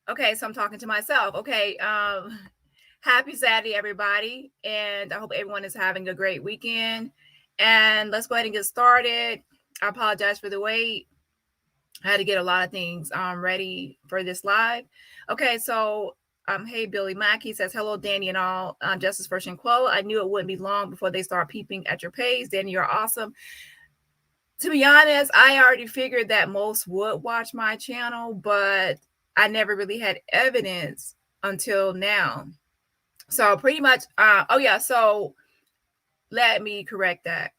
Okay, so I'm talking to myself. Okay, happy Saturday, everybody, and I hope everyone is having a great weekend. And let's go ahead and get started. I apologize for the wait. I had to get a lot of things ready for this live. Okay, so hey, Billy Mackey says hello, Dani and all. Justice for Shanquella. I knew it wouldn't be long before they start peeping at your page. Dani, you're awesome. To be honest, I already figured that most would watch my channel, but I never really had evidence until now. So pretty much, oh yeah, so let me correct that.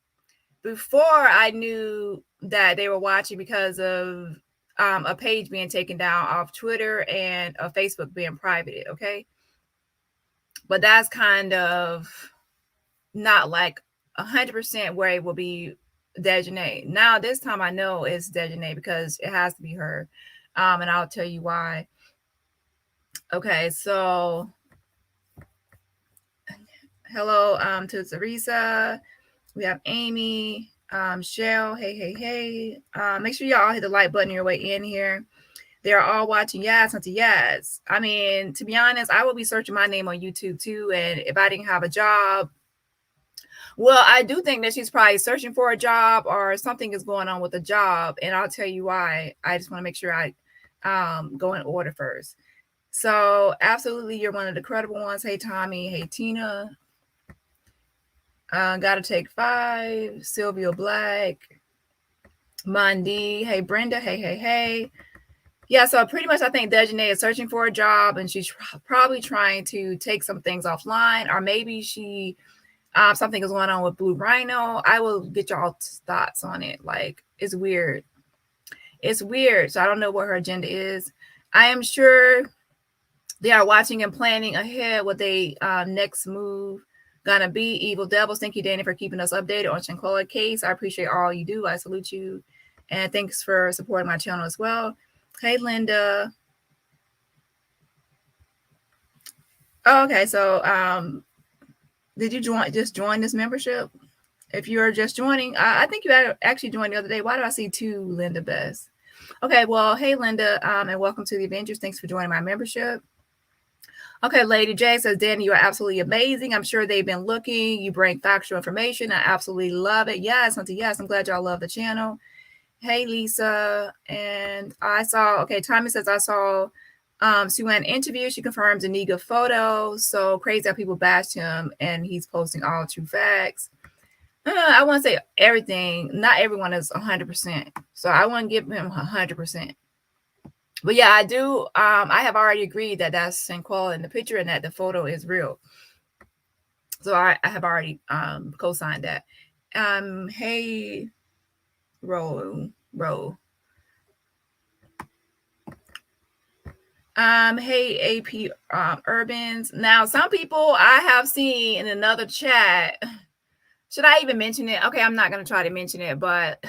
Before I knew that they were watching because of a page being taken down off Twitter and a Facebook being privated, okay? But that's kind of not like 100% where it will be Daejhanae. Now this time I know it's Daejhanae because it has to be her, and I'll tell you why. Okay, so hello to Teresa. We have Amy, Shell. Hey. Make sure y'all hit the like button on your way in here. They're all watching Yaz unto Yaz. I mean, to be honest, I will be searching my name on YouTube too. And if I didn't have a job, well, I do think that she's probably searching for a job or something is going on with the job. And I'll tell you why. I just want to make sure I go in order first. So absolutely, you're one of the credible ones. Hey, Tommy. Hey, Tina. Gotta take 5. Sylvia Black. Mondi. Hey, Brenda. Hey. Yeah, so pretty much I think Daejhanae is searching for a job and she's probably trying to take some things offline, or maybe she something is going on with Blue Rhino. I will get y'all's thoughts on it. Like, it's weird. It's weird. So I don't know what her agenda is. I am sure they are watching and planning ahead what they next move gonna be. Evil Devils, thank you, Dani, for keeping us updated on Shanquella case. I appreciate all you do. I salute you. And thanks for supporting my channel as well. Hey, Linda. Oh, okay, so did you just join this membership? If you're just joining, I think you actually joined the other day. Why do I see 2 Linda Best? Okay, well, hey, Linda, and welcome to the Avengers. Thanks for joining my membership. Okay, Lady J says, Dani, you are absolutely amazing. I'm sure they've been looking. You bring factual information. I absolutely love it. Yes, Hunter, yes. I'm glad y'all love the channel. Hey, Lisa. And I saw, okay, Tommy says, I saw Sue-Ann interview. She confirmed Zuniga photos. So crazy how people bashed him and he's posting all true facts. I want to say everything. Not everyone is 100%. So I want to give him 100%. But yeah, I do. I have already agreed that that's Shanquella in the picture and that the photo is real. So I have already co-signed that. Hey, Ro. Hey, AP Urbans. Now, some people I have seen in another chat. Should I even mention it? Okay, I'm not gonna try to mention it, but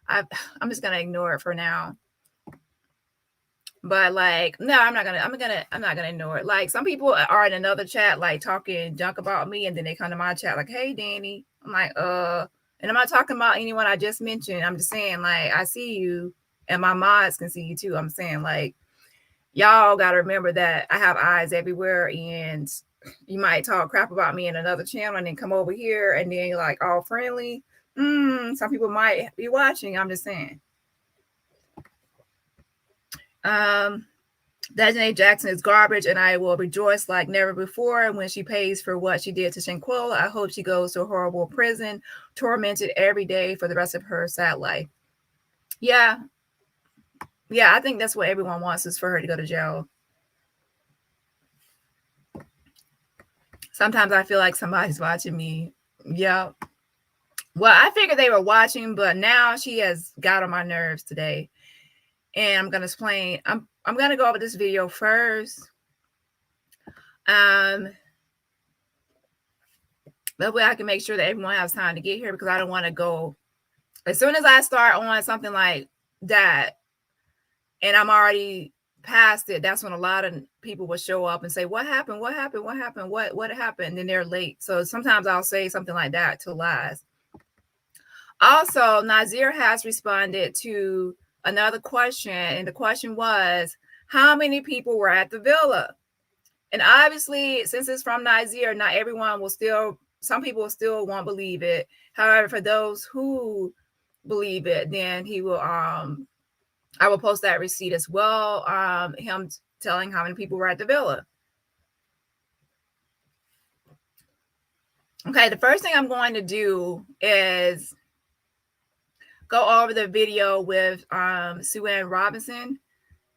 I'm just gonna ignore it for now. But like, no, I'm not gonna ignore it. Like, some people are in another chat, like talking junk about me, and then they come to my chat like, hey, Dani. I'm like, and I'm not talking about anyone I just mentioned. I'm just saying, like, I see you, and my mods can see you too. I'm saying, like, y'all gotta remember that I have eyes everywhere, and you might talk crap about me in another channel and then come over here and then you're like all friendly. Some people might be watching. I'm just saying. Daejhanae Jackson is garbage, and I will rejoice like never before when she pays for what she did to Shanquella. I hope she goes to a horrible prison, tormented every day for the rest of her sad life. Yeah, I think that's what everyone wants, is for her to go to jail. Sometimes I feel like somebody's watching me. Yeah. Well, I figured they were watching, but now she has got on my nerves today. And I'm gonna explain. I'm gonna go over this video first. That way I can make sure that everyone has time to get here, because I don't want to go as soon as I start on something like that and I'm already past it. That's when a lot of people will show up and say, what happened? What happened? And then they're late. So sometimes I'll say something like that to lies. Also, Nazeer has responded to another question, and the question was, how many people were at the villa? And obviously, since it's from Nazeer, not everyone will still, some people still won't believe it. However, for those who believe it, then he will, I will post that receipt as well. Him telling how many people were at the villa. Okay, the first thing I'm going to do is go over the video with Sue Ann Robinson.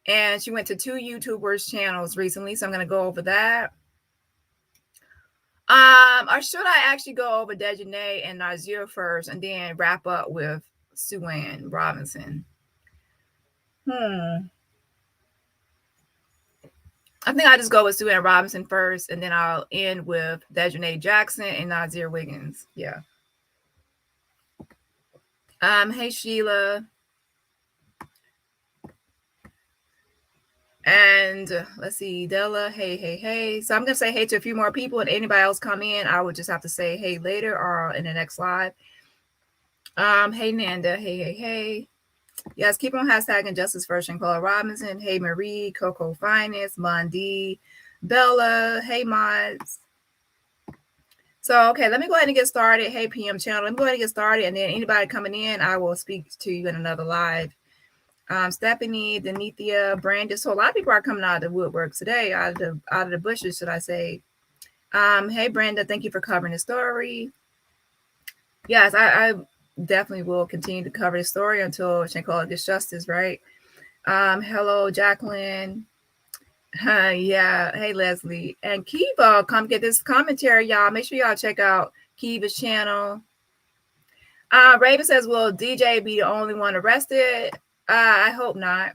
And she went to 2 YouTubers' channels recently, so I'm going to go over that. Or should I actually go over Daejhanae and Nazeer first and then wrap up with Sue Ann Robinson? I think I'll just go with Sue Ann Robinson first, and then I'll end with Daejhanae Jackson and Nazeer Wiggins. Yeah. Hey, Sheila. And let's see, Della, hey. So I'm going to say hey to a few more people, and anybody else come in, I would just have to say hey later or in the next live. Hey, Nanda, hey. Yes, keep on hashtagging Justice for Shanquella Robinson. Hey, Marie, Coco Finest, Mondi, Bella, hey, mods. So, okay, let me go ahead and get started. Hey, PM channel, let me go ahead and get started, and then anybody coming in, I will speak to you in another live. Stephanie, Denithia, Brandon. So a lot of people are coming out of the woodwork today, out of the bushes, should I say. Hey, Brenda, thank you for covering the story. Yes, I definitely will continue to cover the story until Shanquella gets justice, right? Hello, Jacqueline. Yeah, hey, Leslie. And Kiva, come get this commentary, y'all. Make sure y'all check out Kiva's channel. Raven says, will DJ be the only one arrested? I hope not.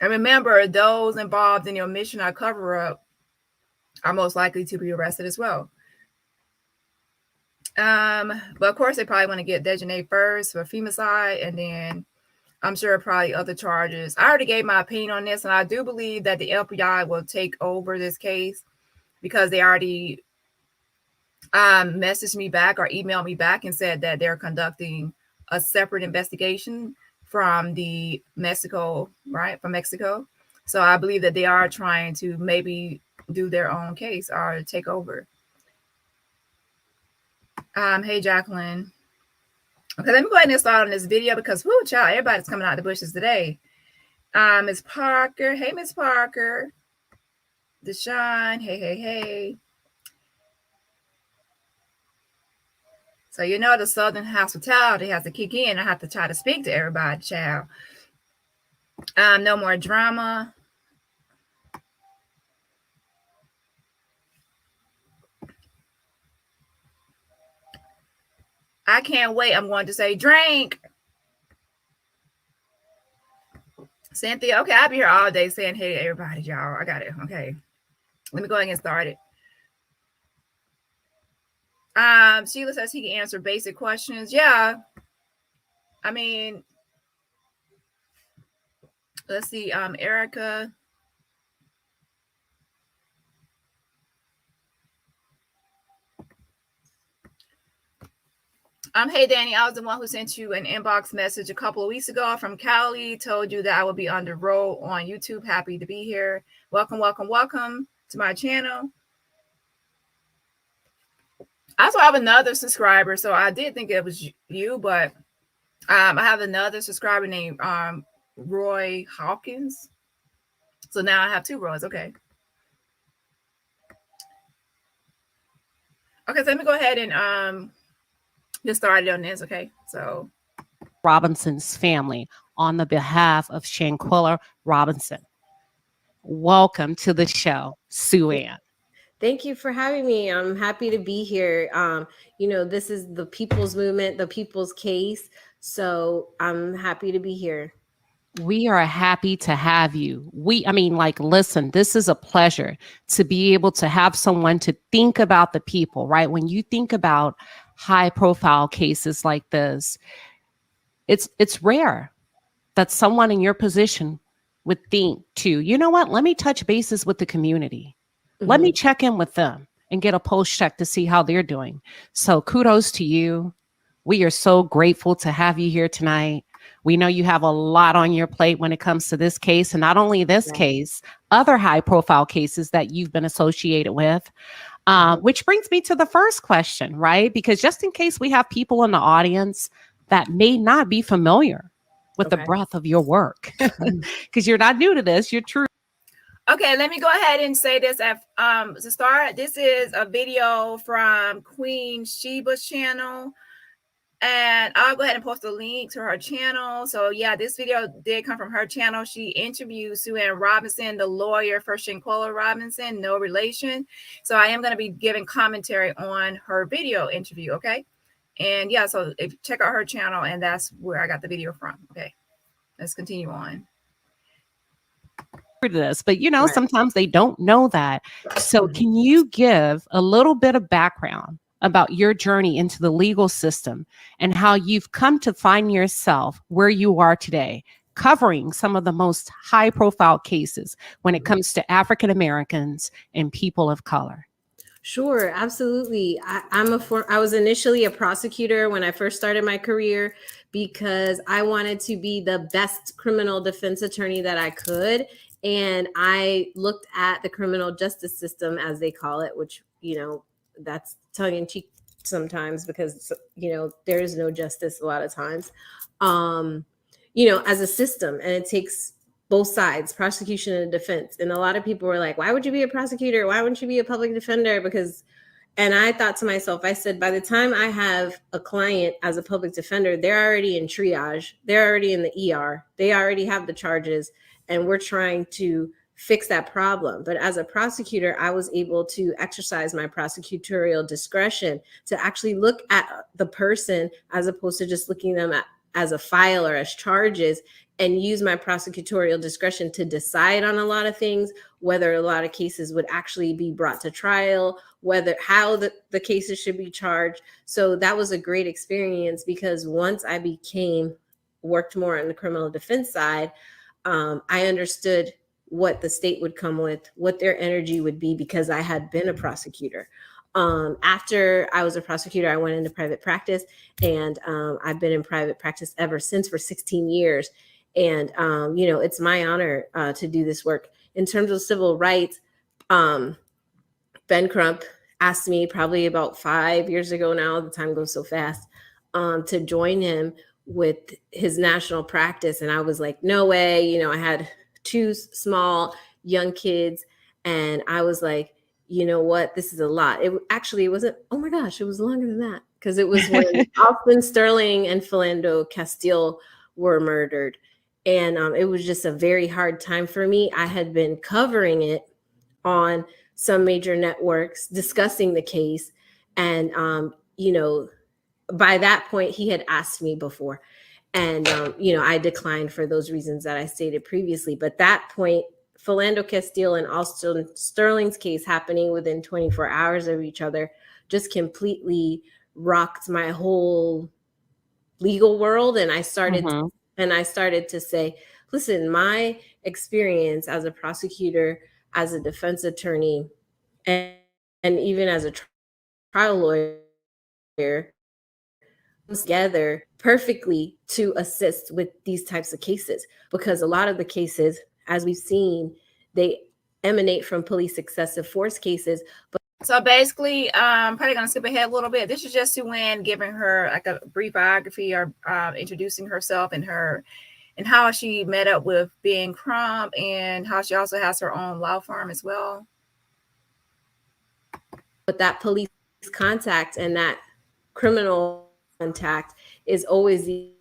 And remember, those involved in the omission or cover-up are most likely to be arrested as well. But of course, they probably want to get Daejhanae first for femicide, and then I'm sure probably other charges. I already gave my opinion on this, and I do believe that the FBI will take over this case because they already messaged me back or emailed me back and said that they're conducting a separate investigation from Mexico. So I believe that they are trying to maybe do their own case or take over. Hey, Jacqueline. Okay, let me go ahead and start on this video because, whoo, child, everybody's coming out of the bushes today. Miss Parker. Hey, Miss Parker. Deshaun. Hey. So, you know, the Southern hospitality has to kick in. I have to try to speak to everybody, child. No more drama. I can't wait. I'm going to say drink. Cynthia. Okay, I'll be here all day saying hey to everybody, y'all. I got it. Okay. Let me go ahead and get started. Sheila says he can answer basic questions. Yeah. I mean, let's see. Erica. Hey, Dani, I was the one who sent you an inbox message a couple of weeks ago from Cali, told you that I would be on the road on YouTube. Happy to be here. Welcome to my channel. I also have another subscriber, so I did think it was you, but I have another subscriber named Roy Hawkins. So now I have 2 Roys. Okay. Okay, so let me go ahead and get started on this. Okay, so Robinson's family on the behalf of Shanquella Robinson. Welcome to the show, Sue Ann. Thank you for having me. I'm happy to be here. You know, this is the people's movement, the people's case. So I'm happy to be here. We are happy to have you. Listen, this is a pleasure to be able to have someone to think about the people, right? When you think about high profile cases like this, it's rare that someone in your position would think to, you know what, let me touch bases with the community. Let me check in with them and get a pulse check to see how they're doing. So kudos to you. We are so grateful to have you here tonight. We know you have a lot on your plate when it comes to this case, and not only this case, other high profile cases that you've been associated with. Which brings me to the first question, right? Because just in case we have people in the audience that may not be familiar with the breadth of your work, because you're not new to this, you're true. Okay, let me go ahead and say this. To start, this is a video from Queen Sheba's channel. And I'll go ahead and post a link to her channel. So yeah, this video did come from her channel. She interviewed Sue Ann Robinson, the lawyer for Shanquella Robinson, no relation. So I am going to be giving commentary on her video interview, okay? And yeah, so if check out her channel, and that's where I got the video from. Okay, let's continue on. This, but you know, sometimes they don't know that. So can you give a little bit of background about your journey into the legal system and how you've come to find yourself where you are today, covering some of the most high profile cases when it comes to African Americans and people of color? Sure, absolutely. I was initially a prosecutor when I first started my career because I wanted to be the best criminal defense attorney that I could. And I looked at the criminal justice system, as they call it, which, you know, that's tongue in cheek sometimes because, you know, there is no justice a lot of times, you know, as a system. And it takes both sides, prosecution and defense. And a lot of people were like, why would you be a prosecutor? Why wouldn't you be a public defender? Because, and I thought to myself, I said, by the time I have a client as a public defender, they're already in triage. They're already in the ER. They already have the charges. And we're trying to fix that problem. But as a prosecutor, I was able to exercise my prosecutorial discretion to actually look at the person as opposed to just looking them at as a file or as charges, and use my prosecutorial discretion to decide on a lot of things, whether a lot of cases would actually be brought to trial, how the cases should be charged. So that was a great experience because once I worked more on the criminal defense side, I understood what the state would come with, what their energy would be, because I had been a prosecutor. After I was a prosecutor, I went into private practice, and I've been in private practice ever since for 16 years. And, you know, it's my honor to do this work. In terms of civil rights, Ben Crump asked me probably about 5 years ago now, the time goes so fast, to join him with his national practice. And I was like, no way. You know, I had 2 small young kids, and I was like, you know what, this is a lot. It wasn't, oh my gosh, it was longer than that. Because it was when Alton Sterling and Philando Castile were murdered. And it was just a very hard time for me. I had been covering it on some major networks, discussing the case. And, you know, by that point, he had asked me before. And, you know, I declined for those reasons that I stated previously. But that point, Philando Castile and Alton Sterling's case happening within 24 hours of each other just completely rocked my whole legal world. And I started to say, listen, my experience as a prosecutor, as a defense attorney, and even as a trial lawyer, together perfectly to assist with these types of cases, because a lot of the cases, as we've seen, they emanate from police excessive force cases. So basically, probably gonna skip ahead a little bit. This is just Sue Ann giving her like a brief biography, or introducing herself and how she met up with Ben Crump, and how she also has her own law firm as well. But that police contact and that criminal contact is always the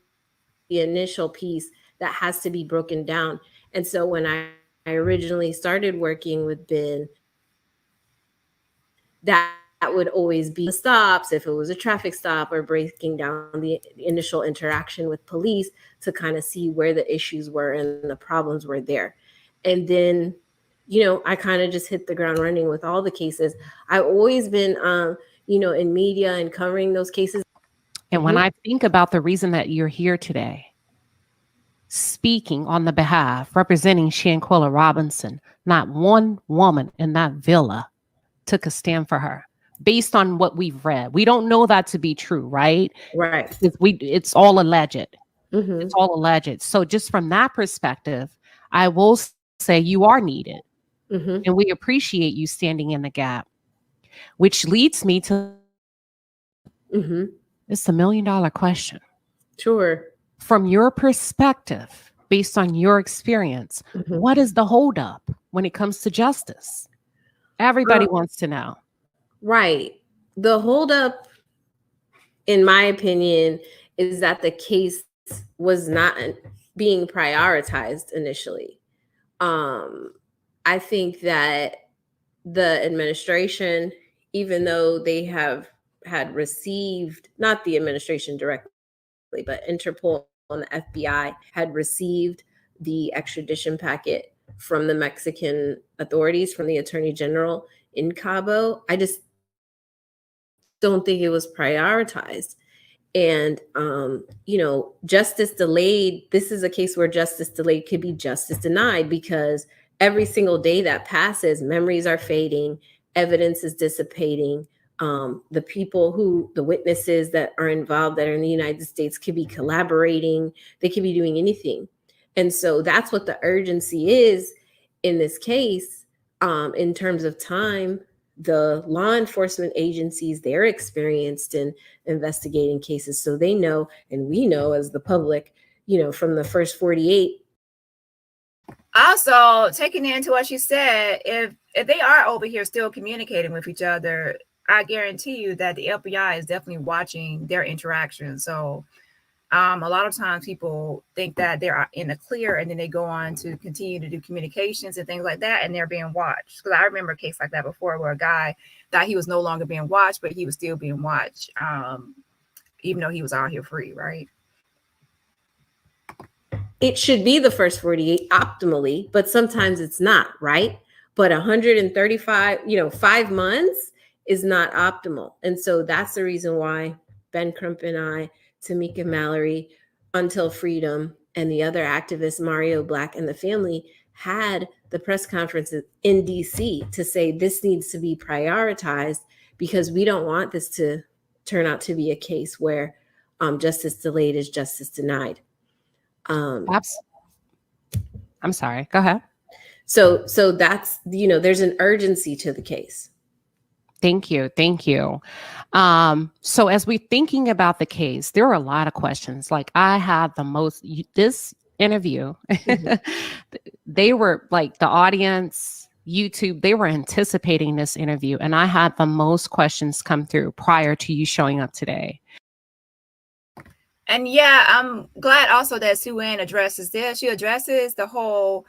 initial piece that has to be broken down. And so when I originally started working with Ben, that would always be stops, if it was a traffic stop, or breaking down the initial interaction with police to kind of see where the issues were and the problems were there. And then, you know, I kind of just hit the ground running with all the cases. I've always been, you know, in media and covering those cases. And when I think about the reason that you're here today, speaking on the behalf, representing Shanquella Robinson, not one woman in that villa took a stand for her based on what we've read. We don't know that to be true, right? Right. It's all alleged. It's all alleged. So just from that perspective, I will say you are needed. And we appreciate you standing in the gap, which leads me to it's $1 million question. Sure. From your perspective, based on your experience, what is the holdup when it comes to justice? Everybody wants to know. Right. The holdup, in my opinion, is that the case was not being prioritized initially. I think that the administration, even though they had received, not the administration directly, but Interpol and the FBI had received the extradition packet from the Mexican authorities, from the Attorney General in Cabo, I just don't think it was prioritized. And, justice delayed, this is a case where justice delayed could be justice denied, because every single day that passes, memories are fading, evidence is dissipating. The witnesses that are involved that are in the United States could be collaborating. They could be doing anything. And so that's what the urgency is in this case, in terms of time. The law enforcement agencies, they're experienced in investigating cases. So they know, and we know as the public, from the first 48. Also, taking into what you said, if they are over here still communicating with each other, I guarantee you that the FBI is definitely watching their interactions. So a lot of times people think that they're in the clear, and then they go on to continue to do communications and things like that, and they're being watched. Because I remember a case like that before, where a guy thought he was no longer being watched, but he was still being watched, even though he was out here free, right? It should be the first 48 optimally, but sometimes it's not, right? But 135, 5 months is not optimal. And so that's the reason why Ben Crump and I, Tamika Mallory, Until Freedom, and the other activists, Mario Black and the family, had the press conferences in DC to say this needs to be prioritized, because we don't want this to turn out to be a case where justice delayed is justice denied. I'm sorry, go ahead. So that's, there's an urgency to the case. Thank you. So as we're thinking about the case, there are a lot of questions. Like, I had this interview, they were like, the audience, YouTube, they were anticipating this interview, and I had the most questions come through prior to you showing up today. And yeah, I'm glad also that Sue Ann addresses this. She addresses the whole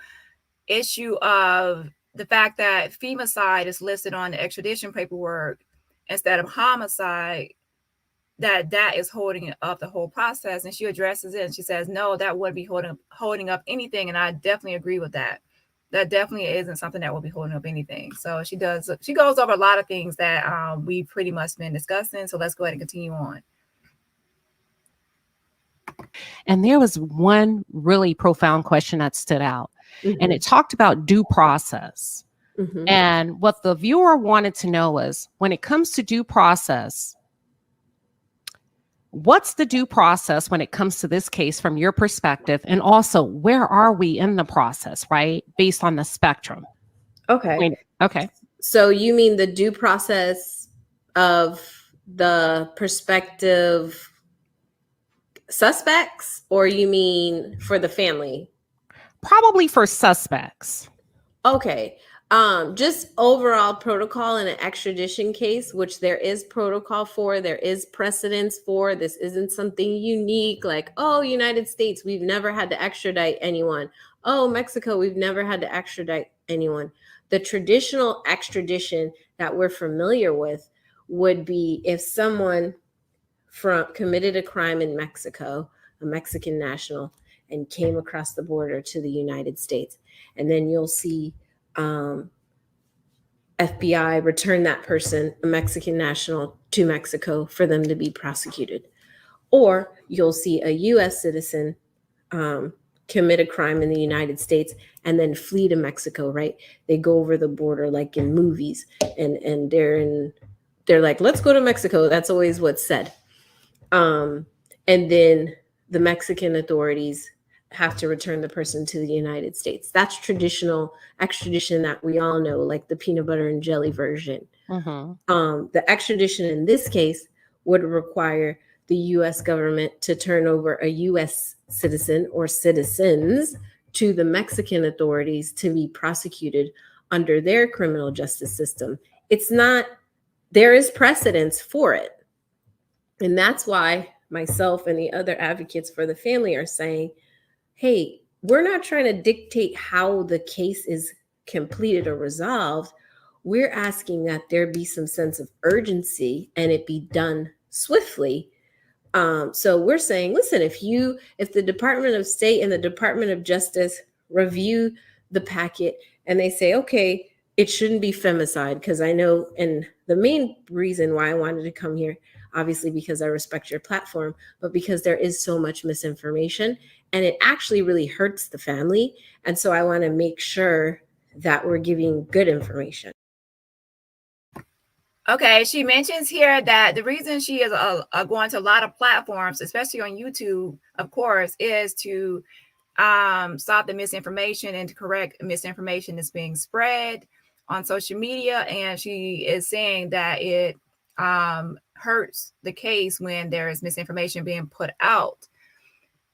issue of the fact that femicide is listed on the extradition paperwork instead of homicide, that is holding up the whole process. And she addresses it, and she says, no, that wouldn't be holding up anything. And I definitely agree with that. That definitely isn't something that will be holding up anything. So she goes over a lot of things that we've pretty much been discussing. So let's go ahead and continue on. And there was one really profound question that stood out. And it talked about due process. And what the viewer wanted to know was, when it comes to due process, what's the due process when it comes to this case from your perspective? And also, where are we in the process, right? Based on the spectrum. Okay. Okay. So you mean the due process of the prospective suspects, or you mean for the family? Probably for suspects. Okay. Just overall protocol in an extradition case, which there is protocol for, there is precedence for. This isn't something unique, like, oh, United States, we've never had to extradite anyone. Oh, Mexico, we've never had to extradite anyone. The traditional extradition that we're familiar with would be if someone committed a crime in Mexico, a Mexican national, and came across the border to the United States. And then you'll see FBI return that person, a Mexican national, to Mexico for them to be prosecuted. Or you'll see a U.S. citizen commit a crime in the United States and then flee to Mexico, right? They go over the border like in movies, and they're like, let's go to Mexico. That's always what's said. And then the Mexican authorities have to return the person to the United States. That's traditional extradition that we all know, like the peanut butter and jelly version. The extradition in this case would require the U.S. government to turn over a U.S. citizen or citizens to the Mexican authorities to be prosecuted under their criminal justice system. It's not, there is precedence for it. And that's why myself and the other advocates for the family are saying, hey, we're not trying to dictate how the case is completed or resolved. We're asking that there be some sense of urgency and it be done swiftly. So we're saying, listen, if the Department of State and the Department of Justice review the packet and they say, okay, it shouldn't be femicide, because I know, and the main reason why I wanted to come here, obviously because I respect your platform, but because there is so much misinformation and it actually really hurts the family. And so I want to make sure that we're giving good information. Okay, she mentions here that the reason she is going to a lot of platforms, especially on YouTube, of course, is to stop the misinformation and to correct misinformation that's being spread on social media. And she is saying that it hurts the case when there is misinformation being put out.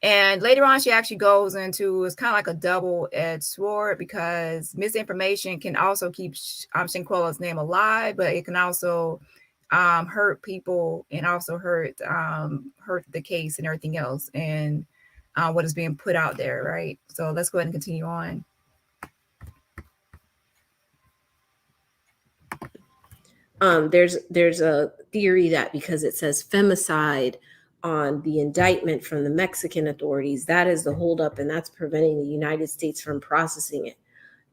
And later on, she actually goes into, it's kind of like a double-edged sword, because misinformation can also keep Shanquella's name alive, but it can also hurt people and also hurt the case and everything else and what is being put out there, right? So let's go ahead and continue on. There's a theory that because it says femicide on the indictment from the Mexican authorities, that is the holdup, and that's preventing the United States from processing it.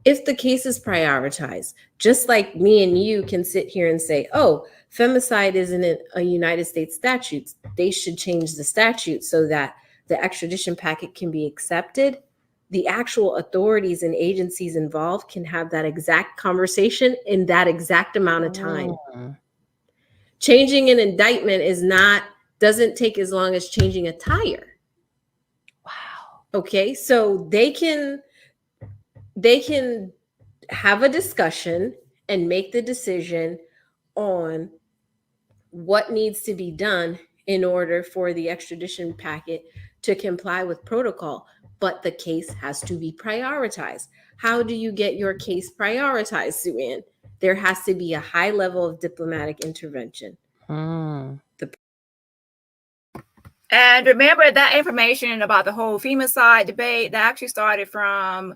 If the case is prioritized, just like me and you can sit here and say, oh, femicide isn't a United States statute, they should change the statute so that the extradition packet can be accepted. The actual authorities and agencies involved can have that exact conversation in that exact amount of time. Changing an indictment doesn't take as long as changing a tire. Wow. Okay, so they can have a discussion and make the decision on what needs to be done in order for the extradition packet to comply with protocol. But the case has to be prioritized. How do you get your case prioritized, Sue-Ann? There has to be a high level of diplomatic intervention. And remember that information about the whole femicide debate that actually started from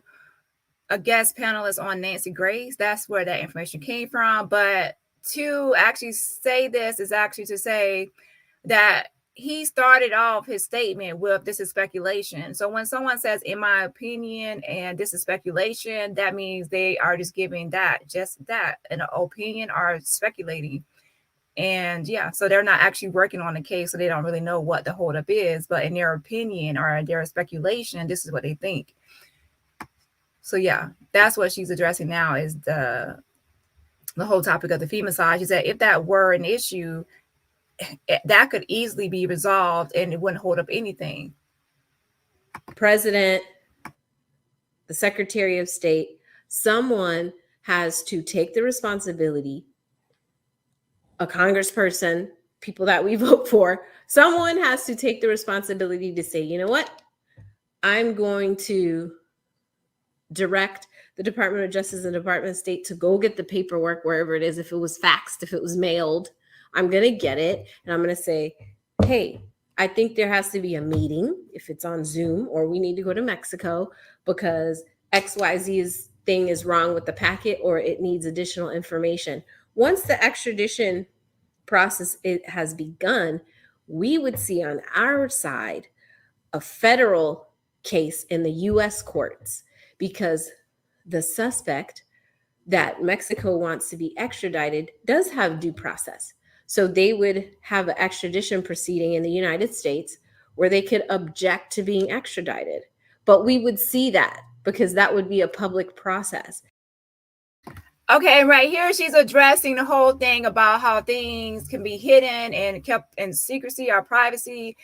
a guest panelist on Nancy Grace. That's where that information came from. But to actually say this is actually to say that he started off his statement with, this is speculation. So when someone says, in my opinion, and this is speculation, that means they are just giving just that, an opinion, or speculating. And yeah, so they're not actually working on the case, so they don't really know what the holdup is. But in their opinion or their speculation, this is what they think. So yeah, that's what she's addressing now, is the whole topic of the femicide. She said if that were an issue, that could easily be resolved and it wouldn't hold up anything. President, the Secretary of State, someone has to take the responsibility, a congressperson, people that we vote for, someone has to take the responsibility to say, you know what, I'm going to direct the Department of Justice and Department of State to go get the paperwork wherever it is. If it was faxed, if it was mailed, I'm going to get it. And I'm going to say, hey, I think there has to be a meeting if it's on Zoom, or we need to go to Mexico because XYZ thing is wrong with the packet, or it needs additional information. Once the extradition process has begun, we would see on our side a federal case in the U.S. courts, because the suspect that Mexico wants to be extradited does have due process. So they would have an extradition proceeding in the United States where they could object to being extradited. But we would see that because that would be a public process. Okay, right here she's addressing the whole thing about how things can be hidden and kept in secrecy or privacy.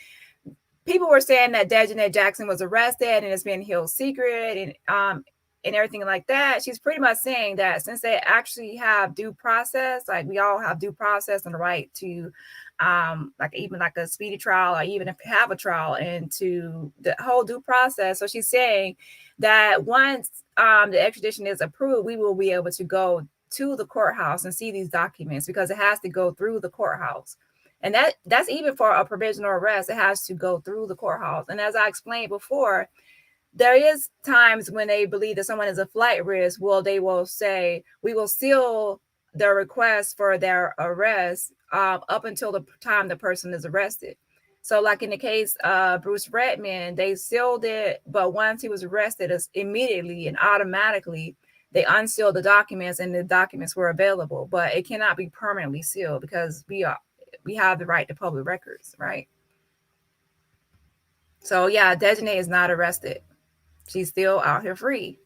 people were saying that Daejhanae Jackson was arrested and it's been held secret and everything like that. She's pretty much saying that since they actually have due process, like we all have due process and the right to like even like a speedy trial or even if have a trial and to the whole due process. So she's saying that once the extradition is approved, we will be able to go to the courthouse and see these documents because it has to go through the courthouse. And that's even for a provisional arrest, it has to go through the courthouse. And as I explained before, there is times when they believe that someone is a flight risk. Well, they will say, we will seal the request for their arrest up until the time the person is arrested. So like in the case of Bruce Redmond, they sealed it, but once he was arrested, immediately and automatically, they unsealed the documents and the documents were available, but it cannot be permanently sealed because we have the right to public records, right? So yeah, Daejhanae is not arrested. She's still out here free.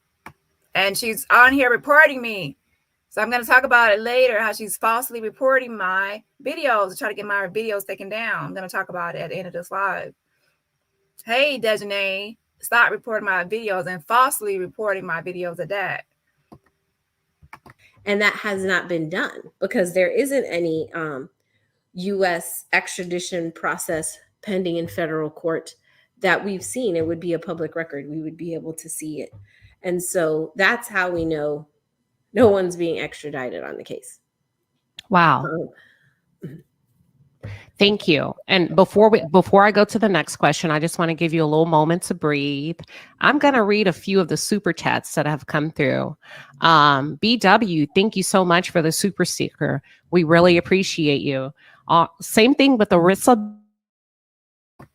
And she's on here reporting me. So I'm going to talk about it later, how she's falsely reporting my videos to try to get my videos taken down. I'm going to talk about it at the end of this live. Hey, Daejhanae, stop reporting my videos and falsely reporting my videos at that. And that has not been done because there isn't any U.S. extradition process pending in federal court that we've seen. It would be a public record. We would be able to see it. And so that's how we know no one's being extradited on the case. Wow. Thank you. And before I go to the next question, I just want to give you a little moment to breathe. I'm going to read a few of the super chats that have come through. BW, thank you so much for the super sticker. We really appreciate you. Same thing with Arissa.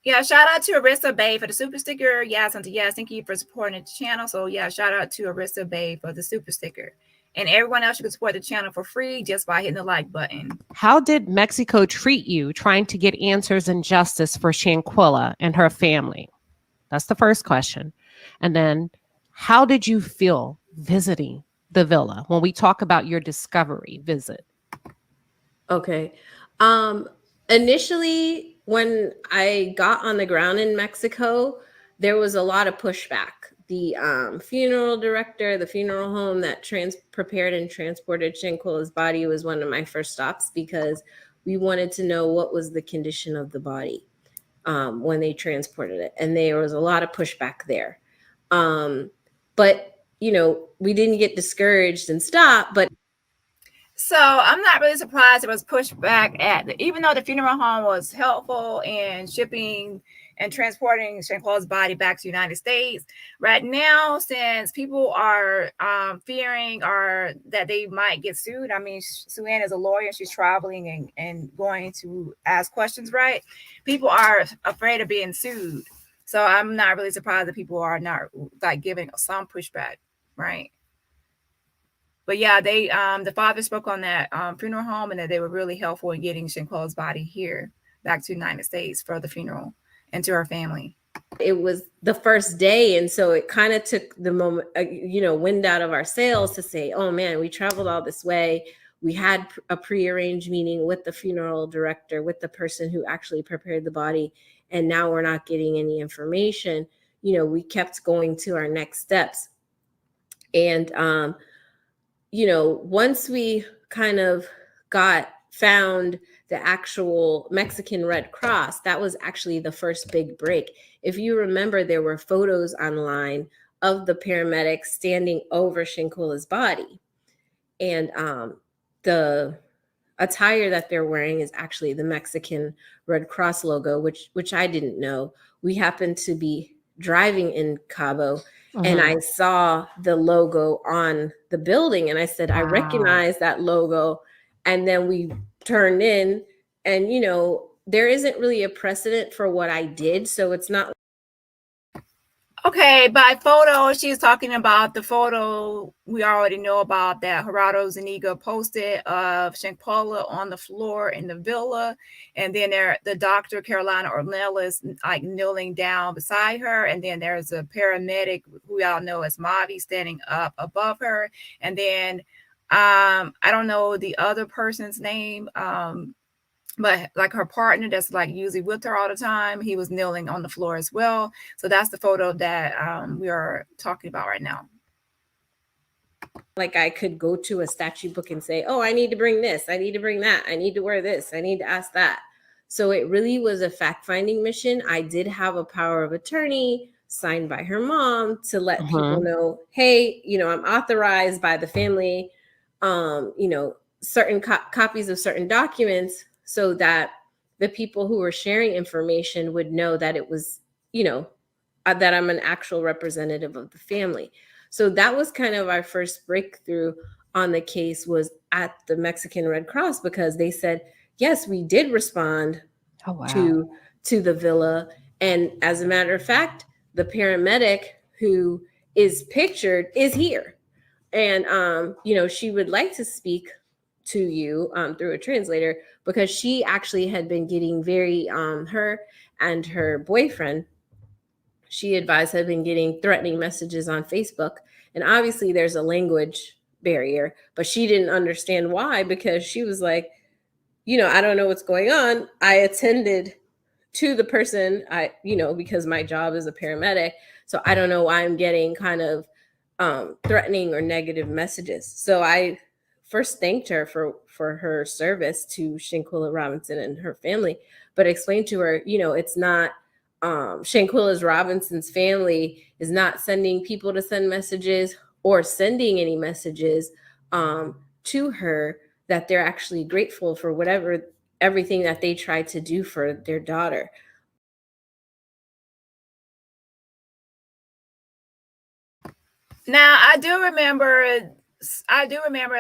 Yeah, shout out to Arissa Bay for the super sticker. Yes, and yes, thank you for supporting the channel. So yeah, shout out to Arissa Bay for the super sticker. And everyone else, you can support the channel for free just by hitting the like button. How did Mexico treat you trying to get answers and justice for Shanquella and her family? That's the first question. And then how did you feel visiting the villa when we talk about your discovery visit? Okay. Initially, when I got on the ground in Mexico, there was a lot of pushback. The funeral director, the funeral home that prepared and transported Shanquella's body was one of my first stops because we wanted to know what was the condition of the body when they transported it. And there was a lot of pushback there. But, you know, we didn't get discouraged and stop, but so I'm not really surprised it was pushed back even though the funeral home was helpful in shipping and transporting Shanquella's body back to the United States. Right now, since people are fearing that they might get sued, I mean, Sue-Ann is a lawyer, she's traveling and going to ask questions, right? People are afraid of being sued. So I'm not really surprised that people are not like giving some pushback, right? But yeah, they the father spoke on that funeral home and that they were really helpful in getting Shanquella's body here back to the United States for the funeral and to her family. It was the first day, and so it kind of took the moment, wind out of our sails to say, oh man, we traveled all this way. We had a prearranged meeting with the funeral director, with the person who actually prepared the body, and now we're not getting any information. You know, we kept going to our next steps. And once we kind of found the actual Mexican Red Cross, that was actually the first big break. If you remember, there were photos online of the paramedics standing over Shanquella's body. And the attire that they're wearing is actually the Mexican Red Cross logo, which I didn't know. We happened to be driving in Cabo, and I saw the logo on the building, and I said, wow, I recognize that logo. And then we turned in, and there isn't really a precedent for what I did, so it's not. Okay, by photo, she's talking about the photo we already know about that Gerardo Zuniga posted of Shanquella on the floor in the villa. And then the doctor, Carolina Ornelas, like kneeling down beside her. And then there's a paramedic who we all know as Mavi standing up above her. And then I don't know the other person's name. But like her partner that's like usually with her all the time, he was kneeling on the floor as well. So that's the photo that we are talking about right now. Like I could go to a statute book and say, oh, I need to bring this, I need to bring that, I need to wear this, I need to ask that. So it really was a fact-finding mission. I did have a power of attorney signed by her mom to let people know, hey, you know, I'm authorized by the family, you know, certain copies of certain documents, so that the people who were sharing information would know that it was, you know, that I'm an actual representative of the family. So that was kind of our first breakthrough on the case, was at the Mexican Red Cross, because they said, yes, we did respond to the villa. And as a matter of fact, the paramedic who is pictured is here. And, you know, she would like to speak to you through a translator, because she actually had been getting very, her and her boyfriend, she advised, had been getting threatening messages on Facebook. And obviously there's a language barrier, but she didn't understand why, because she was like, you know, I don't know what's going on. I attended to the person, you know, because my job is a paramedic. So I don't know why I'm getting kind of threatening or negative messages. So I first thanked her for her service to Shanquella Robinson and her family, but explained to her, you know, it's not, Shanquella Robinson's family is not sending people to send messages or sending any messages to her, that they're actually grateful for everything that they tried to do for their daughter. Now I do remember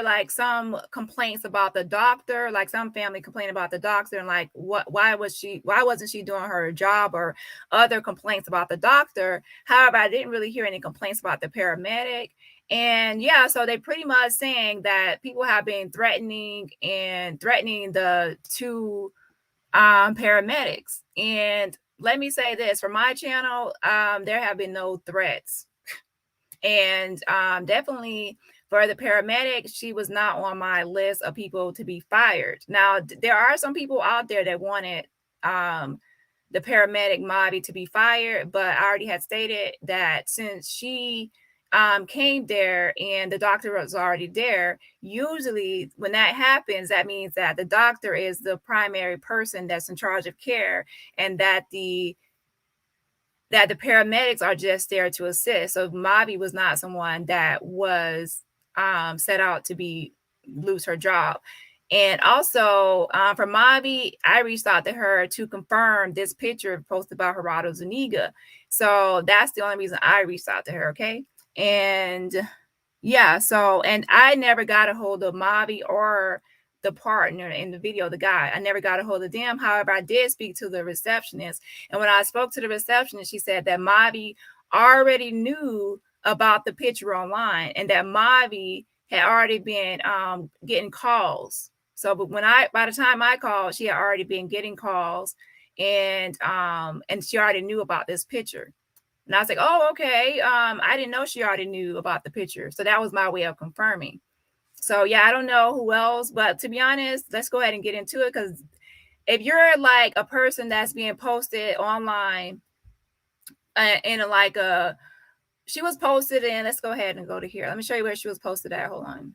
like some complaints about the doctor, like some family complained about the doctor and like why wasn't she doing her job, or other complaints about the doctor. However, I didn't really hear any complaints about the paramedic. And yeah, so they pretty much saying that people have been threatening the two paramedics. And let me say this, for my channel, there have been no threats. And definitely for the paramedic, she was not on my list of people to be fired. Now, there are some people out there that wanted the paramedic Mavi to be fired, but I already had stated that since she came there and the doctor was already there, usually when that happens, that means that the doctor is the primary person that's in charge of care, and that the paramedics are just there to assist. So Mavi was not someone that was set out to lose her job. And also for Mavi, I reached out to her to confirm this picture posted by Gerardo Zuniga. So that's the only reason I reached out to her. Okay. And yeah, so, and I never got a hold of Mavi or the partner in the video, the guy. I never got a hold of them. However, I did speak to the receptionist. And when I spoke to the receptionist, she said that Mavi already knew about the picture online, and that Mavi had already been getting calls. So, but by the time I called, she had already been getting calls, and she already knew about this picture. And I was like, oh, okay. I didn't know she already knew about the picture. So that was my way of confirming. So yeah, I don't know who else, but to be honest, let's go ahead and get into it. Because if you're like a person that's being posted online she was posted in, let's go ahead and go to here. Let me show you where she was posted at. Hold on.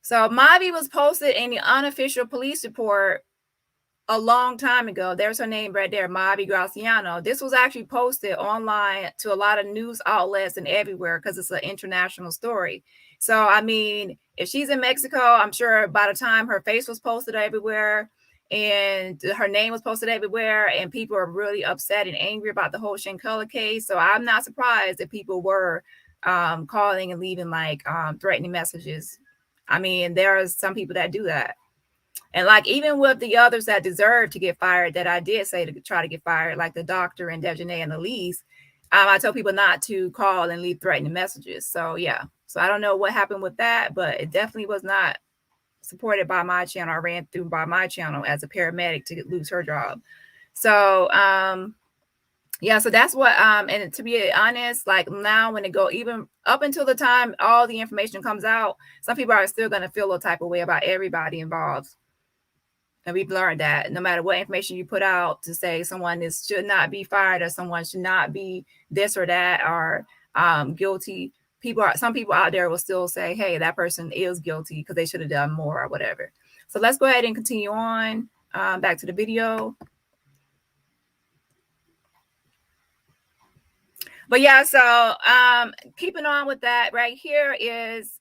So Mavi was posted in the unofficial police report a long time ago. There's her name right there, Mavi Graciano. This was actually posted online to a lot of news outlets and everywhere, because it's an international story. So, I mean, if she's in Mexico, I'm sure by the time her face was posted everywhere and her name was posted everywhere, and people are really upset and angry about the whole Shanquella case. So I'm not surprised that people were calling and leaving like threatening messages. I mean, there are some people that do that. And like, even with the others that deserve to get fired, that I did say to try to get fired, like the doctor and Daejhanae and Elise, I told people not to call and leave threatening messages. So yeah, so I don't know what happened with that, but it definitely was not supported by my channel. I ran through by my channel as a paramedic to lose her job. So yeah, so that's what and to be honest, like now when it go even up until the time all the information comes out, some people are still going to feel a type of way about everybody involved. And we've learned that no matter what information you put out to say someone should not be fired or someone should not be this or that or guilty, some people out there will still say, hey, that person is guilty because they should have done more or whatever. So let's go ahead and continue on back to the video. But yeah, so keeping on with that, right here is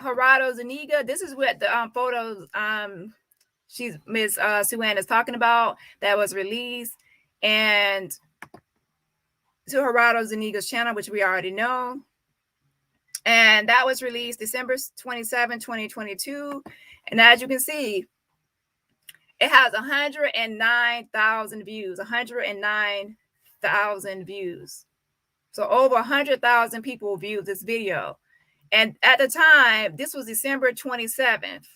Gerardo Zuniga. This is what the photos she's Miss Sue-Ann is talking about that was released, and to Gerardo Zuniga's channel, which we already know. And that was released December 27, 2022. And as you can see, it has 109,000 views, 109,000 views. So over 100,000 people viewed this video. And at the time, this was December 27th.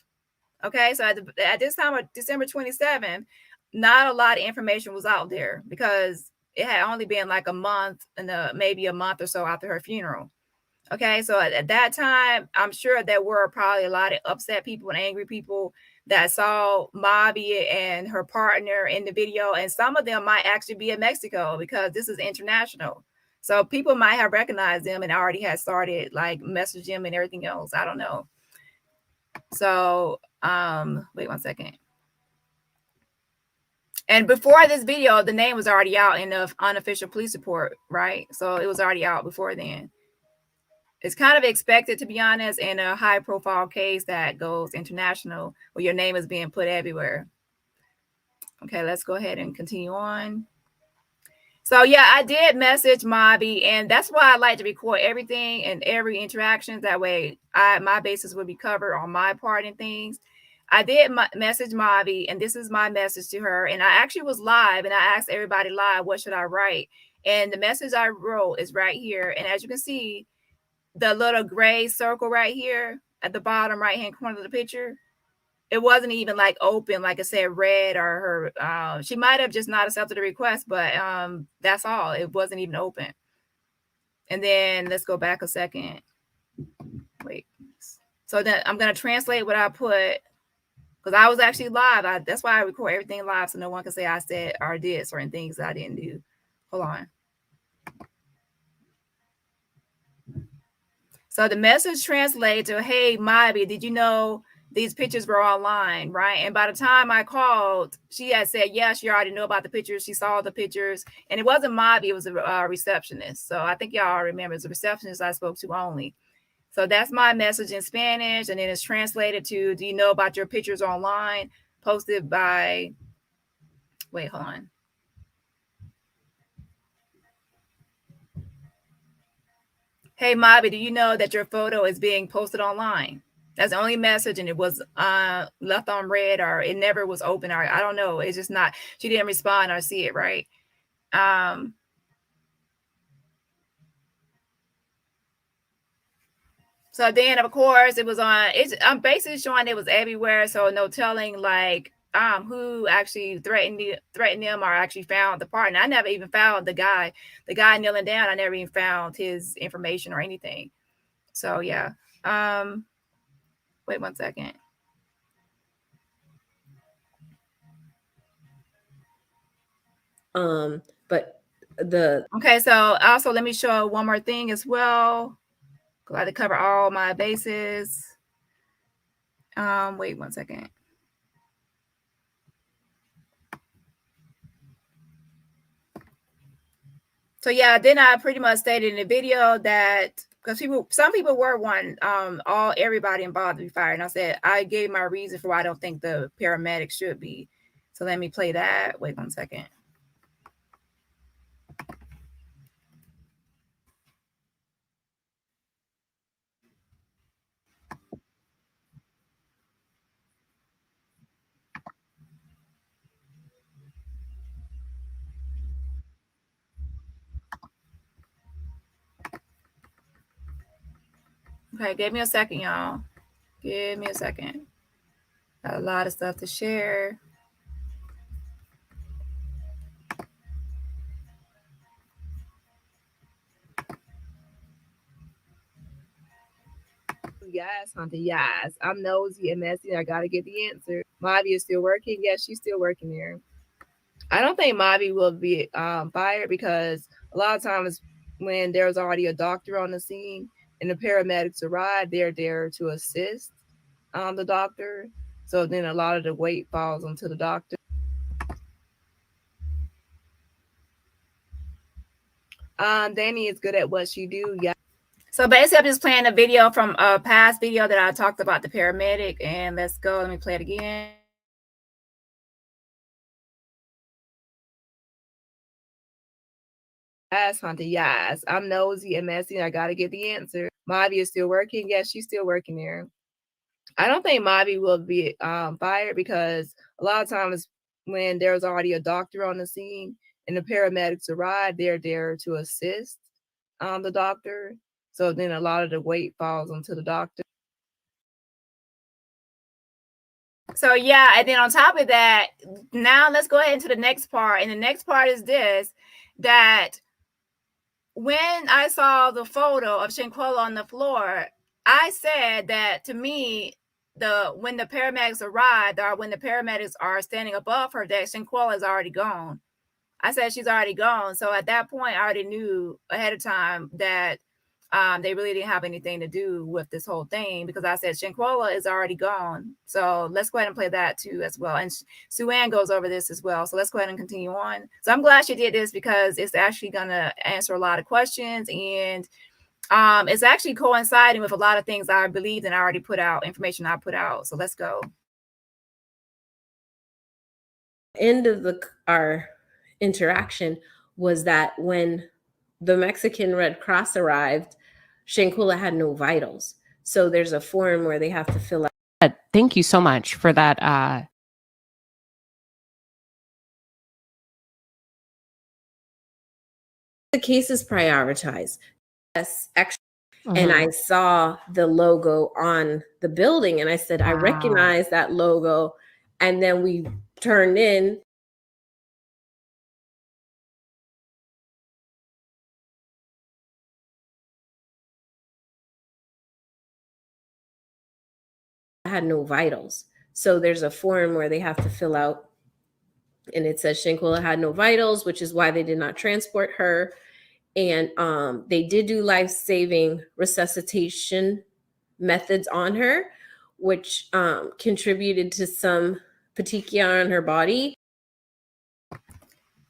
Okay, so at this time of December 27th, not a lot of information was out there because it had only been like a month and maybe a month or so after her funeral. Okay, so at that time, I'm sure there were probably a lot of upset people and angry people that saw Mobby and her partner in the video. And some of them might actually be in Mexico because this is international. So people might have recognized them and already had started like messaging them and everything else. I don't know. So wait 1 second. And before this video, the name was already out in the unofficial police report, right? So it was already out before then. It's kind of expected, to be honest, in a high profile case that goes international where your name is being put everywhere. Okay, let's go ahead and continue on. So yeah, I did message Mobby, and that's why I like to record everything and every interaction. That way my bases will be covered on my part and things. I did message Mobby, and this is my message to her. And I actually was live, and I asked everybody live, what should I write? And the message I wrote is right here. And as you can see, the little gray circle right here at the bottom right-hand corner of the picture, it wasn't even like open, like I said, red or her. She might have just not accepted the request, but that's all. It wasn't even open. And then let's go back a second. Wait. So then I'm going to translate what I put because I was actually live. That's why I record everything live so no one can say I said or did certain things that I didn't do. Hold on. So the message translated to, hey, Mobby, did you know these pictures were online, right? And by the time I called, she had said, yeah, she already knew about the pictures. She saw the pictures. And it wasn't Mobby, it was a receptionist. So I think y'all remember it's a receptionist I spoke to only. So that's my message in Spanish. And then it's translated to, do you know about your pictures online? Posted by, wait, hold on. Hey, Mobby, do you know that your photo is being posted online? That's the only message, and it was left on red, or it never was open, or I don't know. It's just not, she didn't respond or see it, right? So then, of course, it was on, I'm basically showing it was everywhere, so no telling, like, who actually threatened them or actually found the partner. I never even found the guy kneeling down. I never even found his information or anything. So yeah. Wait 1 second. But the okay, so also let me show one more thing as well. Glad to cover all my bases. Wait 1 second. So yeah, then I pretty much stated in the video that because some people were wanting everybody involved to be fired. And I said I gave my reason for why I don't think the paramedics should be. So let me play that. Wait 1 second. Okay, give me a second, y'all. Give me a second. Got a lot of stuff to share. Yes, Hunter, yes. I'm nosy and messy. I gotta get the answer. Mavi is still working. Yes, she's still working there. I don't think Mavi will be fired because a lot of times when there's already a doctor on the scene and the paramedics arrive, they're there to assist the doctor. So then a lot of the weight falls onto the doctor. Dani is good at what she do. Yeah. So basically, I'm just playing a video from a past video that I talked about the paramedic. And let's go. Let me play it again. Yes, Hunter. Yes, I'm nosy and messy. And I got to get the answer. Mavi is still working. Yes, she's still working there. I don't think Mavi will be fired because a lot of times when there's already a doctor on the scene and the paramedics arrive, they're there to assist the doctor. So then a lot of the weight falls onto the doctor. So yeah, and then on top of that, now let's go ahead into the next part. And the next part is this, that when I saw the photo of Shanquella on the floor, I said that to me, when the paramedics arrived or when the paramedics are standing above her, that Shanquella is already gone. I said she's already gone. So at that point, I already knew ahead of time that they really didn't have anything to do with this whole thing because I said Shanquella is already gone. So let's go ahead and play that too as well. And Sue-Ann goes over this as well. So let's go ahead and continue on. So I'm glad she did this because it's actually going to answer a lot of questions and it's actually coinciding with a lot of things I believed and I already put out, information I put out. So let's go. End of our interaction was that when the Mexican Red Cross arrived, Shanquella had no vitals. So there's a form where they have to fill out. Thank you so much for that. The case is prioritized. Yes, actually. And I saw the logo on the building and I said, I recognize that logo. And then we turned in. I had no vitals. So there's a form where they have to fill out and it says Shanquella had no vitals, which is why they did not transport her. And they did do life-saving resuscitation methods on her, which contributed to some petechia on her body.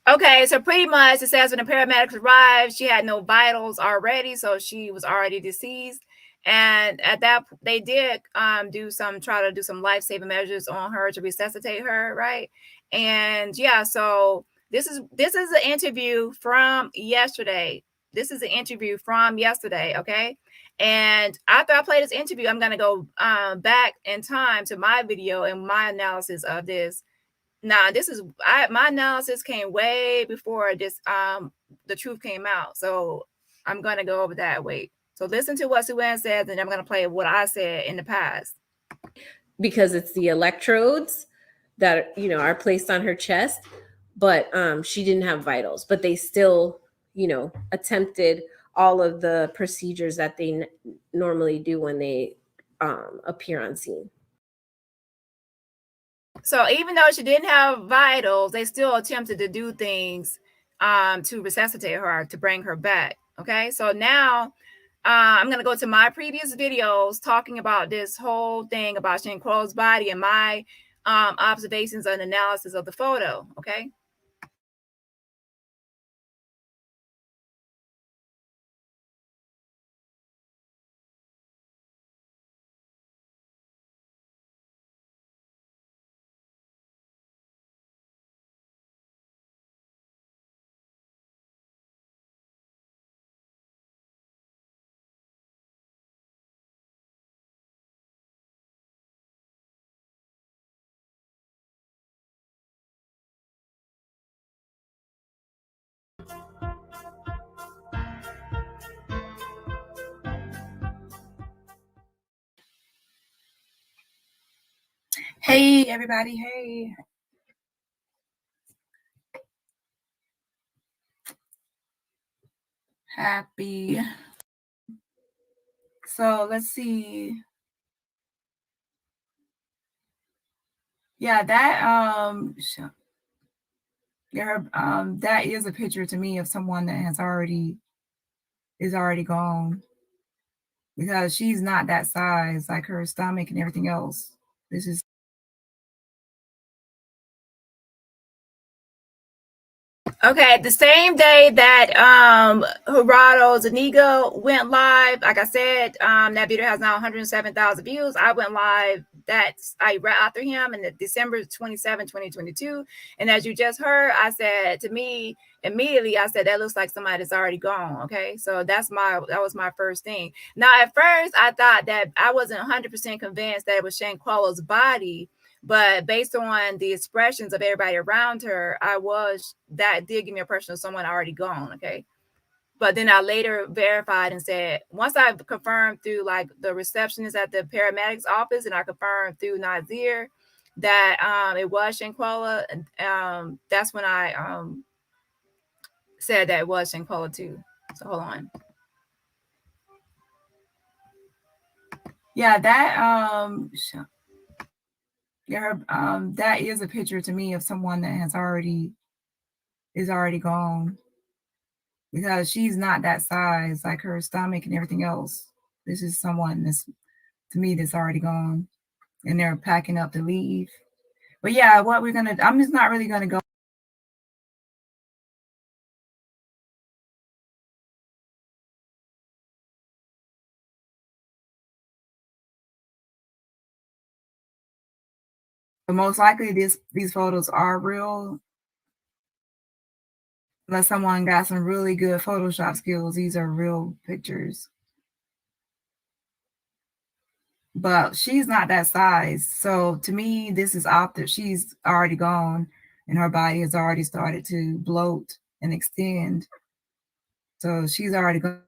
Okay, so pretty much it says when the paramedics arrived, she had no vitals already, so she was already deceased. And at that, they did try to do some life-saving measures on her to resuscitate her, right? And yeah, so this is an interview from yesterday. This is an interview from yesterday, okay? And after I play this interview, I'm gonna go back in time to my video and my analysis of this. Nah, my analysis came way before this the truth came out. So I'm gonna go over that. Wait. So listen to what Sue-Ann says, and I'm gonna play what I said in the past. Because it's the electrodes that are placed on her chest, but she didn't have vitals. But they still, attempted all of the procedures that they normally do when they appear on scene. So even though she didn't have vitals, they still attempted to do things to resuscitate her, to bring her back. Okay, so now I'm going to go to my previous videos talking about this whole thing about Shanquella's body and my observations and analysis of the photo. Okay. Hey, everybody. Hey. Happy. So let's see. Yeah, that that is a picture to me of someone that is already gone, because she's not that size, like her stomach and everything else. This is okay. The same day that Gerardo Zuniga went live, like I said, that video has now 107,000 views. I went live. I right after him in December 27, 2022. And as you just heard, I said to me immediately, I said that looks like somebody that's already gone. Okay, so that was my first thing. Now at first I thought that I wasn't 100% convinced that it was Shanquella's body, but based on the expressions of everybody around her, that did give me a impression of someone already gone. Okay. But then I later verified and said, once I confirmed through like the receptionist at the paramedics office, and I confirmed through Nazeer that it was Shanquella, that's when I said that it was Shanquella too. So hold on. Yeah, that is a picture to me of someone that is already gone, because she's not that size, like her stomach and everything else. This is someone that's, to me, that's already gone, and they're packing up to leave. But yeah, I'm just not really gonna go. But most likely these photos are real. Unless someone got some really good Photoshop skills, these are real pictures. But she's not that size. So to me, this is optic. She's already gone, and her body has already started to bloat and extend. So she's already gone.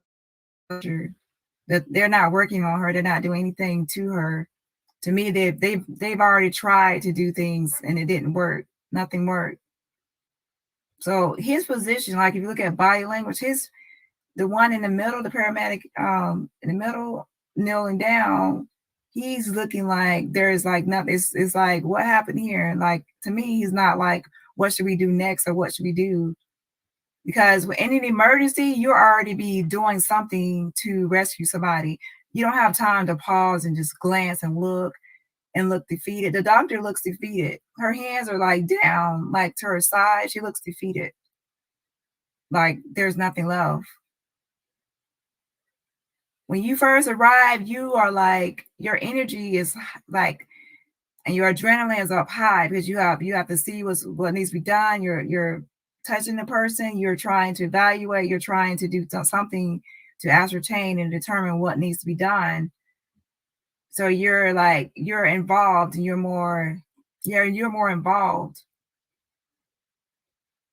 That they're not working on her. They're not doing anything to her. To me, they've already tried to do things and it didn't work. Nothing worked. So his position, like if you look at body language, the one in the middle, the paramedic in the middle, kneeling down, he's looking like there's like nothing. It's like, what happened here? Like, to me, he's not like, what should we do next, or what should we do? Because in an emergency, you'll already be doing something to rescue somebody. You don't have time to pause and just glance and look defeated. The doctor looks defeated. Her hands are like down, like to her side. She looks defeated. Like there's nothing left. When you first arrive, you are like, your energy is like, and your adrenaline is up high, because you have to see what needs to be done. You're touching the person. You're trying to evaluate. You're trying to do something to ascertain and determine what needs to be done. So you're involved, and you're more involved.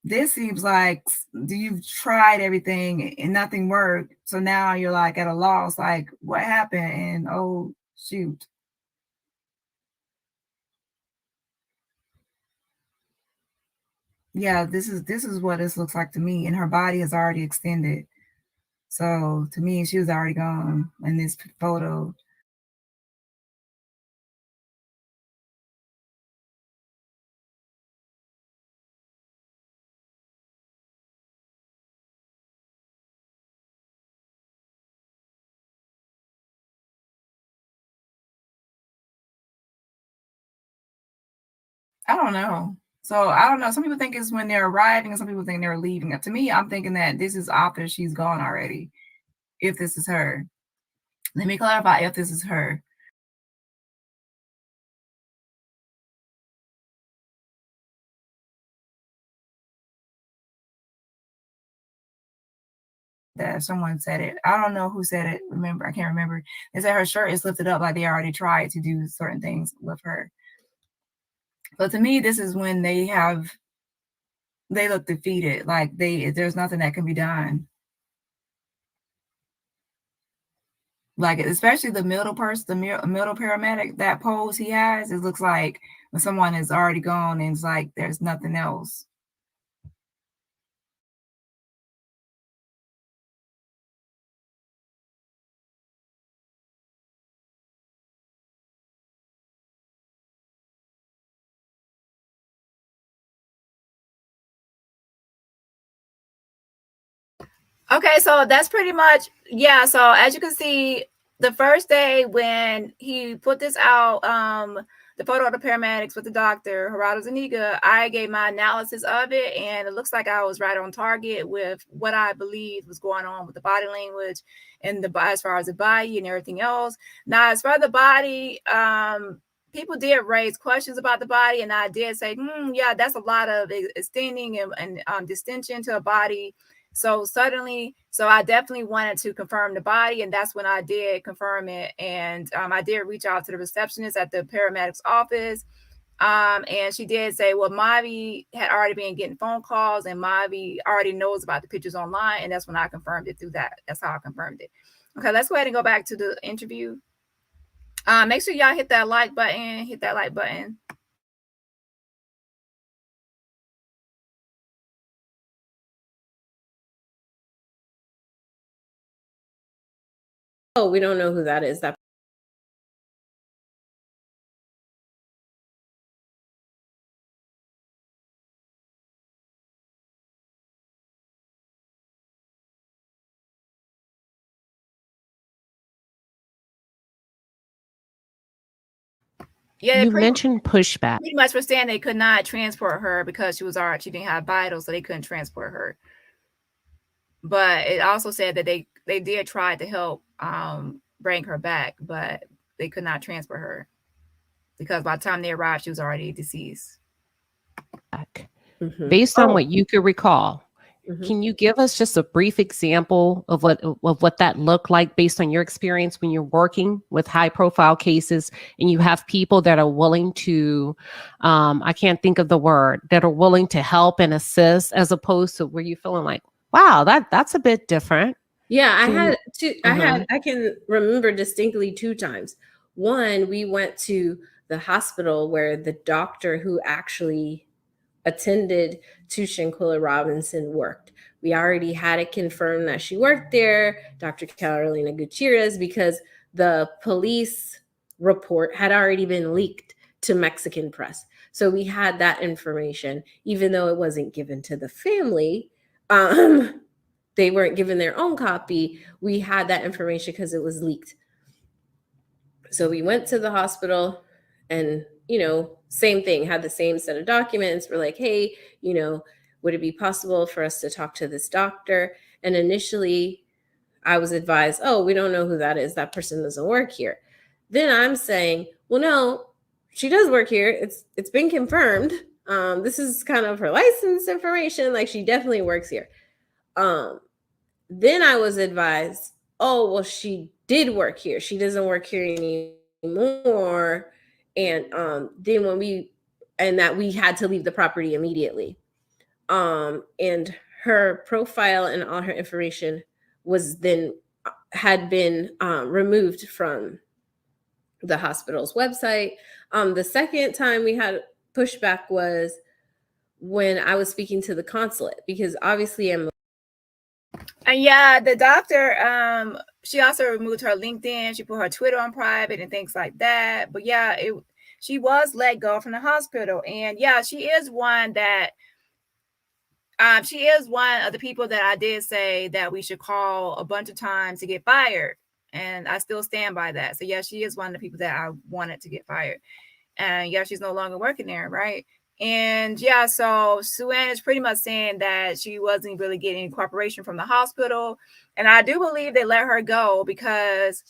This seems like you've tried everything and nothing worked. So now you're like at a loss, like what happened? And oh shoot. Yeah, this is what this looks like to me. And her body has already extended. So to me, she was already gone in this photo. I don't know. So I don't know. Some people think it's when they're arriving, and some people think they're leaving. To me, I'm thinking that this is after she's gone already. If this is her. Let me clarify if this is her. That someone said it. I don't know who said it. I can't remember. They said her shirt is lifted up, like they already tried to do certain things with her. But to me, this is when they look defeated. Like there's nothing that can be done. Like especially the middle person, the middle paramedic, that pose he has, it looks like when someone is already gone and it's like there's nothing else. Okay, so that's pretty much, yeah. So as you can see, the first day when he put this out, the photo of the paramedics with the doctor, Gerardo Zuniga, I gave my analysis of it, and it looks like I was right on target with what I believe was going on with the body language and the as far as the body and everything else. Now, as far as the body, people did raise questions about the body, and I did say, yeah, that's a lot of extending and distension to a body. So suddenly, so I definitely wanted to confirm the body, and that's when I did confirm it. And I did reach out to the receptionist at the paramedics office, and she did say, well, Mavi had already been getting phone calls, and Mavi already knows about the pictures online, and that's when I confirmed it through that. That's how I confirmed it. Okay, let's go ahead and go back to the interview. Make sure y'all hit that like button. Hit that like button. Oh, we don't know who that is. That Yeah, You mentioned pushback. pretty much were saying they could not transport her because she didn't have vitals, so they couldn't transport her. But it also said that they did try to help bring her back, but they could not transport her because by the time they arrived, she was already deceased. Based on what you could recall, Mhm. can you give us just a brief example of what that looked like based on your experience when you're working with high profile cases and you have people that are willing to, I can't think of the word, that are willing to help and assist, as opposed to where you're feeling like, wow, that's a bit different. Yeah, I Can had you- two. I can remember distinctly 2 times. One, we went to the hospital where the doctor who actually attended to Shanquella Robinson worked. We already had it confirmed that she worked there, Dr. Carolina Gutierrez, because the police report had already been leaked to Mexican press. So we had that information, even though it wasn't given to the family. They weren't given their own copy. We had that information because it was leaked. So we went to the hospital and, same thing, had the same set of documents. We're like, hey, would it be possible for us to talk to this doctor? And initially, I was advised, oh, we don't know who that is. That person doesn't work here. Then I'm saying, well, no, she does work here. It's been confirmed. This is kind of her license information. Like, she definitely works here. Then I was advised, oh, well, she did work here. She doesn't work here anymore. And then that we had to leave the property immediately. And her profile and all her information had been removed from the hospital's website. The second time we had pushback was when I was speaking to the consulate, because obviously I'm. And yeah, the doctor, she also removed her LinkedIn. She put her Twitter on private and things like that. But yeah, she was let go from the hospital. And yeah, she is one of the people that I did say that we should call a bunch of times to get fired. And I still stand by that. So yeah, she is one of the people that I wanted to get fired. And yeah, she's no longer working there, right? And yeah, so Sue-Ann is pretty much saying that she wasn't really getting cooperation from the hospital. And I do believe they let her go because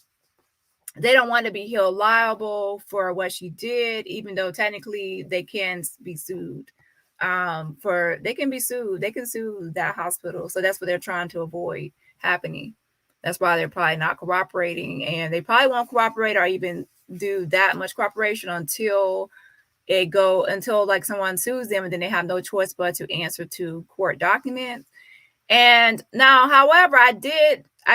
they don't want to be held liable for what she did, even though technically they can be sued. They can sue that hospital. So that's what they're trying to avoid happening. That's why they're probably not cooperating, and they probably won't cooperate or even do that much cooperation until like someone sues them, and then they have no choice but to answer to court documents. And now, however, I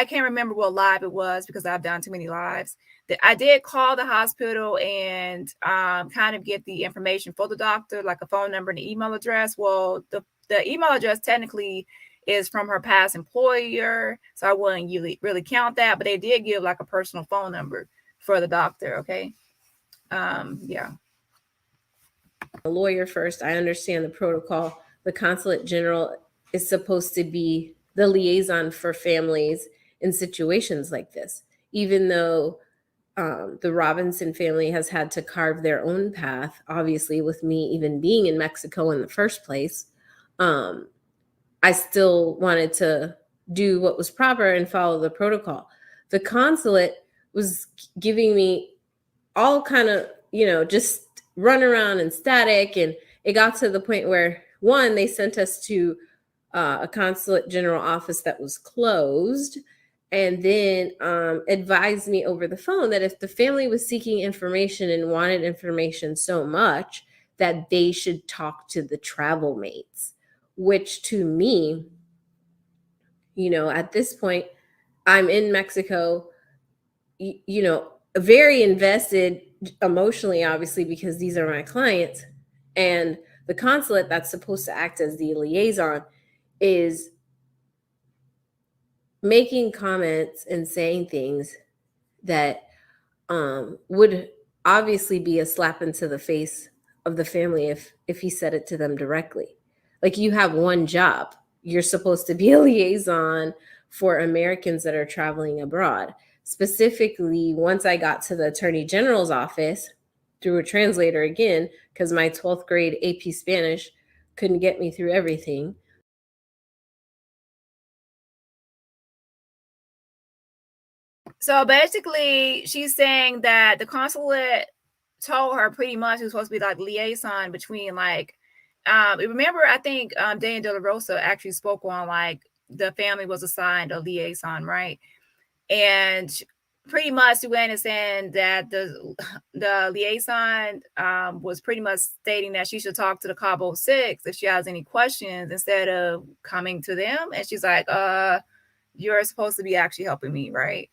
can't remember what live it was because I've done too many lives. That I did call the hospital and kind of get the information for the doctor, like a phone number and an email address. Well, the email address technically is from her past employer, so I wouldn't really count that. But they did give like a personal phone number for the doctor. Okay, yeah. A lawyer first. I understand the protocol. The consulate general is supposed to be the liaison for families in situations like this, even though the Robinson family has had to carve their own path, obviously, with me even being in Mexico in the first place. I still wanted to do what was proper and follow the protocol. The consulate was giving me all kind of, just run around and static. And it got to the point where, one, they sent us to a consulate general office that was closed, and then advised me over the phone that if the family was seeking information and wanted information so much, that they should talk to the travel mates, which to me, at this point, I'm in Mexico, very invested emotionally, obviously, because these are my clients. And the consulate that's supposed to act as the liaison is making comments and saying things that would obviously be a slap into the face of the family if he said it to them directly. Like, you have one job. You're supposed to be a liaison for Americans that are traveling abroad. Specifically, once I got to the Attorney General's office through a translator again, because my 12th grade AP Spanish couldn't get me through everything. So basically, she's saying that the consulate told her pretty much it was supposed to be like liaison between remember, I think Dani De La Rosa actually spoke on like the family was assigned a liaison, right? And pretty much she went and saying that the liaison was pretty much stating that she should talk to the Cabo 6 if she has any questions instead of coming to them. And she's like, you're supposed to be actually helping me, right?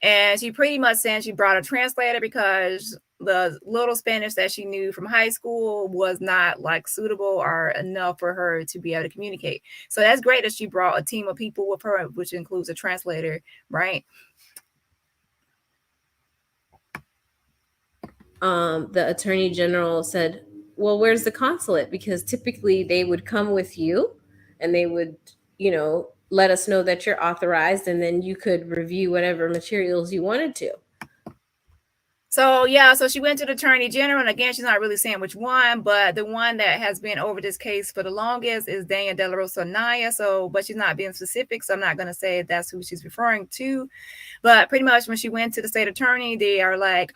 And she pretty much said she brought a translator because the little Spanish that she knew from high school was not like suitable or enough for her to be able to communicate. So that's great that she brought a team of people with her, which includes a translator, right? The Attorney General said, well, where's the consulate? Because typically they would come with you and they would, let us know that you're authorized, and then you could review whatever materials you wanted to. So, yeah, so she went to the Attorney General, and again, she's not really saying which one, but the one that has been over this case for the longest is Dani De La Rosa Naya. So, but she's not being specific, so I'm not going to say that's who she's referring to. But pretty much when she went to the state attorney, they are like,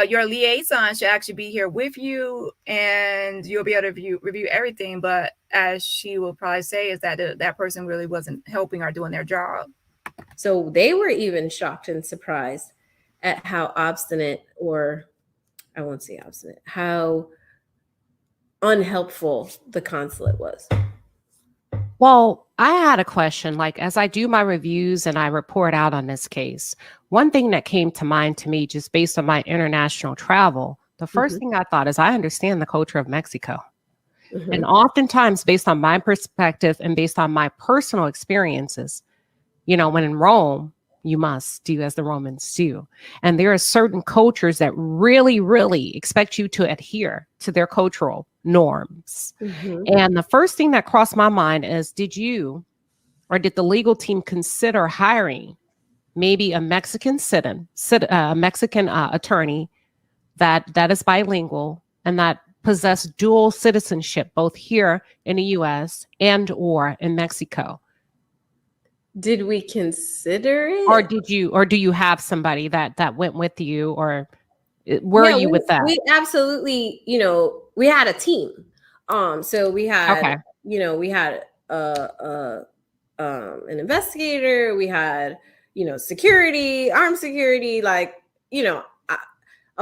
your liaison should actually be here with you and you'll be able to review everything. But as she will probably say, is that that person really wasn't helping or doing their job. So they were even shocked and surprised at how obstinate, or I won't say obstinate, how unhelpful the consulate was. Well, I had a question. Like, as I do my reviews and I report out on this case, one thing that came to mind to me, just based on my international travel, the first thing I thought is I understand the culture of Mexico. And oftentimes, based on my perspective and based on my personal experiences, when in Rome, you must do as the Romans do. And there are certain cultures that really, really expect you to adhere to their cultural norms. And the first thing that crossed my mind is, did the legal team consider hiring maybe a Mexican attorney that is bilingual and that possess dual citizenship, both here in the U.S. and or in Mexico? Did we consider it? Or do you have somebody that went with you, or where are you with that? We absolutely, we had a team. So we had, we had an investigator, we had, security, armed security, a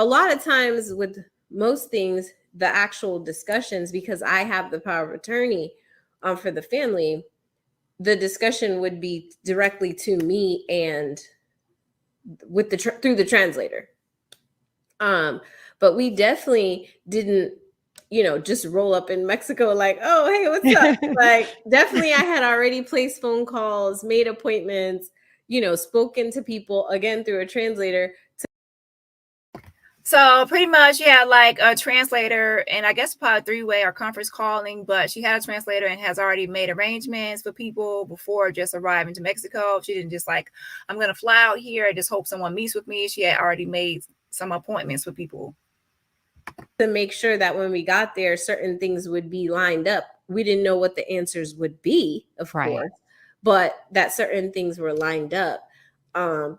lot of times with most things, the actual discussions, because I have the power of attorney for the family, the discussion would be directly to me and with through the translator. But we definitely didn't, just roll up in Mexico like, oh, hey, what's up? Definitely I had already placed phone calls, made appointments, spoken to people again through a translator. So pretty much she had like a translator, and I guess probably three-way or conference calling, but she had a translator and has already made arrangements for people before just arriving to Mexico. She didn't just like, I'm gonna fly out here and just hope someone meets with me. She had already made some appointments with people to make sure that when we got there, certain things would be lined up. We didn't know what the answers would be, of course, but that certain things were lined up,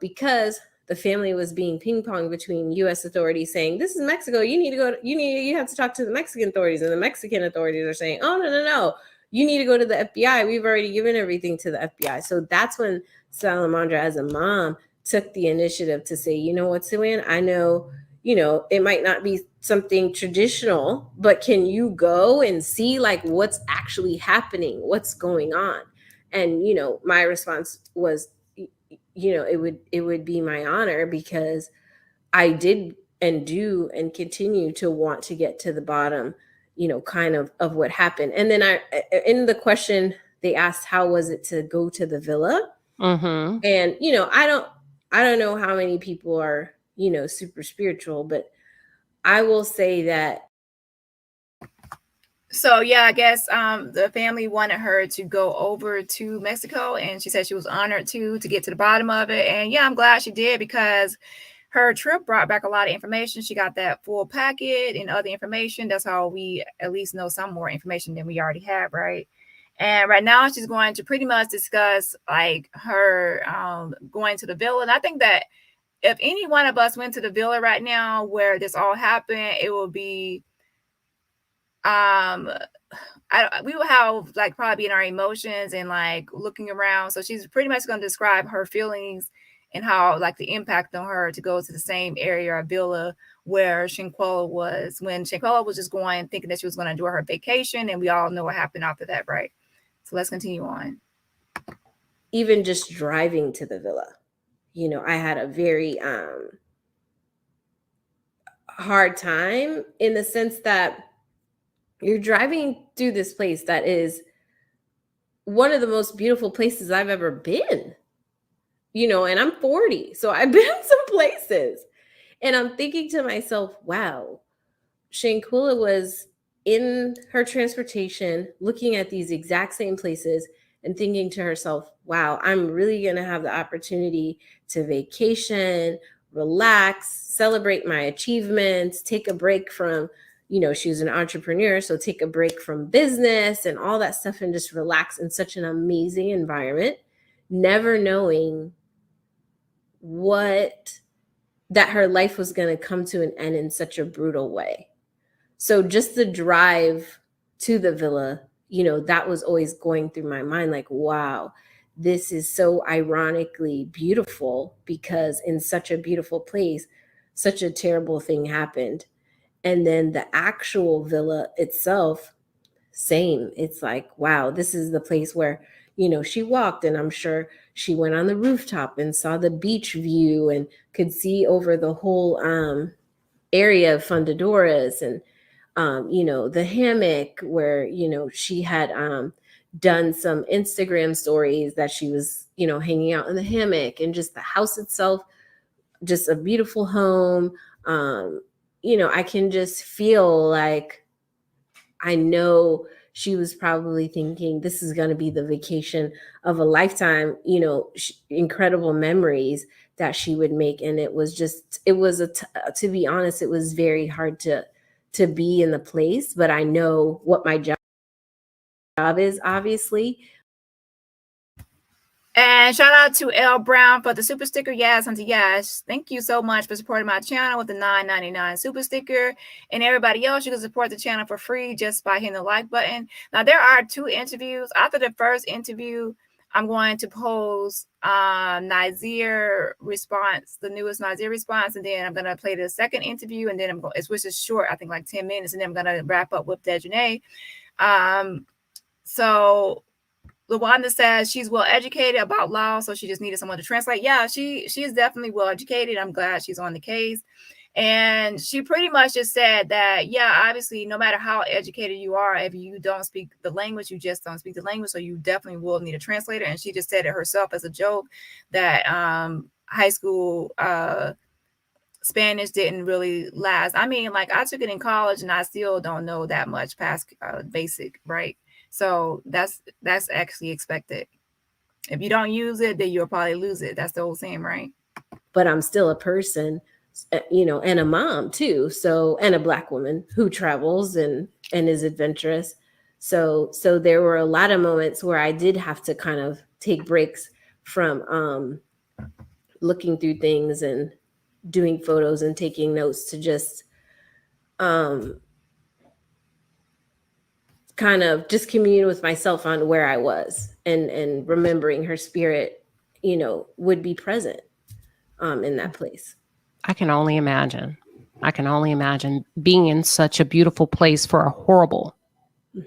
because the family was being ping pong between U.S. authorities saying, "This is Mexico. You need to go. You have to talk to the Mexican authorities," and the Mexican authorities are saying, "Oh, no. You need to go to the FBI. We've already given everything to the FBI." So that's when Salamandra, as a mom, took the initiative to say, "You know what, Suan? I know, it might not be something traditional, but can you go and see like what's actually happening, what's going on?" And my response was, it would be my honor, because I did and do and continue to want to get to the bottom, kind of what happened. And then in the question, they asked, how was it to go to the villa? Mm-hmm. And I don't know how many people are super spiritual, but I will say that. So yeah, I guess the family wanted her to go over to Mexico, and she said she was honored to get to the bottom of it. And yeah, I'm glad she did, because her trip brought back a lot of information. She got that full packet and other information. That's how we at least know some more information than we already have, right? And right now she's going to pretty much discuss like her going to the villa. And I think that if any one of us went to the villa right now where this all happened, it will be we will have like probably in our emotions and like looking around. So she's pretty much going to describe her feelings and how like the impact on her to go to the same area or villa where Shanquella was, when Shanquella was just going thinking that she was going to enjoy her vacation, and we all know what happened after that, right? So let's continue on. Even just driving to the villa, I had a very hard time, in the sense that you're driving through this place that is one of the most beautiful places I've ever been, and I'm 40, so I've been some places. And I'm thinking to myself, wow, Shanquella was in her transportation looking at these exact same places and thinking to herself, wow, I'm really going to have the opportunity to vacation, relax, celebrate my achievements, take a break from, she's an entrepreneur, so take a break from business and all that stuff and just relax in such an amazing environment, never knowing that her life was going to come to an end in such a brutal way. So just the drive to the villa, that was always going through my mind, like, wow, this is so ironically beautiful, because in such a beautiful place, such a terrible thing happened. And then the actual villa itself, same. It's like, wow, this is the place where, she walked, and I'm sure she went on the rooftop and saw the beach view and could see over the whole area of Fundadoras, and the hammock where, she had done some Instagram stories that she was, hanging out in the hammock, and just the house itself, just a beautiful home. I can just feel like, I know she was probably thinking, this is going to be the vacation of a lifetime, incredible memories that she would make. And it was to be honest, it was very hard to be in the place, but I know what my job is, obviously. And shout out to L Brown for the super sticker. Yes, Auntie Yes. Thank you so much for supporting my channel with the $9.99 super sticker. And everybody else, you can support the channel for free just by hitting the like button. Now, there are 2 interviews. After the first interview, I'm going to post Nazeer response, the newest Nazeer response, and then I'm going to play the second interview, and then which is short, I think like 10 minutes, and then I'm going to wrap up with Daejhanae. So Luanda says she's well educated about law, so she just needed someone to translate. Yeah, she is definitely well educated. I'm glad she's on the case. And she pretty much just said that, yeah, obviously, no matter how educated you are, if you don't speak the language, you just don't speak the language. So you definitely will need a translator. And she just said it herself as a joke that high school Spanish didn't really last. I mean, like I took it in college and I still don't know that much past basic, right? So that's actually expected. If you don't use it, then you'll probably lose it. That's the old saying, right? But I'm still a person, and a mom too. So, and a Black woman who travels and is adventurous. So there were a lot of moments where I did have to kind of take breaks from looking through things and doing photos and taking notes to just kind of just commune with myself on where I was, and remembering her spirit, would be present in that place. I can only imagine. I can only imagine being in such a beautiful place for a horrible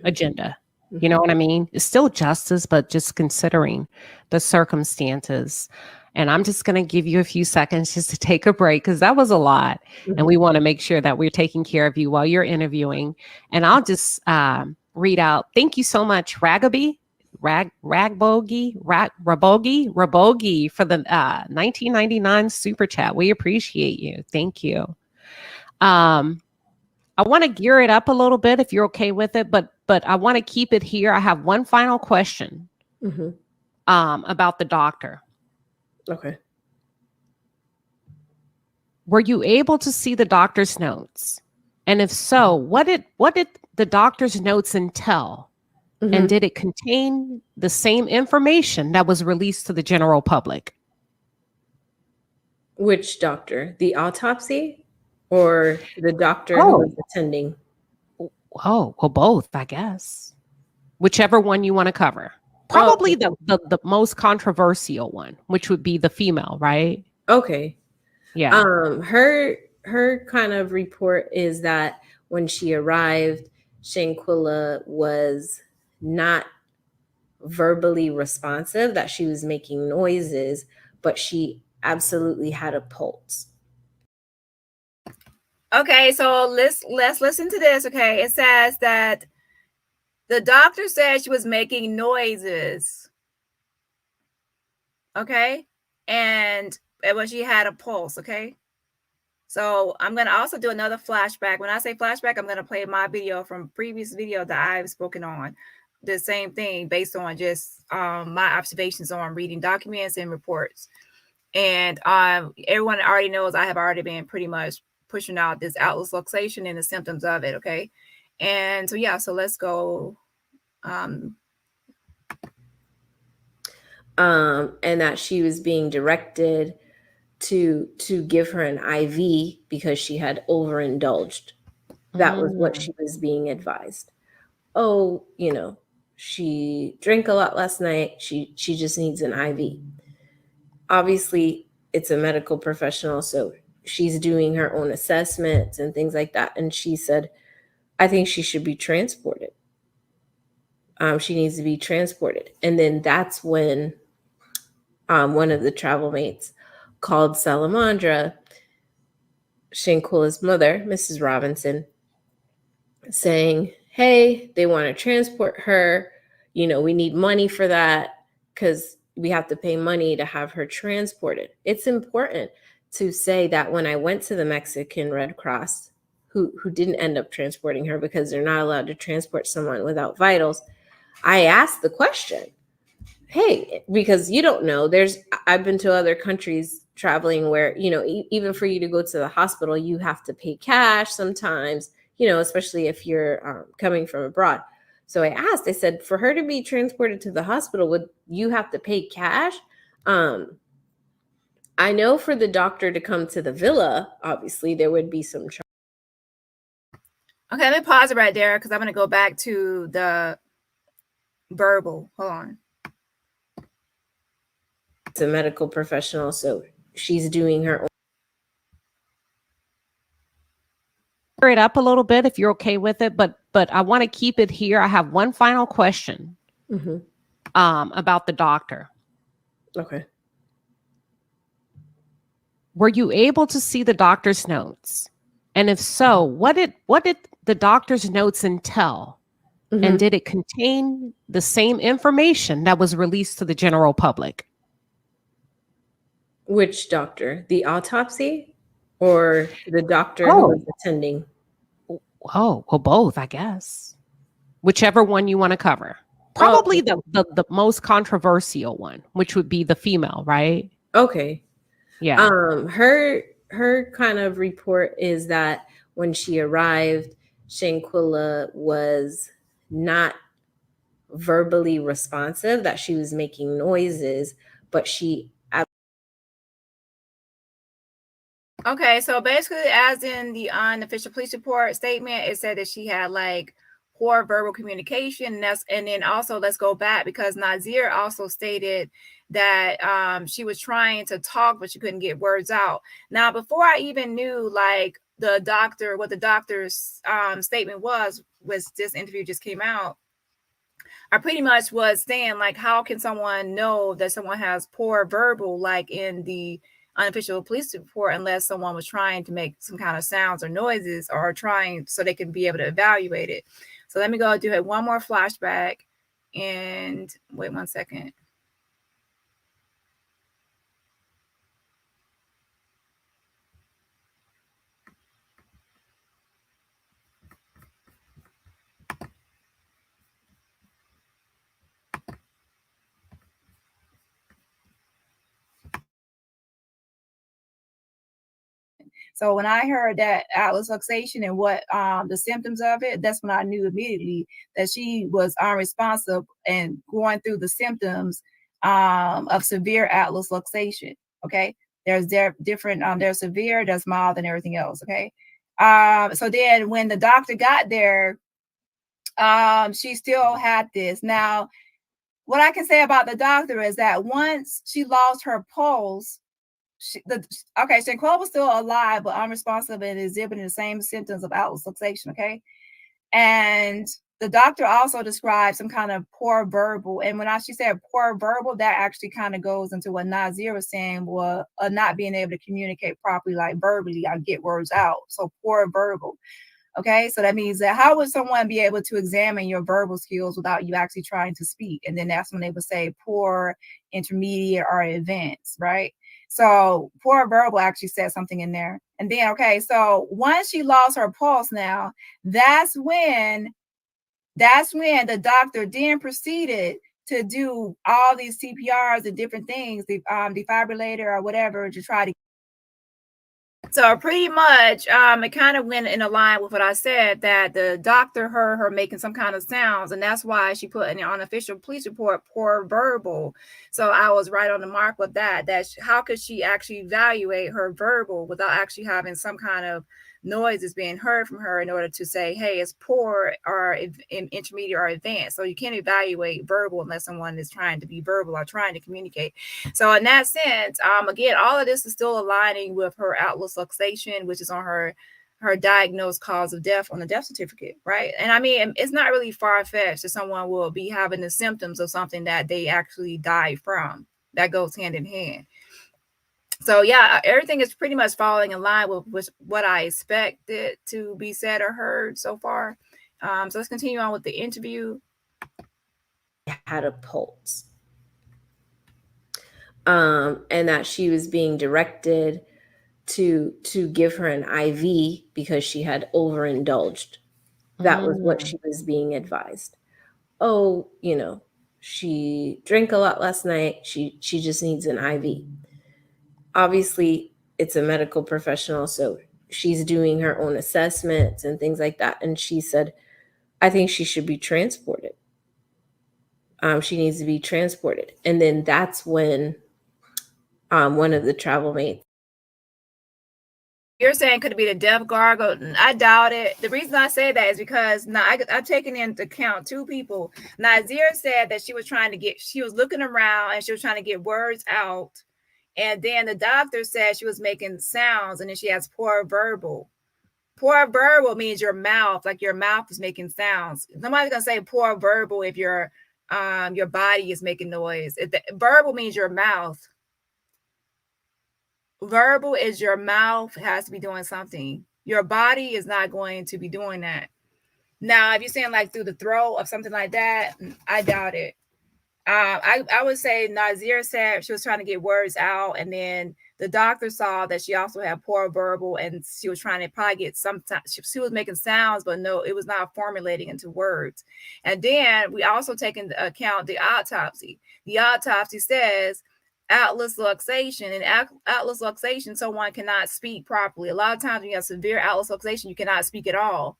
agenda. You know what I mean? It's still justice, but just considering the circumstances. And I'm just going to give you a few seconds just to take a break because that was a lot. And we want to make sure that we're taking care of you while you're interviewing. And I'll just read out. Thank you so much, Rabogi for the 1999 super chat. We appreciate you. Thank you. I want to gear it up a little bit if you're okay with it, but I want to keep it here. I have one final question about the doctor. Okay. Were you able to see the doctor's notes? And if so, what did the doctor's notes entail? And did it contain the same information that was released to the general public? Which doctor? The autopsy or the doctor who was attending? Oh, well, both, I guess. Whichever one you want to cover. Probably the most controversial one, which would be the female, right? Okay. Yeah. Her kind of report is that when she arrived, Shanquella was not verbally responsive, that she was making noises, but she absolutely had a pulse. Okay, so let's listen to this. Okay, it says that the doctor said she was making noises. Okay, and when she had a pulse. Okay, so I'm gonna also do another flashback. When I say flashback, I'm gonna play my video from previous video that I've spoken on. The same thing based on just my observations on reading documents and reports. And everyone already knows I have already been pretty much pushing out this Atlas luxation and the symptoms of it. Okay. And so, yeah, so let's go. And that she was being directed to give her an IV because she had overindulged. That was what she was being advised. Oh, she drank a lot last night. She just needs an IV. Obviously, it's a medical professional, so she's doing her own assessments and things like that. And she said, I think she should be transported. She needs to be transported. And then that's when one of the travel mates called Salamandra, Shanquella's mother, Mrs. Robinson, saying, hey, they want to transport her. We need money for that because we have to pay money to have her transported. It's important to say that when I went to the Mexican Red Cross, who didn't end up transporting her because they're not allowed to transport someone without vitals, I asked the question, hey, because you don't know, I've been to other countries traveling where, even for you to go to the hospital, you have to pay cash sometimes, especially if you're coming from abroad. So I said, for her to be transported to the hospital, would you have to pay cash? I know for the doctor to come to the villa, obviously there would be some charge. Okay, let me pause it right there because I'm going to go back to the verbal. Hold on. It's a medical professional, so she's doing her own. It up a little bit if you're okay with it, but I want to keep it here. I have one final question about the doctor. Okay. Were you able to see the doctor's notes? And if so, what did the doctor's notes entail? And did it contain the same information that was released to the general public? Which doctor? The autopsy or the doctor who was attending? Oh, well, both, I guess. Whichever one you want to cover. Probably the most controversial one, which would be the female, right? Okay. Yeah. Her kind of report is that when she arrived, Shanquella was not verbally responsive, that she was making noises, but she Okay, so basically, as in the unofficial police report statement, it said that she had like poor verbal communication. And then also let's go back because Nazeer also stated that she was trying to talk, but she couldn't get words out. Now, before I even knew like what the doctor's statement was this interview just came out. I pretty much was saying like, how can someone know that someone has poor verbal, like in the unofficial police report, unless someone was trying to make some kind of sounds or noises or trying so they can be able to evaluate it. So let me go do it one more flashback and wait 1 second. So when I heard that atlas luxation and what the symptoms of it, that's when I knew immediately that she was unresponsive and going through the symptoms of severe atlas luxation. Okay, there's different. There's severe, there's mild, and everything else. Okay, so then when the doctor got there, she still had this. Now, what I can say about the doctor is that once she lost her pulse. Shanquella was still alive, but unresponsive and exhibiting the same symptoms of atlas luxation. Okay, and the doctor also described some kind of poor verbal. And when she said poor verbal, that actually kind of goes into what Nazeer was saying, well, not being able to communicate properly, like verbally, or get words out. So poor verbal. Okay, so that means that how would someone be able to examine your verbal skills without you actually trying to speak? And then that's when they would say poor, intermediate, or advanced, right? So poor verbal actually said something in there. And then, okay, so once she lost her pulse now, that's when the doctor then proceeded to do all these CPRs and different things, the defibrillator or whatever, to try to. So pretty much, it kind of went in a line with what I said, that the doctor heard her making some kind of sounds, and that's why she put in the unofficial police report poor verbal. So I was right on the mark with that. How could she actually evaluate her verbal without actually having some kind of noises being heard from her in order to say, hey, it's poor or intermediate or advanced. So you can't evaluate verbal unless someone is trying to be verbal or trying to communicate. So in that sense, again, all of this is still aligning with her atlas luxation, which is on her diagnosed cause of death on the death certificate, right? And I mean, it's not really far-fetched that someone will be having the symptoms of something that they actually died from. That goes hand in hand. So yeah, everything is pretty much falling in line with what I expected to be said or heard so far. So let's continue on with the interview. Had a pulse. And that she was being directed to give her an IV because she had overindulged. That was what she was being advised. Oh, she drank a lot last night. She just needs an IV. Obviously, it's a medical professional, so she's doing her own assessments and things like that. And she said, I think she should be transported. She needs to be transported. And then that's when one of the travel mates. You're saying could it be the death gargle? I doubt it. The reason I say that is because now I've taken into account two people. Nazeer said that she was looking around and she was trying to get words out. And then the doctor said she was making sounds and then she has poor verbal. Poor verbal means your mouth, like your mouth is making sounds. Nobody's gonna say poor verbal if your body is making noise. Verbal means your mouth. Verbal is your mouth has to be doing something. Your body is not going to be doing that. Now, if you're saying like through the throat or something like that, I doubt it. I would say Nazeer said she was trying to get words out, and then the doctor saw that she also had poor verbal, and she was trying to probably get she was making sounds, but no, it was not formulating into words. And then we also take into account the autopsy. The autopsy says atlas luxation, and atlas luxation, someone cannot speak properly. A lot of times when you have severe atlas luxation, you cannot speak at all.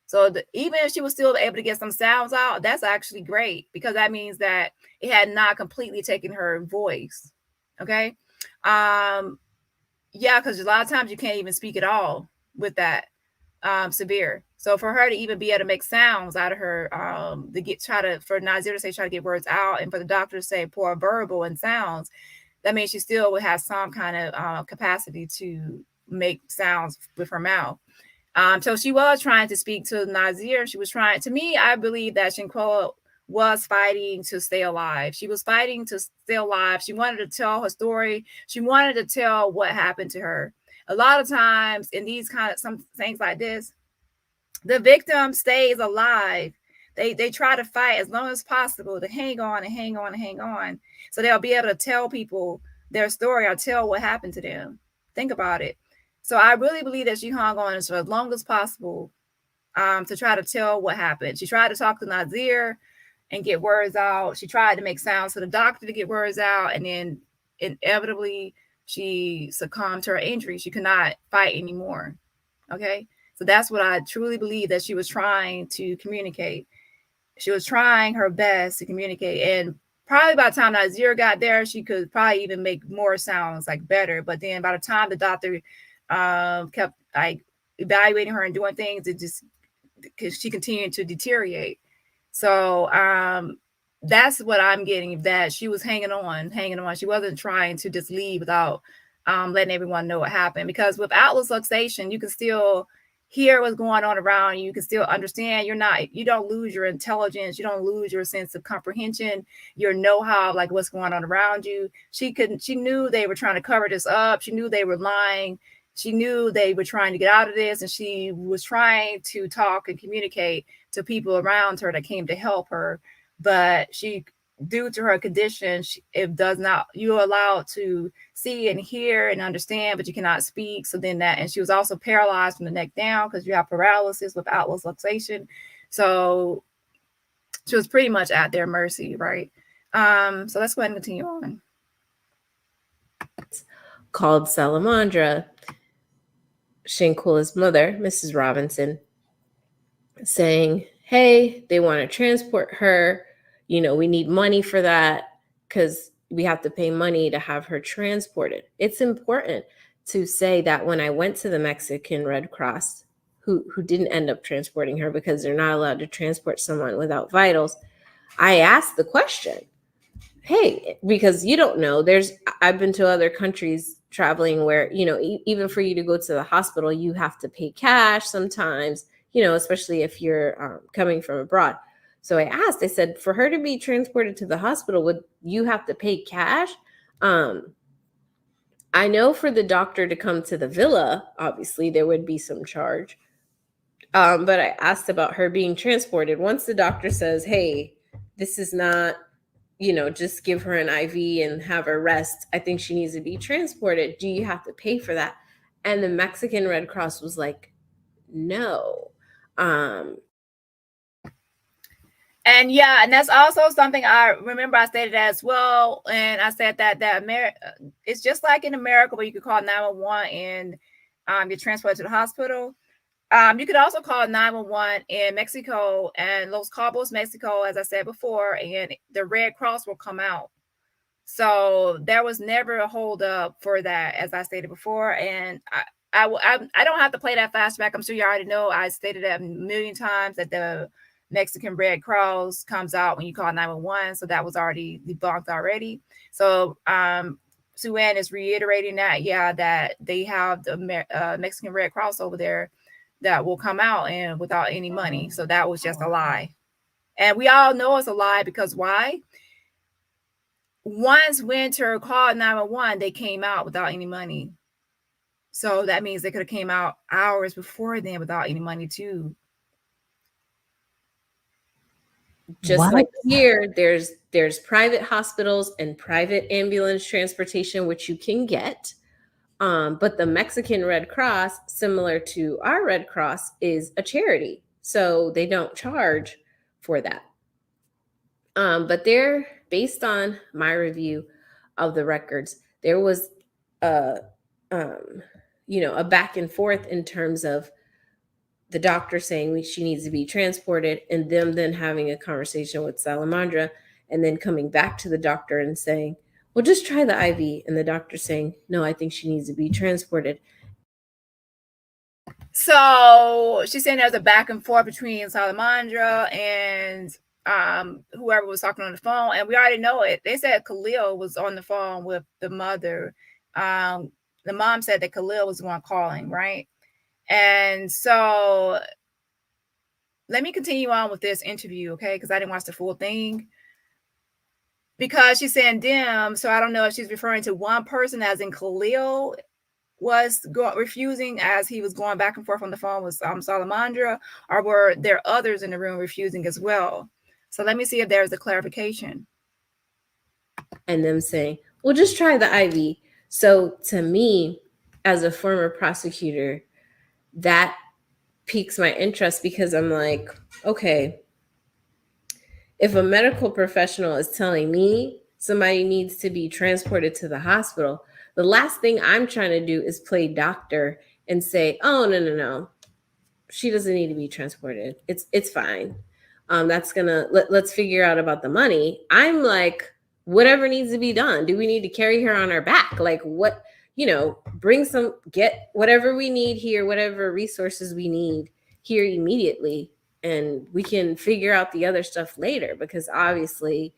So even if she was still able to get some sounds out, that's actually great, because that means that it had not completely taken her voice. Okay. Yeah, because a lot of times you can't even speak at all with that severe. So for her to even be able to make sounds out of her, for Nazeer to say try to get words out, and for the doctor to say poor verbal and sounds, that means she still would have some kind of capacity to make sounds with her mouth. So she was trying to speak to Nazeer. She was trying, to me, I believe that Shanquella was fighting to stay alive. She was fighting to stay alive. She wanted to tell her story. She wanted to tell what happened to her. A lot of times in these kind of some things like this, the victim stays alive. They try to fight as long as possible to hang on and hang on and hang on. So they'll be able to tell people their story or tell what happened to them. Think about it. So I really believe that she hung on for as long as possible to try to tell what happened. She tried to talk to Nazeer and get words out. She tried to make sounds to the doctor to get words out. And then inevitably, she succumbed to her injury. She could not fight anymore. Okay. So that's what I truly believe, that she was trying to communicate. She was trying her best to communicate. And probably by the time Nazeer got there, she could probably even make more sounds, like better. But then by the time the doctor kept like evaluating her and doing things, it just, because she continued to deteriorate. So that's what I'm getting, that she was hanging on. She wasn't trying to just leave without letting everyone know what happened. Because with atlas luxation, you can still hear what's going on around you. You can still understand. You don't lose your intelligence. You don't lose your sense of comprehension, your know-how, like what's going on around you. She knew they were trying to cover this up. She knew they were lying. She knew they were trying to get out of this, and she was trying to talk and communicate to people around her that came to help her. But she, due to her condition, you're allowed to see and hear and understand, but you cannot speak. So then and she was also paralyzed from the neck down, because you have paralysis with atlas luxation. So she was pretty much at their mercy, right? So let's go ahead and continue on. Called Salamandra, Shanquella's mother, Mrs. Robinson, saying, hey, they want to transport her. We need money for that, because we have to pay money to have her transported. It's important to say that when I went to the Mexican Red Cross, who didn't end up transporting her because they're not allowed to transport someone without vitals, I asked the question, hey, because you don't know, I've been to other countries traveling where, even for you to go to the hospital, you have to pay cash sometimes, especially if you're coming from abroad. So I said, for her to be transported to the hospital, would you have to pay cash? I know for the doctor to come to the villa, obviously there would be some charge. But I asked about her being transported. Once the doctor says, hey, this is not, just give her an IV and have her rest, I think she needs to be transported. Do you have to pay for that? And the Mexican Red Cross was like, no. And yeah, and that's also something I remember I stated as well. And I said that it's just like in America where you could call 911 and get transported to the hospital. You could also call 911 in Mexico and Los Cabos, Mexico, as I said before, and the Red Cross will come out. So there was never a hold up for that, as I stated before. And I don't have to play that flashback. I'm sure you already know. I stated that a million times, that the Mexican Red Cross comes out when you call 911. So that was already debunked already. So Sue Ann is reiterating that, that they have the Mexican Red Cross over there that will come out and without any money. So that was just a lie. And we all know it's a lie, because why? Once Winter called 911, they came out without any money. So that means they could have came out hours before then without any money too. Just What? like here, there's private hospitals and private ambulance transportation, which you can get. But the Mexican Red Cross, similar to our Red Cross, is a charity. So they don't charge for that. But they're based on my review of the records, there was a a back and forth in terms of the doctor saying she needs to be transported, and them then having a conversation with Salamandra, and then coming back to the doctor and saying, well, just try the IV. And the doctor saying, no, I think she needs to be transported. So she's saying there's a back and forth between Salamandra and whoever was talking on the phone. And we already know it. They said Khalil was on the phone with the mother. The mom said that Khalil was the one calling, right? And so let me continue on with this interview, okay? Because I didn't watch the full thing. Because she's saying them, so I don't know if she's referring to one person, as in Khalil was refusing as he was going back and forth on the phone with Salamandra, or were there others in the room refusing as well? So let me see if there's a clarification. And them saying, well, just try the IV. So to me, as a former prosecutor, that piques my interest, because I'm like, okay, if a medical professional is telling me somebody needs to be transported to the hospital, the last thing I'm trying to do is play doctor and say, oh, no. She doesn't need to be transported. It's fine. That's gonna, let's figure out about the money. I'm like, whatever needs to be done. Do we need to carry her on our back? Like, what, get whatever we need here, whatever resources we need here immediately. And we can figure out the other stuff later, because obviously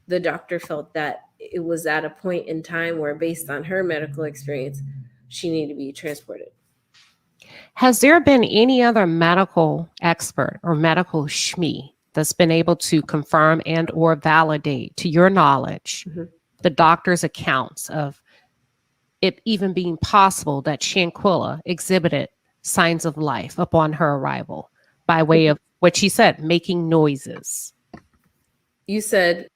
the doctor felt that it was at a point in time where, based on her medical experience, she needed to be transported. Has there been any other medical expert or medical SHME that's been able to confirm and or validate, to your knowledge, the doctor's accounts of it even being possible that Shanquella exhibited signs of life upon her arrival by way of what she said, making noises? You said,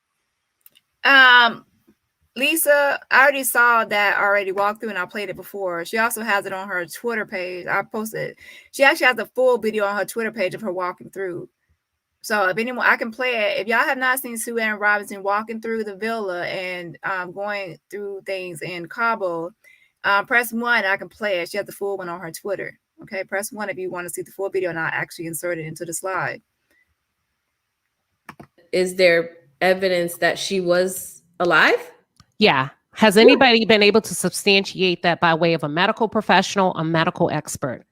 Lisa, I already saw that already walked through, and I played it before. She also has it on her Twitter page. I posted. She actually has a full video on her Twitter page of her walking through. So if anyone, I can play it. If y'all have not seen Sue Ann Robinson walking through the villa and going through things in Cabo, press 1. I can play it. She has the full one on her Twitter. Okay, press 1 if you want to see the full video, and I'll actually insert it into the slide. Is there evidence that she was alive? Yeah. Has anybody been able to substantiate that by way of a medical professional, a medical expert,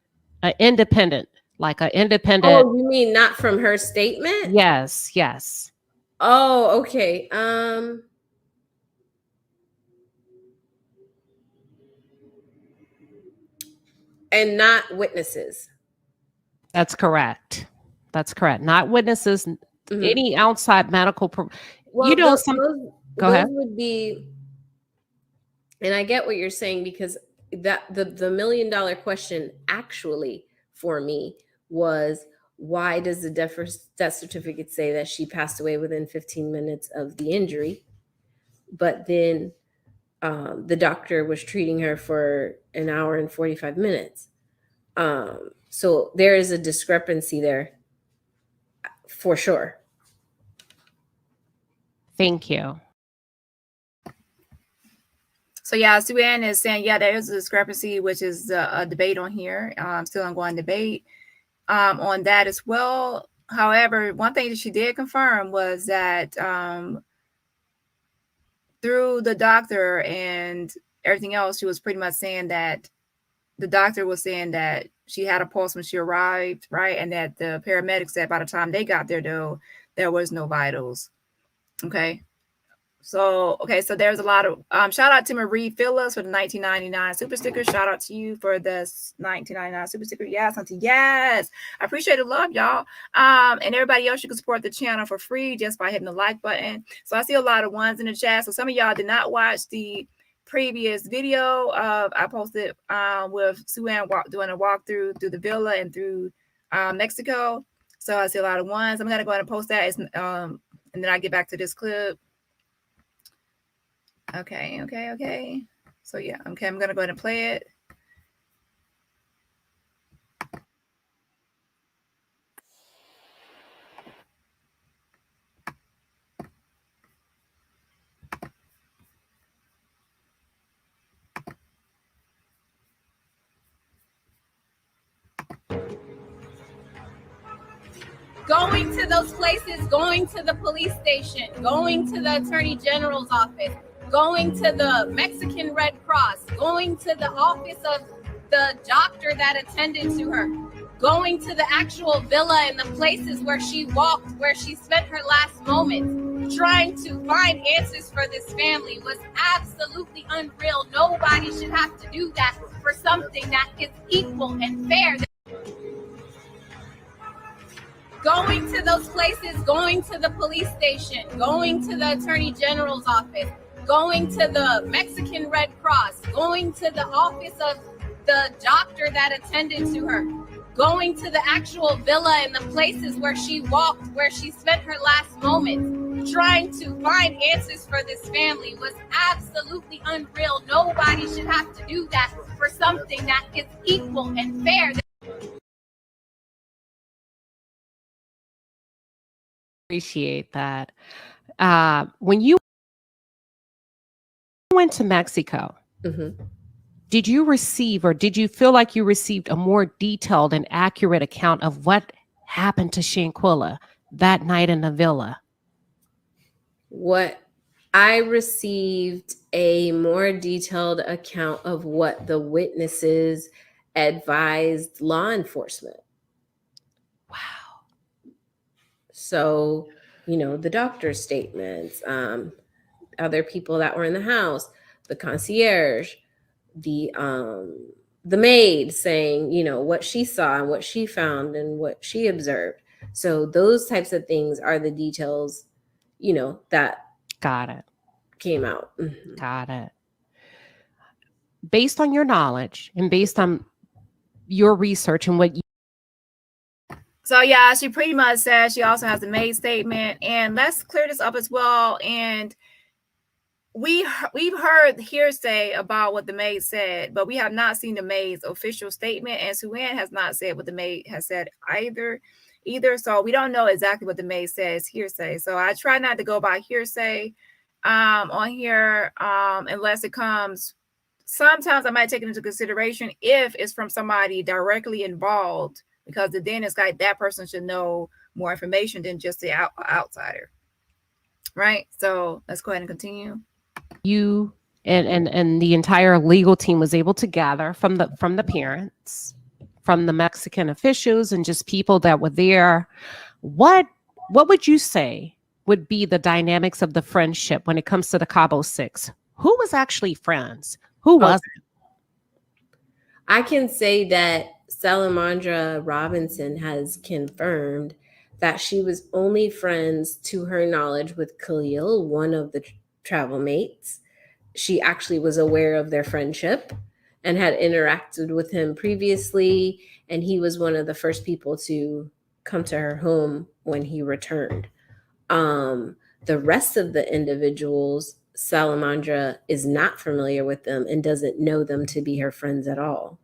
an independent? Oh, you mean not from her statement? Yes. Oh, okay. And not witnesses. That's correct. Not witnesses. Any outside medical. Go ahead. Would be, and I get what you're saying, because that the $1 million question actually for me was, why does the death certificate say that she passed away within 15 minutes of the injury, but then the doctor was treating her for an hour and 45 minutes? So there is a discrepancy there for sure. Thank you. So yeah, Sue Ann is saying, yeah, there is a discrepancy, which is a debate on here. Still ongoing debate on that as well. However, one thing that she did confirm was that through the doctor and everything else, she was pretty much saying that the doctor was saying that she had a pulse when she arrived, right? And that the paramedics said by the time they got there, though, there was no vitals. Okay. So there's a lot of shout out to Marie Phillips for the 1999 super sticker. Shout out to you for this 1999 super sticker. Yes, auntie. Yes. I appreciate the love, y'all. And everybody else, you can support the channel for free just by hitting the like button. So I see a lot of ones in the chat. So some of y'all did not watch the previous video I posted with Sue Ann doing a walkthrough through the villa and through Mexico. So I see a lot of ones. I'm going to go ahead and post that. And then I get back to this clip. Okay. So yeah, okay, I'm going to go ahead and play it. Going to those places, going to the police station, going to the attorney general's office, going to the Mexican Red Cross, going to the office of the doctor that attended to her, going to the actual villa and the places where she walked, where she spent her last moments, trying to find answers for this family was absolutely unreal. Nobody should have to do that for something that is equal and fair. Going to those places, going to the police station, going to the attorney general's office, going to the Mexican Red Cross, going to the office of the doctor that attended to her, going to the actual villa and the places where she walked, where she spent her last moments, trying to find answers for this family was absolutely unreal. Nobody should have to do that for something that is equal and fair. Appreciate that. When you went to Mexico, did you receive, or did you feel like you received a more detailed and accurate account of what happened to Shanquella that night in the villa? What I received a more detailed account of what the witnesses advised law enforcement. Wow. So, the doctor's statements, other people that were in the house, the concierge, the maid saying, what she saw and what she found and what she observed. So those types of things are the details, that Got it. came out. Got it. Based on your knowledge and based on your research and what you... So yeah, she pretty much said she also has a maid statement, and let's clear this up as well. And we've heard hearsay about what the maid said, but we have not seen the maid's official statement, and Suan has not said what the maid has said either. So we don't know exactly what the maid says. Hearsay. So I try not to go by hearsay on here unless it comes. Sometimes I might take it into consideration if it's from somebody directly involved, because then it's like that person should know more information than just the outsider, right? So let's go ahead and continue. You and the entire legal team was able to gather from the parents, from the Mexican officials, and just people that were there. What would you say would be the dynamics of the friendship when it comes to the Cabo Six? Who was actually friends? Who wasn't? I can say that Salamandra Robinson has confirmed that she was only friends, to her knowledge, with Khalil, one of the travel mates. She actually was aware of their friendship and had interacted with him previously, and he was one of the first people to come to her home when he returned. The rest of the individuals, Salamandra is not familiar with them and doesn't know them to be her friends at all.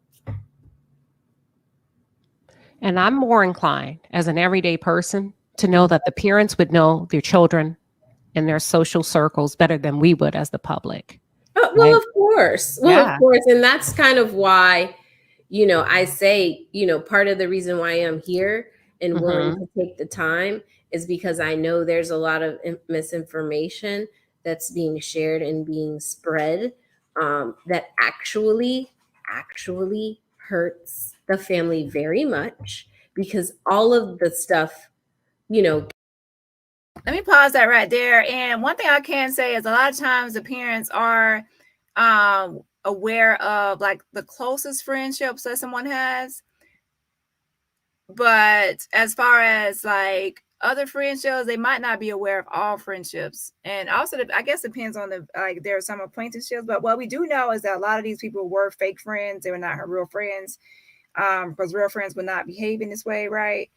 And I'm more inclined, as an everyday person, to know that the parents would know their children and their social circles better than we would as the public. Well, right? Of course. Of course. And that's kind of why, I say, part of the reason why I'm here and willing to take the time is because I know there's a lot of misinformation that's being shared and being spread that actually hurts the family very much, because all of the stuff, Let me pause that right there. And one thing I can say is a lot of times the parents are aware of like the closest friendships that someone has. But as far as like other friendships, they might not be aware of all friendships. And also, I guess it depends on there are some acquaintanceships. But what we do know is that a lot of these people were fake friends. They were not her real friends, because real friends would not behave in this way, right?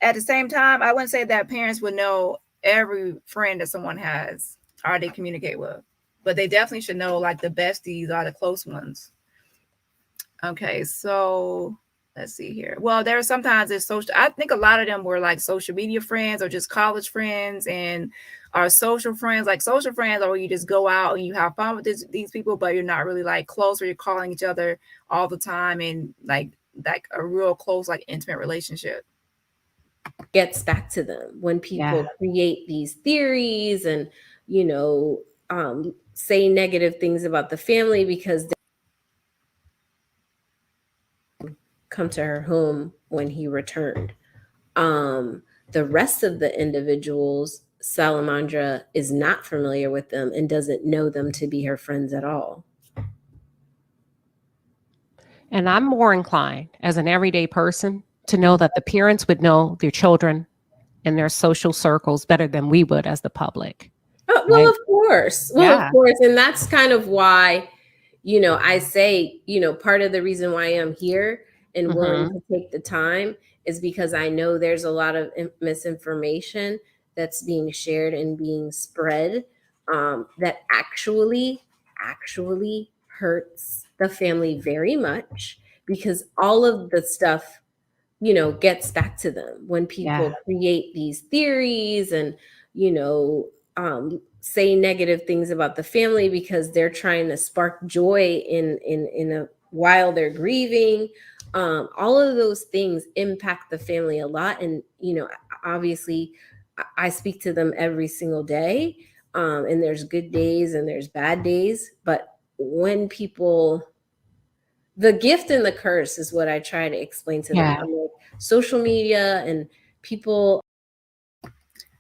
at the same time, I wouldn't say that parents would know every friend that someone has or they communicate with, but they definitely should know like the besties or the close ones. Okay, so let's see here. Well, there are sometimes it's social. I think a lot of them were like social media friends or just college friends and are social friends. Like social friends, or you just go out and you have fun with these people, but you're not really like close, or you're calling each other all the time and like a real close, like intimate relationship. Gets back to them when people create these theories and, you know, say negative things about the family because they come to her home when he returned. The rest of the individuals, Salamandra is not familiar with them and doesn't know them to be her friends at all. And I'm more inclined as an everyday person to know that the parents would know their children and their social circles better than we would as the public. Well, right? Of course. Well, of course. And that's kind of why, you know, I say, you know, part of the reason why I'm here and willing to take the time is because I know there's a lot of misinformation that's being shared and being spread that actually hurts the family very much, because all of the stuff, you know, gets back to them when people create these theories and, you know, say negative things about the family because they're trying to spark joy while they're grieving. All of those things impact the family a lot. And, you know, obviously I speak to them every single day. And there's good days and there's bad days. But when people, the gift and the curse is what I try to explain to them. I'm like, social media and people.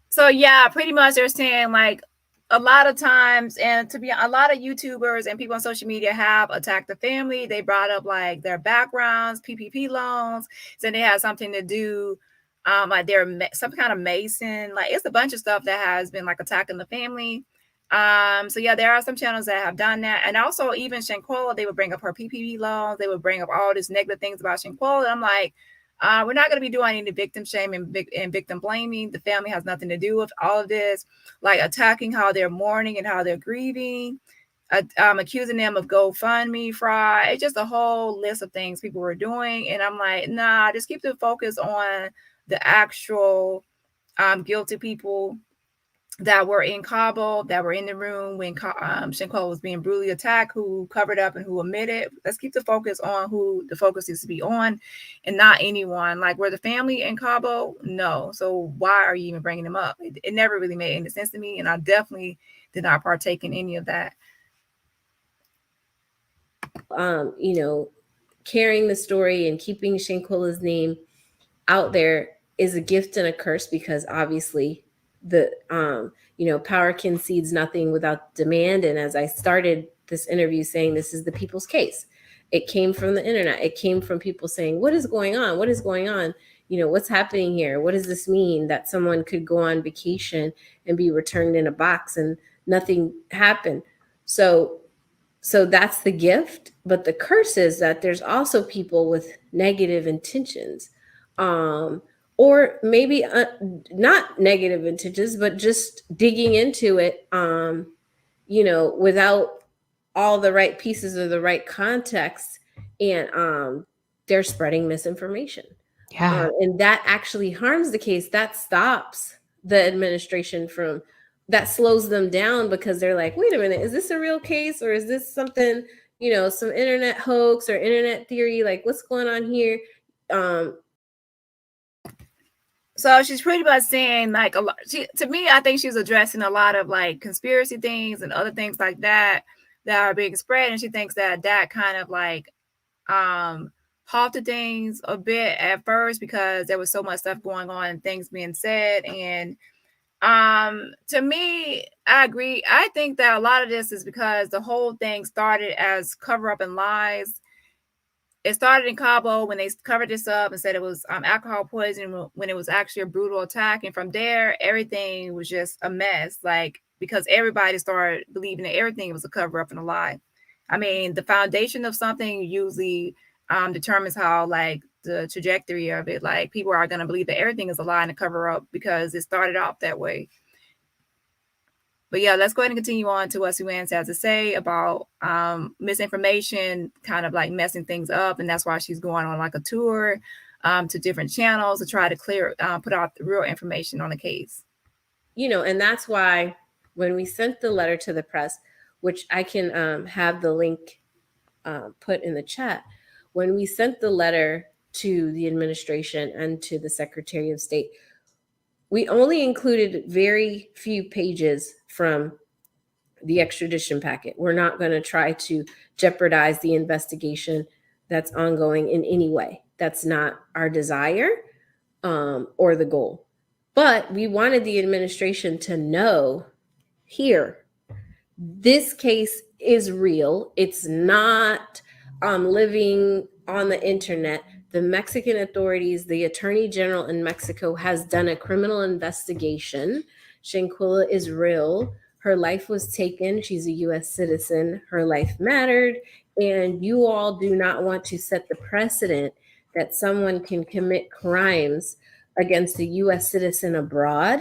So yeah, pretty much they're saying like a lot of times, and to be a lot of YouTubers and people on social media have attacked the family. They brought up like their backgrounds, PPP loans, so they had something to do, like they're some kind of Mason. Like it's a bunch of stuff that has been like attacking the family. So yeah, there are some channels that have done that, and also even Shanquella, they would bring up her PPP loans. They would bring up all these negative things about Shanquella. I'm like, we're not going to be doing any victim shaming and victim blaming. The family has nothing to do with all of this, like attacking how they're mourning and how they're grieving, accusing them of GoFundMe fraud. It's just a whole list of things people were doing. And I'm like, nah, just keep the focus on the actual guilty people that were in Cabo, that were in the room when Shanquella was being brutally attacked, who covered up and who admitted. Let's keep the focus on who the focus needs to be on and not anyone. Like, were the family in Cabo? No. So why are you even bringing them up? It never really made any sense to me, and I definitely did not partake in any of that. You know, carrying the story and keeping Shanquella's name out there is a gift and a curse, because obviously the you know, power concedes nothing without demand. And as I started this interview saying, this is the people's case. It came from the internet. It came from people saying, what is going on? What is going on? You know, what's happening here? What does this mean that someone could go on vacation and be returned in a box and nothing happened? So that's the gift. But the curse is that there's also people with negative intentions. Or maybe not negative intentions, but just digging into it, you know, without all the right pieces or the right context, and they're spreading misinformation. And that actually harms the case. That stops the administration from, that slows them down, because they're like, wait a minute, is this a real case, or is this something, you know, some internet hoax or internet theory? Like, what's going on here? So she's pretty much saying like a lot. To me, I think she's addressing a lot of like conspiracy things and other things like that are being spread, and she thinks that kind of like halted things a bit at first, because there was so much stuff going on and things being said. And to me, I agree. I think that a lot of this is because the whole thing started as cover up and lies. It started in Cabo when they covered this up and said it was alcohol poisoning, when it was actually a brutal attack. And from there, everything was just a mess. Like, because everybody started believing that everything was a cover up and a lie. I mean, the foundation of something usually determines how like the trajectory of it. Like, people are going to believe that everything is a lie and a cover up because it started off that way. But yeah, let's go ahead and continue on to what Suanne has to say about misinformation kind of like messing things up. And that's why she's going on like a tour to different channels to try to put out the real information on the case. You know, and that's why when we sent the letter to the press, which I can have the link put in the chat, when we sent the letter to the administration and to the Secretary of State, we only included very few pages from the extradition packet. We're not going to try to jeopardize the investigation that's ongoing in any way. That's not our desire or the goal. But we wanted the administration to know, here, this case is real. It's not living on the internet. The Mexican authorities, the Attorney General in Mexico has done a criminal investigation. Shanquella is real. Her life was taken. She's a U.S. citizen. Her life mattered. And you all do not want to set the precedent that someone can commit crimes against a U.S. citizen abroad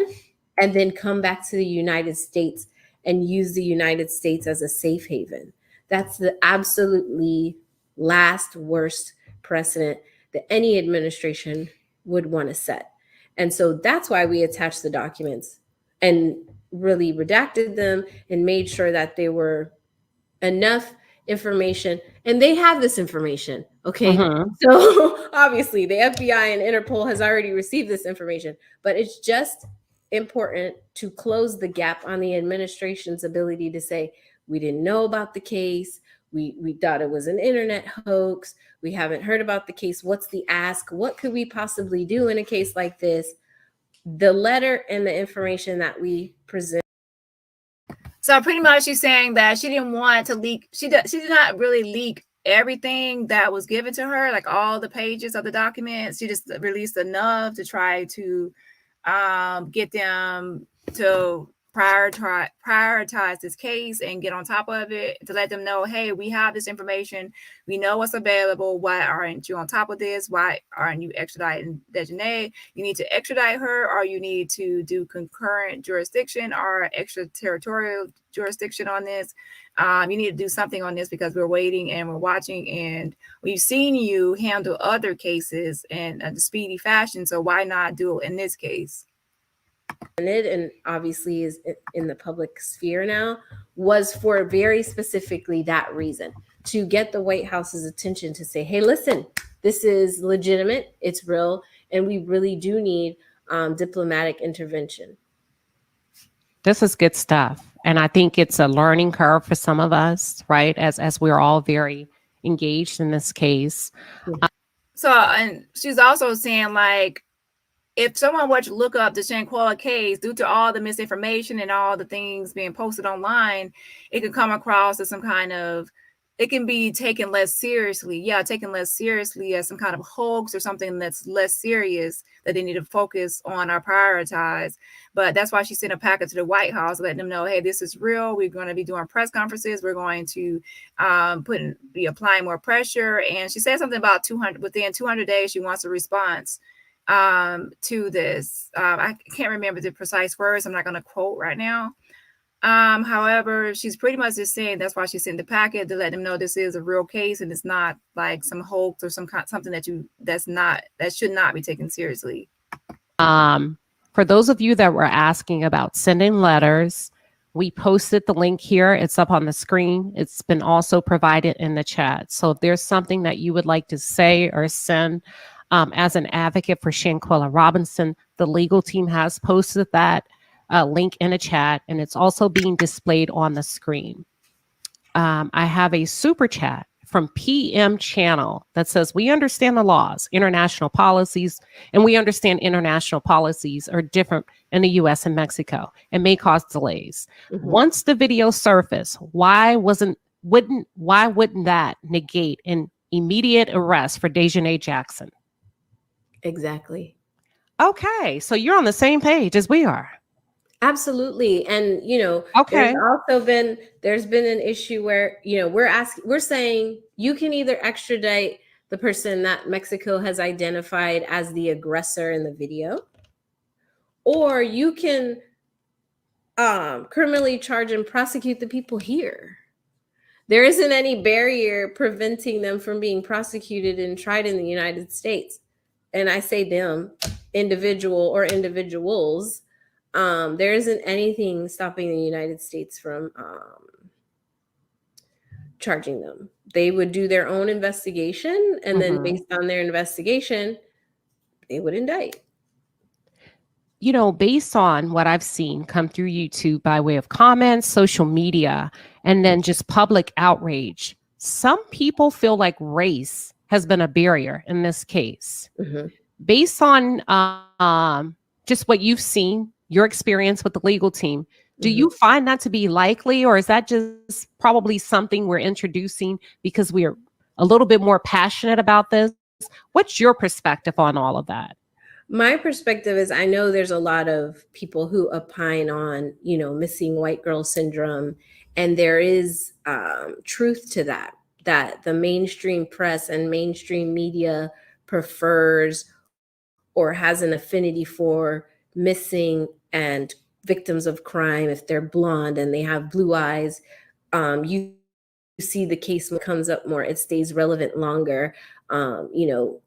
and then come back to the United States and use the United States as a safe haven. That's the absolutely last worst precedent that any administration would want to set. And so that's why we attached the documents and really redacted them and made sure that they were enough information. And they have this information, okay? So obviously the FBI and Interpol has already received this information, but it's just important to close the gap on the administration's ability to say, we didn't know about the case. We thought it was an internet hoax. We haven't heard about the case. What's the ask? What could we possibly do in a case like this? The letter and the information that we present. So pretty much she's saying that she didn't want to leak. She did not really leak everything that was given to her, like all the pages of the documents. She just released enough to try to get them to prioritize this case and get on top of it, to let them know, hey, we have this information, we know what's available. Why aren't you on top of this? Why aren't you extraditing Daejhanae? You need to extradite her, or you need to do concurrent jurisdiction or extraterritorial jurisdiction on this. You need to do something on this because we're waiting and we're watching, and we've seen you handle other cases in a speedy fashion, so why not do it in this case? And obviously is in the public sphere now, was for very specifically that reason, to get the White House's attention to say, hey, listen, this is legitimate, it's real, and we really do need diplomatic intervention. This is good stuff. And I think it's a learning curve for some of us, right? As we're all very engaged in this case. So, and she's also saying, like, if someone were to look up the Shanquella case, due to all the misinformation and all the things being posted online, it could come across as some kind of, it can be taken less seriously. Yeah, taken less seriously as some kind of hoax or something that's less serious that they need to focus on or prioritize. But that's why she sent a packet to the White House, letting them know, hey, this is real. We're going to be doing press conferences. We're going to be applying more pressure. And she said something about within 200 days, she wants a response to this. I can't remember the precise words. I'm not going to quote right now. However, she's pretty much just saying that's why she sent the packet, to let them know this is a real case and it's not like some hoax or something that should not be taken seriously. For those of you that were asking about sending letters, we posted the link here. It's up on the screen. It's been also provided in the chat. So if there's something that you would like to say or send, as an advocate for Shanquella Robinson, the legal team has posted that link in a chat, and it's also being displayed on the screen. I have a super chat from PM Channel that says, we understand the laws, international policies, and we understand international policies are different in the US and Mexico and may cause delays. Once the video surfaced, why wouldn't that negate an immediate arrest for Daejhanae Jackson? Exactly. Okay, so you're on the same page as we are. Absolutely. And, okay, there's been an issue where, we're saying you can either extradite the person that Mexico has identified as the aggressor in the video, or you can criminally charge and prosecute the people here. There isn't any barrier preventing them from being prosecuted and tried in the United States. And I say them, individual or individuals. There isn't anything stopping the United States from charging them. They would do their own investigation, and then based on their investigation, they would indict. You know, based on what I've seen come through YouTube by way of comments, social media, and then just public outrage, some people feel like race has been a barrier in this case. Based on just what you've seen, your experience with the legal team, do you find that to be likely, or is that just probably something we're introducing because we're a little bit more passionate about this? What's your perspective on all of that? My perspective is, I know there's a lot of people who opine on, you know, missing white girl syndrome. And there is truth to that, that the mainstream press and mainstream media prefers or has an affinity for missing and victims of crime. If they're blonde and they have blue eyes, you see the case comes up more, it stays relevant longer. You know,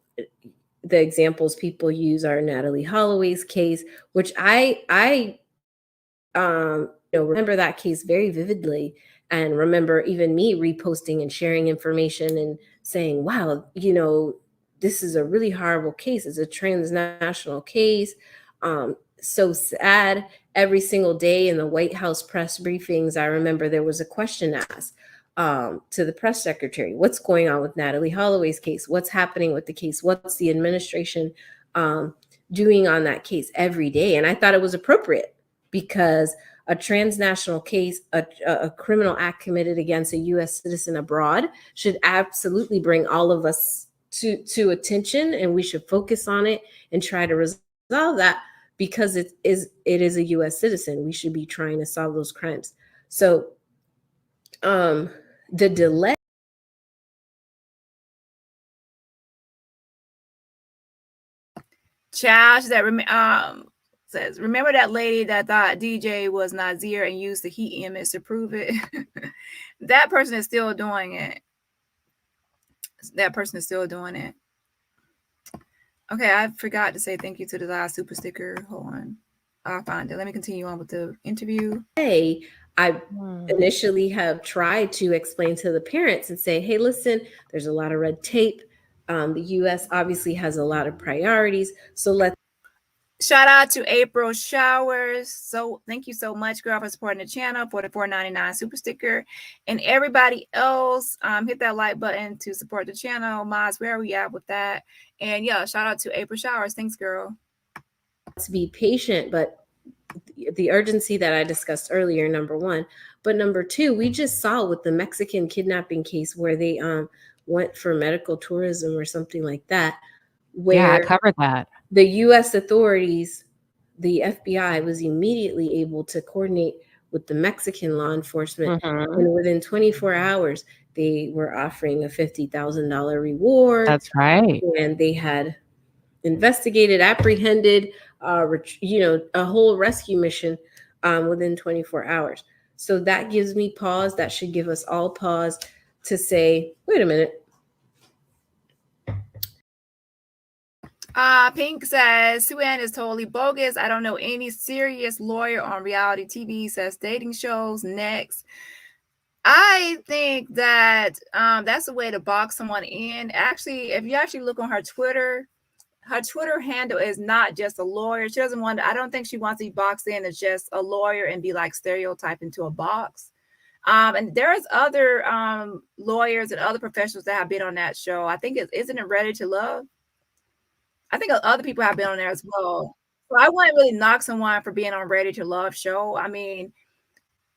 the examples people use are Natalie Holloway's case, which I remember that case very vividly, and remember even me reposting and sharing information and saying, wow, you know, this is a really horrible case. It's a transnational case. So sad. Every single day in the White House press briefings, I remember there was a question asked to the press secretary, what's going on with Natalie Holloway's case? What's happening with the case? What's the administration doing on that case every day? And I thought it was appropriate, because a transnational case, a criminal act committed against a U.S. citizen abroad, should absolutely bring all of us to attention, and we should focus on it and try to resolve that, because it is a U.S. citizen. We should be trying to solve those crimes. So the delay. Josh that says, remember that lady that thought DJ was Nazeer and used the heat image to prove it? That person is still doing it. That person is still doing it. Okay, I forgot to say thank you to the last super sticker. Hold on. I'll find it. Let me continue on with the interview. Hey, I initially have tried to explain to the parents and say, hey, listen, there's a lot of red tape. The U.S. obviously has a lot of priorities. So let's. Shout out to April Showers. So thank you so much, girl, for supporting the channel, for the $4.99 super sticker. And everybody else, hit that like button to support the channel. Maz, where are we at with that? And yeah, shout out to April Showers. Thanks, girl. Let's be patient, but the urgency that I discussed earlier, number one. But number two, we just saw with the Mexican kidnapping case where they went for medical tourism or something like that. Where I covered that. The U.S. authorities, the FBI, was immediately able to coordinate with the Mexican law enforcement. And within 24 hours, they were offering a $50,000 reward. That's right. And they had investigated, apprehended, a whole rescue mission within 24 hours. So that gives me pause. That should give us all pause to say, wait a minute. Pink says, Sue-Ann is totally bogus. I don't know any serious lawyer on reality TV, says dating shows. Next. I think that that's a way to box someone in. Actually, if you actually look on her Twitter handle is not just a lawyer. She doesn't want to, I don't think she wants to be boxed in as just a lawyer and be like stereotyped into a box. And there's other lawyers and other professionals that have been on that show. I think isn't it Ready to Love? I think other people have been on there as well. So I wouldn't really knock someone for being on Ready to Love show. I mean,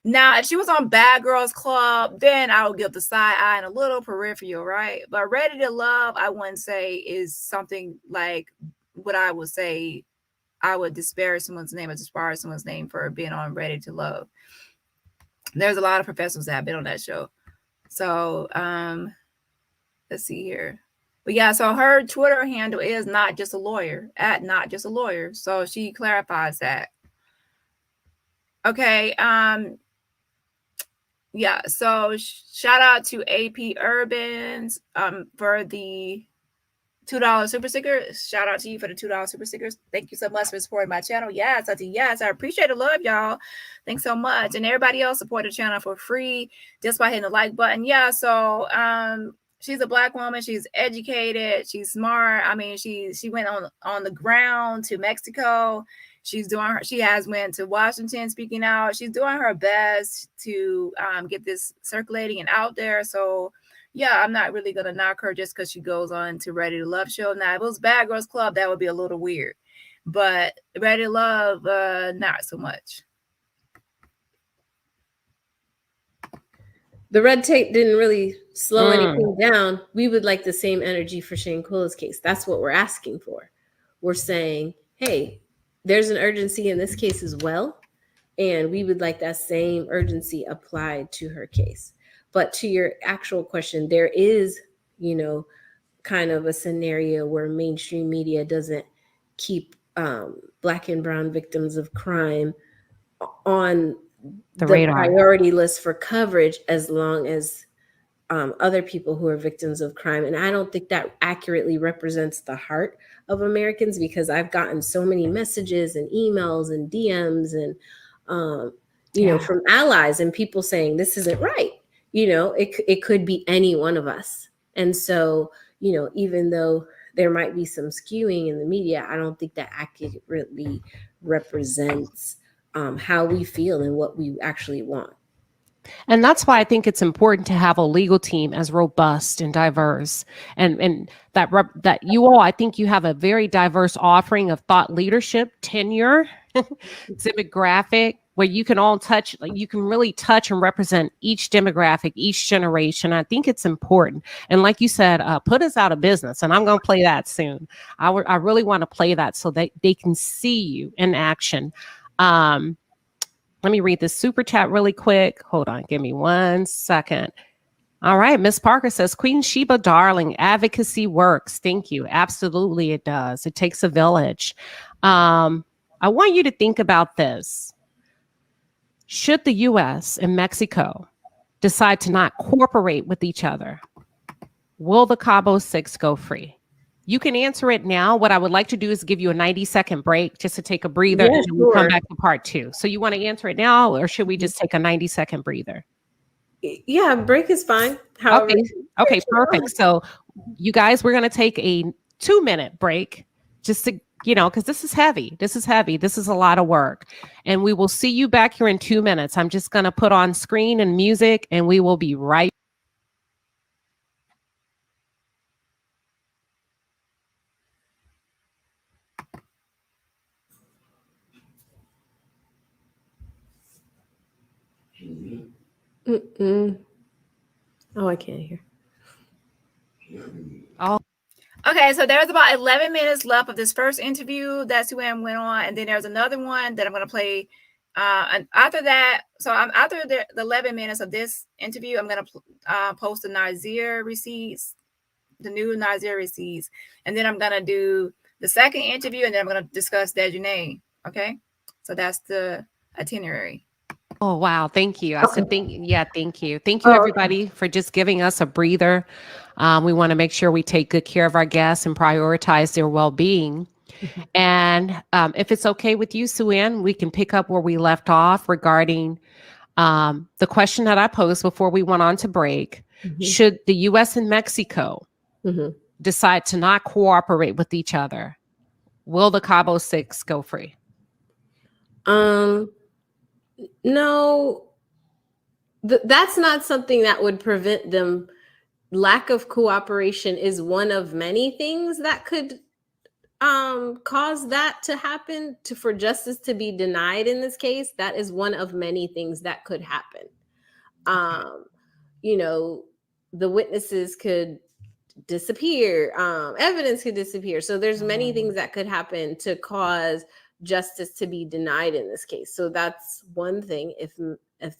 now if she was on Bad Girls Club, then I would give the side eye and a little peripheral, right? But Ready to Love, I wouldn't say is something like what I would say. I would disparage someone's name or disparage someone's name for being on Ready to Love. There's a lot of professionals that have been on that show. So let's see here. But yeah, so her Twitter handle is not just a lawyer, at not just a lawyer. So she clarifies that. Okay. Yeah, so shout out to AP Urbans for the $2 super sticker. Shout out to you for the $2 super stickers. Thank you so much for supporting my channel. Yes, I appreciate the love, y'all. Thanks so much. And everybody else support the channel for free just by hitting the like button. Yeah, so she's a Black woman. She's educated. She's smart. I mean, she went on the ground to Mexico. She has went to Washington speaking out. She's doing her best to get this circulating and out there. So yeah, I'm not really gonna knock her just because she goes on to Ready to Love show. Now, if it was Bad Girls Club, that would be a little weird. But Ready to Love, not so much. The red tape didn't really slow anything down. We would like the same energy for Shanquella's case. That's what we're asking for. We're saying, hey, there's an urgency in this case as well. And we would like that same urgency applied to her case. But to your actual question, there is, kind of a scenario where mainstream media doesn't keep Black and brown victims of crime on the priority list for coverage as long as other people who are victims of crime. And I don't think that accurately represents the heart of Americans, because I've gotten so many messages and emails and DMs and, from allies and people saying this isn't right. It could be any one of us. And so, even though there might be some skewing in the media, I don't think that accurately represents how we feel and what we actually want. And that's why I think it's important to have a legal team as robust and diverse, and that you all, I think you have a very diverse offering of thought leadership, tenure, demographic, where you can all you can really touch and represent each demographic, each generation. I think it's important. And like you said, put us out of business. And I'm going to play that soon. I really want to play that so that they can see you in action. Let me read this super chat really quick. Hold on. Give me 1 second. All right. Miss Parker says, Queen Sheba, darling, advocacy works. Thank you. Absolutely, it does. It takes a village. I want you to think about this. Should the U.S. and Mexico decide to not cooperate with each other, will the Cabo Six go free? You can answer it now. What I would like to do is give you a 90-second break just to take a breather, and then we'll come back to part 2. So you want to answer it now, or should we just take a 90-second breather? Yeah, break is fine. However, okay, perfect. So you guys, we're going to take a 2-minute break just to, because this is heavy. This is a lot of work. And we will see you back here in 2 minutes. I'm just going to put on screen and music, and we will be right back. Oh, I can't hear. Oh. Okay, so there's about 11 minutes left of this first interview that Sue-Ann went on, and then there's another one that I'm going to play. And after that, so after the 11 minutes of this interview, I'm going to post the Nazeer receipts, the new Nazeer receipts, and then I'm going to do the second interview, and then I'm going to discuss Daejhanae. Okay, so that's the itinerary. Oh, wow. Thank you. I said, thank you. Thank you, everybody, for just giving us a breather. We want to make sure we take good care of our guests and prioritize their well-being. Mm-hmm. And if it's okay with you, Sue-Ann, we can pick up where we left off regarding the question that I posed before we went on to break. Mm-hmm. Should the U.S. and Mexico decide to not cooperate with each other, will the Cabo Six go free? No, that's not something that would prevent them. Lack of cooperation is one of many things that could cause that to happen, for justice to be denied in this case. That is one of many things that could happen. The witnesses could disappear, evidence could disappear. So there's many things that could happen to cause justice to be denied in this case. So that's one thing. If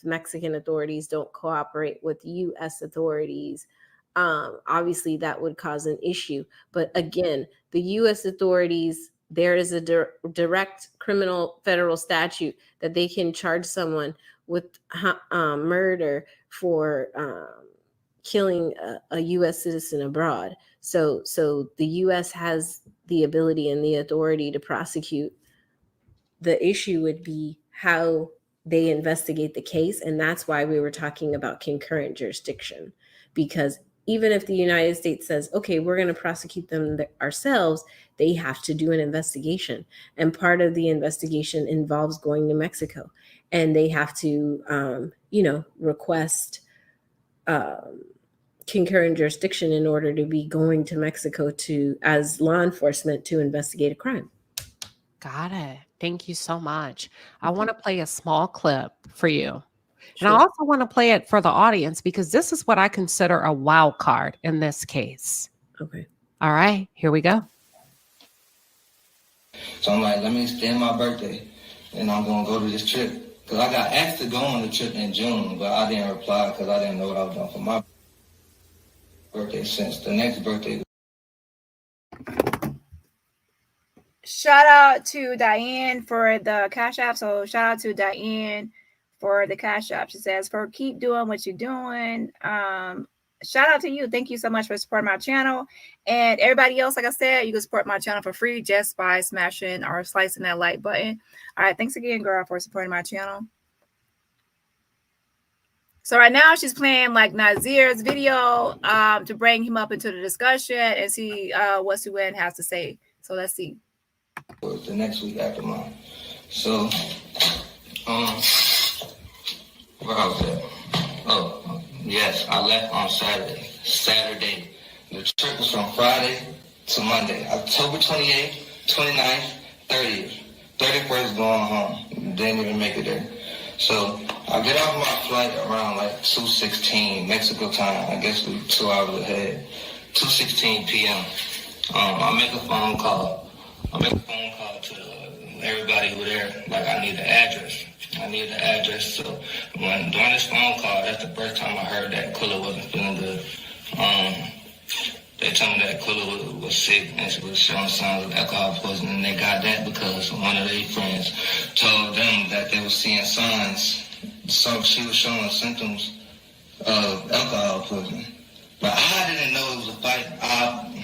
Mexican authorities don't cooperate with U.S. authorities, obviously that would cause an issue. But again, the U.S. authorities, there is a direct criminal federal statute that they can charge someone with murder for killing a U.S. citizen abroad. So the U.S. has the ability and the authority to prosecute. The issue would be how they investigate the case. And that's why we were talking about concurrent jurisdiction, because even if the United States says, okay, we're going to prosecute them ourselves, they have to do an investigation. And part of the investigation involves going to Mexico. And they have to, request concurrent jurisdiction in order to be going to Mexico as law enforcement to investigate a crime. Got it. Thank you so much. I want to play a small clip for you. Sure. And I also want to play it for the audience because this is what I consider a wild card in this case. Okay. All right, here we go. So I'm like, let me extend my birthday and I'm going to go to this trip. Because I got asked to go on the trip in June, but I didn't reply because I didn't know what I was doing for my birthday since the next birthday. Shout out to Diane for the Cash App. So shout out to Diane for the Cash App. She says, for keep doing what you're doing. Shout out to you. Thank you so much for supporting my channel. And everybody else, like I said, you can support my channel for free just by smashing or slicing that like button. All right. Thanks again, girl, for supporting my channel. So right now she's playing like Nazeer's video to bring him up into the discussion and see what Suen has to say. So let's see. The next week after mine. So, where I was at? Oh, yes, I left on Saturday. The trip was from Friday to Monday. October 28th, 29th, 30th. 31st going home. Didn't even make it there. So, I get off my flight around like 2:16 Mexico time. I guess we're 2 hours ahead. 2:16 p.m. I make a phone call. To everybody who there. Like, I need the address. So during this phone call, that's the first time I heard that Quilla wasn't feeling good. They told me that Quilla was sick and she was showing signs of alcohol poisoning. And they got that because one of their friends told them that they were seeing signs. So she was showing symptoms of alcohol poisoning. But I didn't know it was a fight.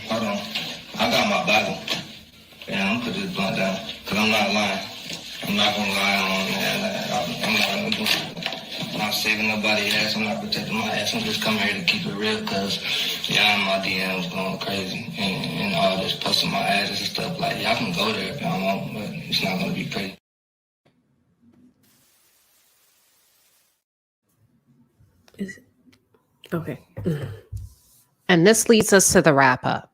Hold on. I got my Bible. Yeah, I'm gonna put this blunt down, because I'm not lying. I'm not gonna lie on that. I'm not saving nobody's ass. I'm not protecting my ass. I'm just coming here to keep it real, because y'all in my DMs going crazy. And all this posting my address and stuff. Like, y'all can go there if y'all want, but it's not gonna be pretty. Okay. And this leads us to the wrap up.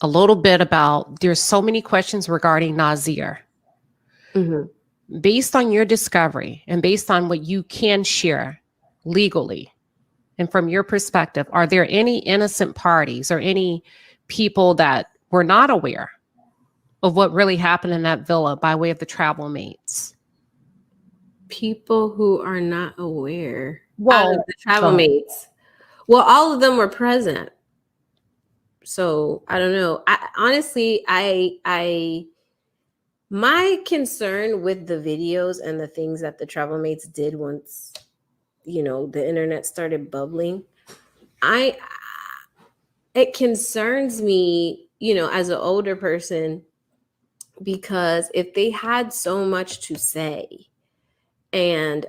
A little bit about, there's so many questions regarding Nazeer. Mm-hmm. Based on your discovery and based on what you can share legally and from your perspective, are there any innocent parties or any people that were not aware of what really happened in that villa by way of the travel mates? People who are not aware Well, of the travel mates. Well, all of them were present. So I don't know. Honestly, my concern with the videos and the things that the travel mates did once, the internet started bubbling, it concerns me, as an older person, because if they had so much to say and,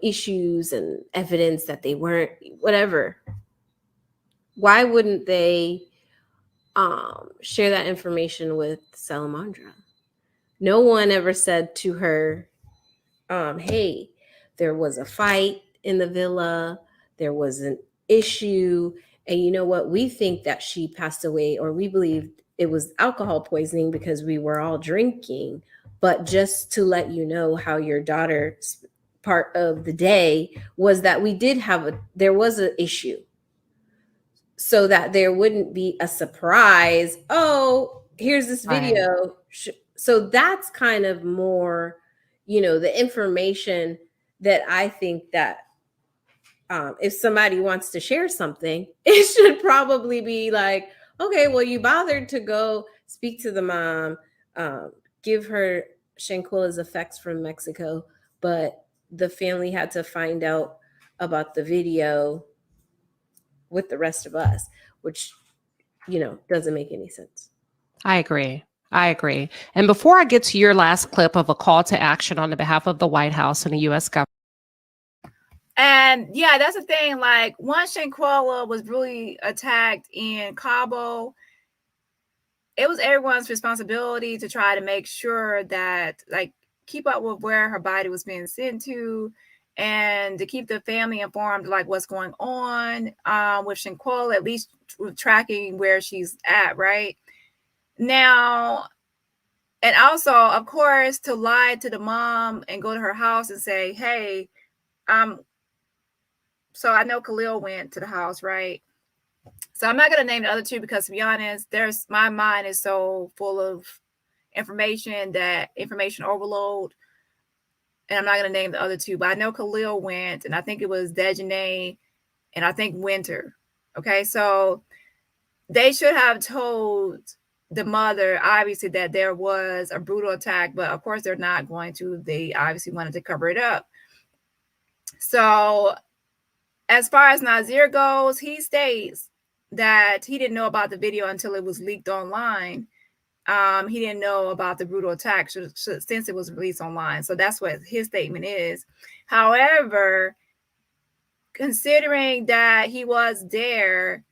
issues and evidence that they weren't, whatever, why wouldn't they share that information with Salamandra? No one ever said to her, hey, there was a fight in the villa. There was an issue. And you know what? We think that she passed away, or we believe it was alcohol poisoning because we were all drinking. But just to let you know how your daughter's part of the day was that there was an issue. So that there wouldn't be a surprise. Oh, here's this video. Right. So that's kind of more, the information that I think that if somebody wants to share something, it should probably be like, okay, well, you bothered to go speak to the mom, give her Shanquella's effects from Mexico, but the family had to find out about the video with the rest of us, which, doesn't make any sense. I agree. And before I get to your last clip of a call to action on the behalf of the White House and the U.S. government. And yeah, that's the thing. Like, once Shanquella was really attacked in Cabo, it was everyone's responsibility to try to make sure that, like, keep up with where her body was being sent to, and to keep the family informed, like, what's going on with Shanquella, at least tracking where she's at right now. And also, of course, to lie to the mom and go to her house and say, hey, so I know Khalil went to the house, right? So I'm not going to name the other two because, to be honest, my mind is so full of information overload. And I'm not going to name the other two, but I know Khalil went, and I think it was Daejhanae, and I think Winter. Okay, so they should have told the mother, obviously, that there was a brutal attack, but of course they're not going to. They obviously wanted to cover it up. So as far as Nazeer goes, he states that he didn't know about the video until it was leaked online. He didn't know about the brutal attack since it was released online. So that's what his statement is. However, considering that he was there,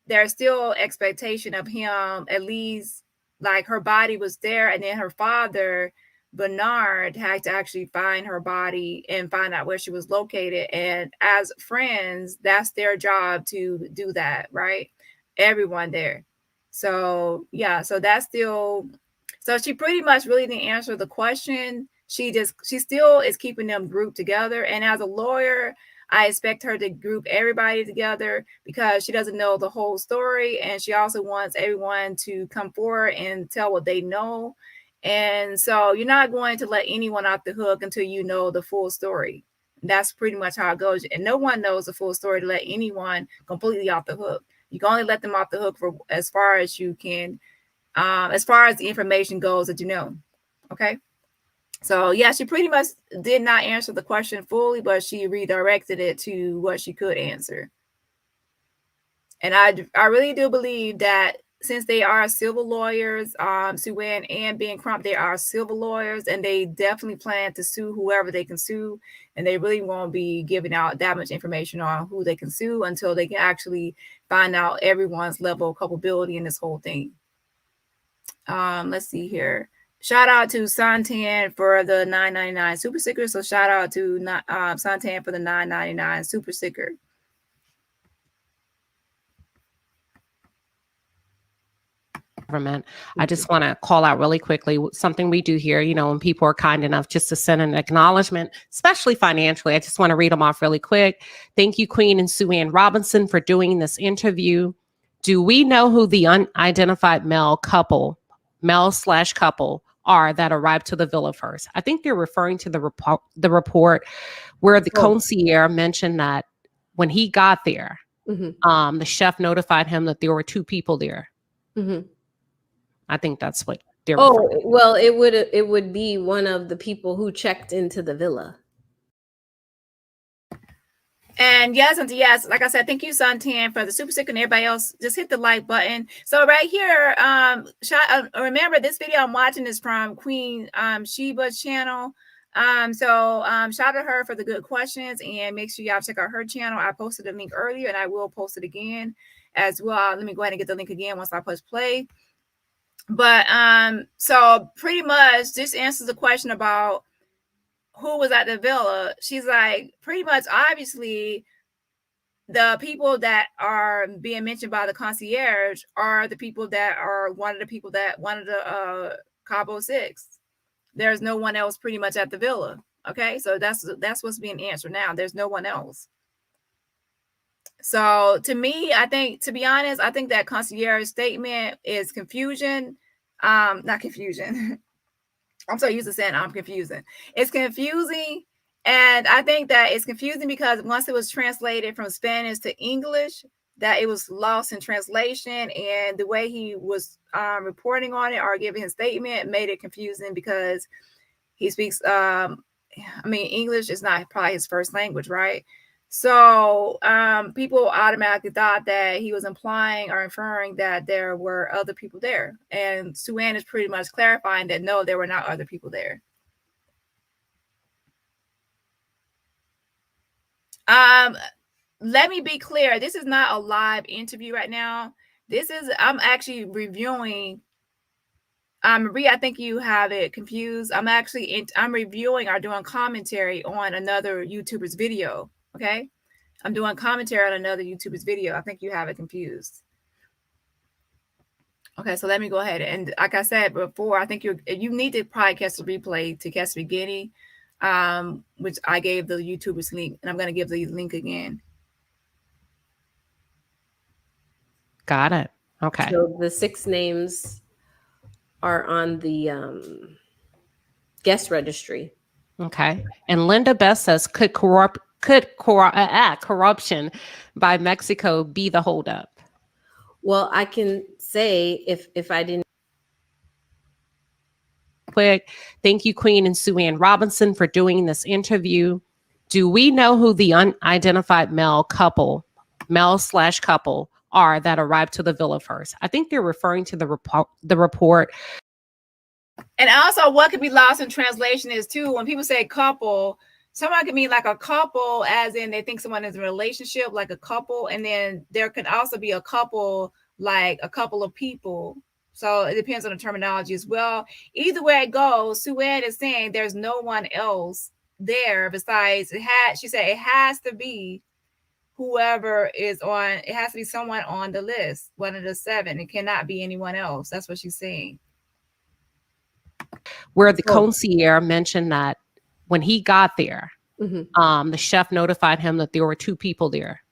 there's still expectation of him, at least, like, her body was there, and then her father, Bernard, had to actually find her body and find out where she was located. And as friends, that's their job to do that, right? Everyone there. So yeah, so that's still, so she pretty much really didn't answer the question. She still is keeping them grouped together. And as a lawyer, I expect her to group everybody together because she doesn't know the whole story. And she also wants everyone to come forward and tell what they know. And so you're not going to let anyone off the hook until you know the full story. That's pretty much how it goes. And no one knows the full story to let anyone completely off the hook. You can only let them off the hook for as far as you can, as far as the information goes that you know. Okay. So yeah, she pretty much did not answer the question fully, but she redirected it to what she could answer. And I really do believe that since they are civil lawyers, Sue-Ann and Ben Crump, they are civil lawyers, and they definitely plan to sue whoever they can sue. And they really won't be giving out that much information on who they can sue until they can actually find out everyone's level of culpability in this whole thing. Let's see here. Shout out to Santan for the $9.99 super sticker. So shout out to Santan for the $9.99 super sticker. Government. I just want to call out really quickly something we do here, when people are kind enough just to send an acknowledgement, especially financially. I just want to read them off really quick. Thank you, Queen and Sue-Ann Robinson, for doing this interview. Do we know who the unidentified male/couple are that arrived to the villa first? I think they're referring to the report where the concierge mentioned that when he got there, the chef notified him that there were two people there. I think that's what they're referring to. Well, it would be one of the people who checked into the villa. And yes, like I said, thank you, Santan, for the super sticker, and everybody else, just hit the like button. So right here, remember this video I'm watching is from Queen Sheba's channel. Shout out to her for the good questions, and make sure y'all check out her channel. I posted a link earlier, and I will post it again as well. Let me go ahead and get the link again once I push play. But so pretty much this answers the question about who was at the villa. She's like, pretty much, obviously, the people that are being mentioned by the concierge are the people that are one of the Cabo 6. There's no one else pretty much at the villa. Okay, so that's what's being answered now. There's no one else. So to me, I think, to be honest, I think that concierge statement is confusion. Not confusion. I'm so used to saying I'm confusing. It's confusing, And I think that it's confusing because once it was translated from Spanish to English, that it was lost in translation, and the way he was reporting on it or giving his statement made it confusing because he speaks, English is not probably his first language, right? So people automatically thought that he was implying or inferring that there were other people there. And Suan is pretty much clarifying that no, there were not other people there. Let me be clear. This is not a live interview right now. I'm actually reviewing. Marie, I think you have it confused. I'm reviewing or doing commentary on another YouTuber's video. Okay. I'm doing commentary on another YouTuber's video. I think you have it confused. Okay, so let me go ahead. And like I said before, I think you need to probably catch the replay to catch the beginning, which I gave the YouTuber's link, and I'm going to give the link again. Got it. Okay. So the 6 names are on the guest registry. Okay. And Linda Best says, could corruption by Mexico be the holdup? Well, I can say if I didn't. Quick, thank you, Queen and Sue Ann Robinson, for doing this interview. Do we know who the unidentified male/couple are that arrived to the villa first? I think they're referring to the report. And also, what could be lost in translation is too, when people say couple, someone can mean like a couple, as in they think someone is in a relationship, like a couple, and then there can also be a couple, like a couple of people. So it depends on the terminology as well. Either way it goes, Sue-Ann is saying there's no one else there besides she said it has to be whoever is on, it has to be someone on the list, one of the 7. It cannot be anyone else. That's what she's saying. Where the concierge mentioned that when he got there, Mm-hmm. the chef notified him that there were 2 people there.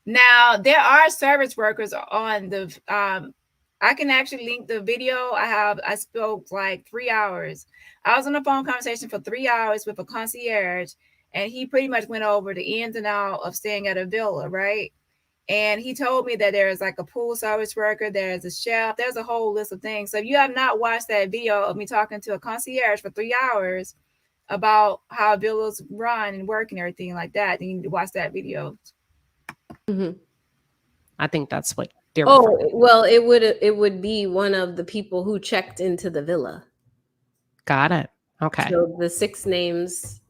Now, there are service workers on the, I can actually link the video. I spoke like 3 hours. I was on a phone conversation for 3 hours with a concierge, and he pretty much went over the ins and outs of staying at a villa, right? And he told me that there's like a pool service worker, there's a chef, there's a whole list of things. So if you have not watched that video of me talking to a concierge for 3 hours about how villas run and work and everything like that, then you need to watch that video. Mm-hmm. I think that's what they're referring to. Well, it would be one of the people who checked into the villa. Got it. Okay. So the 6 names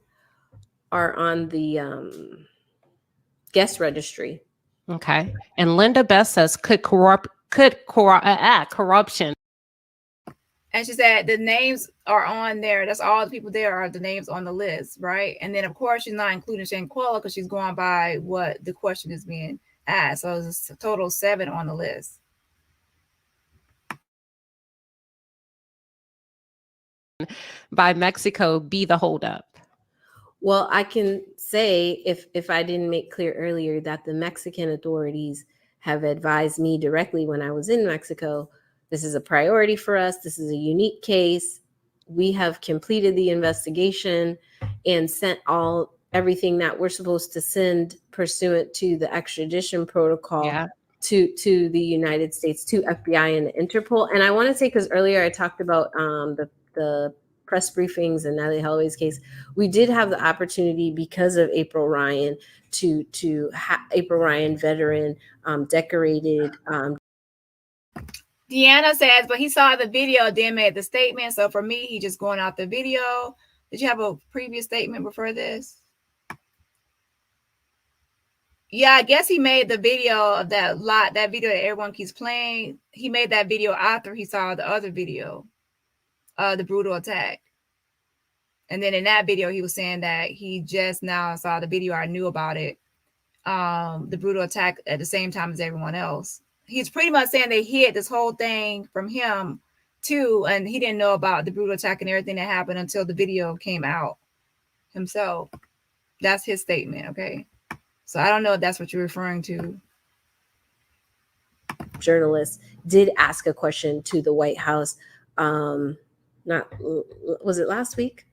are on the guest registry. Okay. And Linda Best says, could corruption. And she said the names are on there. That's all the people there are the names on the list, right? And then, of course, she's not including Shanquella because she's going by what the question is being asked. So it's a total of 7 on the list. By Mexico be the holdup? Well, I can say if I didn't make clear earlier that the Mexican authorities have advised me directly when I was in Mexico, this is a priority for us. This is a unique case. We have completed the investigation and sent everything that we're supposed to send pursuant to the extradition protocol to the United States, to FBI and Interpol. And I want to say, because earlier I talked about the press briefings and Natalie Holloway's case, we did have the opportunity because of April Ryan April Ryan, veteran, decorated. Deanna says, but he saw the video, then made the statement. So for me, he just going out the video. Did you have a previous statement before this? Yeah, I guess he made the video of that video that everyone keeps playing. He made that video after he saw the other video, the brutal attack. And then in that video, he was saying that he just now saw the video. I knew about it, the brutal attack at the same time as everyone else. He's pretty much saying they hid this whole thing from him too, and he didn't know about the brutal attack and everything that happened until the video came out himself. That's his statement, okay? So I don't know if that's what you're referring to. Journalist did ask a question to the White House. Was it last week?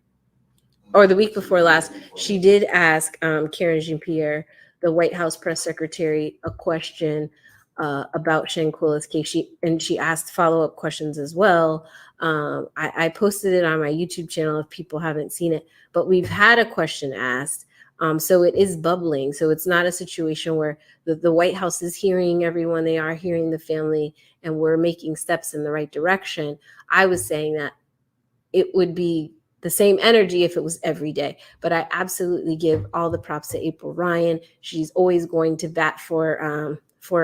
or the week before last, she did ask Karen Jean-Pierre, the White House press secretary, a question about Shanquella's case. She asked follow-up questions as well. I posted it on my YouTube channel if people haven't seen it, but we've had a question asked. So it is bubbling. So it's not a situation where the White House is hearing everyone. They are hearing the family, and we're making steps in the right direction. I was saying that it would be the same energy if it was every day. But I absolutely give all the props to April Ryan. She's always going to bat for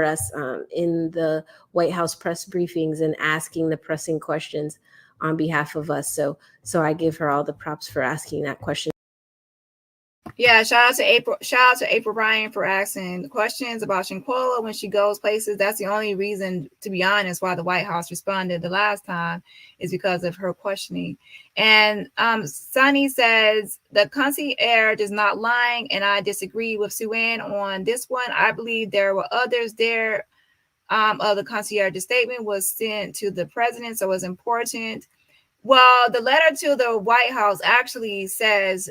us in the White House press briefings and asking the pressing questions on behalf of us. So I give her all the props for asking that question. Yeah, shout out to April Ryan for asking questions about Shanquella when she goes places. That's the only reason, to be honest, why the White House responded the last time is because of her questioning. And Sunny says the concierge is not lying, and I disagree with Sue-Ann on this one. I believe there were others there. The concierge statement was sent to the president, so it's important. Well, the letter to the White House actually says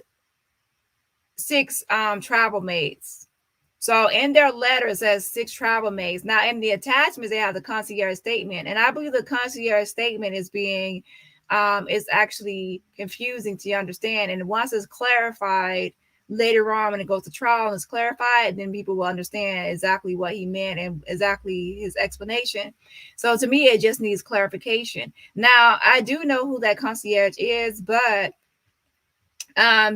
6 travel mates. So in their letter it says 6 travel mates. Now in the attachments they have the concierge statement, and I believe the concierge statement is being is actually confusing to understand. And once it's clarified later on when it goes to trial and it's clarified, then people will understand exactly what he meant and exactly his explanation. So to me, it just needs clarification. Now I do know who that concierge is, but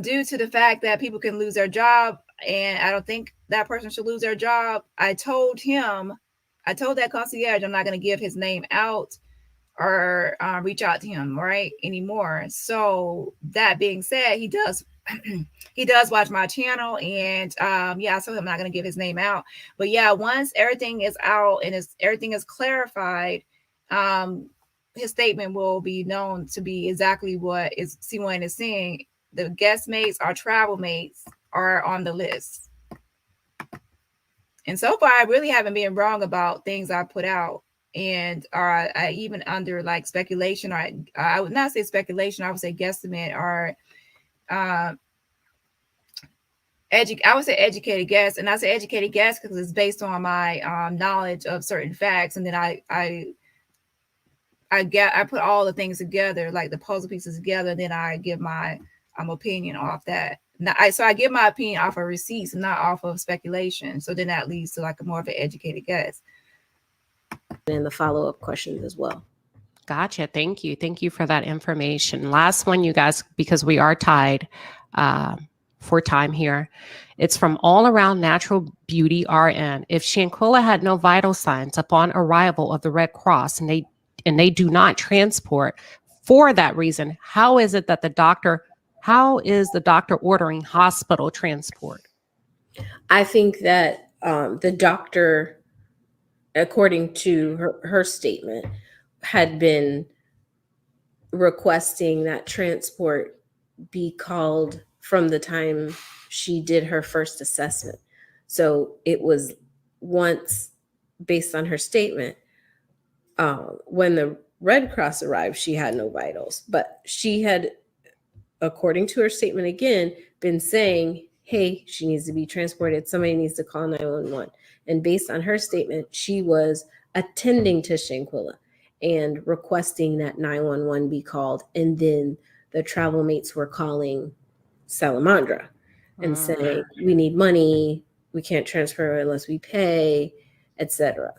due to the fact that people can lose their job, and I don't think that person should lose their job, I told that concierge I'm not going to give his name out or reach out to him anymore. So that being said, he does watch my channel, and I told him I'm not going to give his name out. But yeah, once everything is out and everything is clarified, his statement will be known to be exactly what C1 is saying. The guest mates, our travel mates, are on the list. And so far, I really haven't been wrong about things I put out. And I even under like speculation, or I would not say speculation, I would say guesstimate, or I would say educated guess. And I say educated guess because it's based on my knowledge of certain facts. And then I put all the things together, like the puzzle pieces together, and then I give my opinion off that. So I give my opinion off of receipts, not off of speculation. So then that leads to like a more of an educated guess. And the follow-up questions as well. Gotcha. Thank you. Thank you for that information. Last one, you guys, because we are tied for time here. It's from All Around Natural Beauty RN. If Shanquella had no vital signs upon arrival of the Red Cross and they do not transport for that reason, how is the doctor ordering hospital transport? I think that the doctor, according to her statement, had been requesting that transport be called from the time she did her first assessment. So it was once, based on her statement, when the Red Cross arrived, she had no vitals, but she had, according to her statement again, been saying, hey, she needs to be transported. Somebody needs to call 911. And based on her statement, she was attending to Shanquella and requesting that 911 be called. And then the travel mates were calling Salamandra and saying, we need money. We can't transfer unless we pay, etc.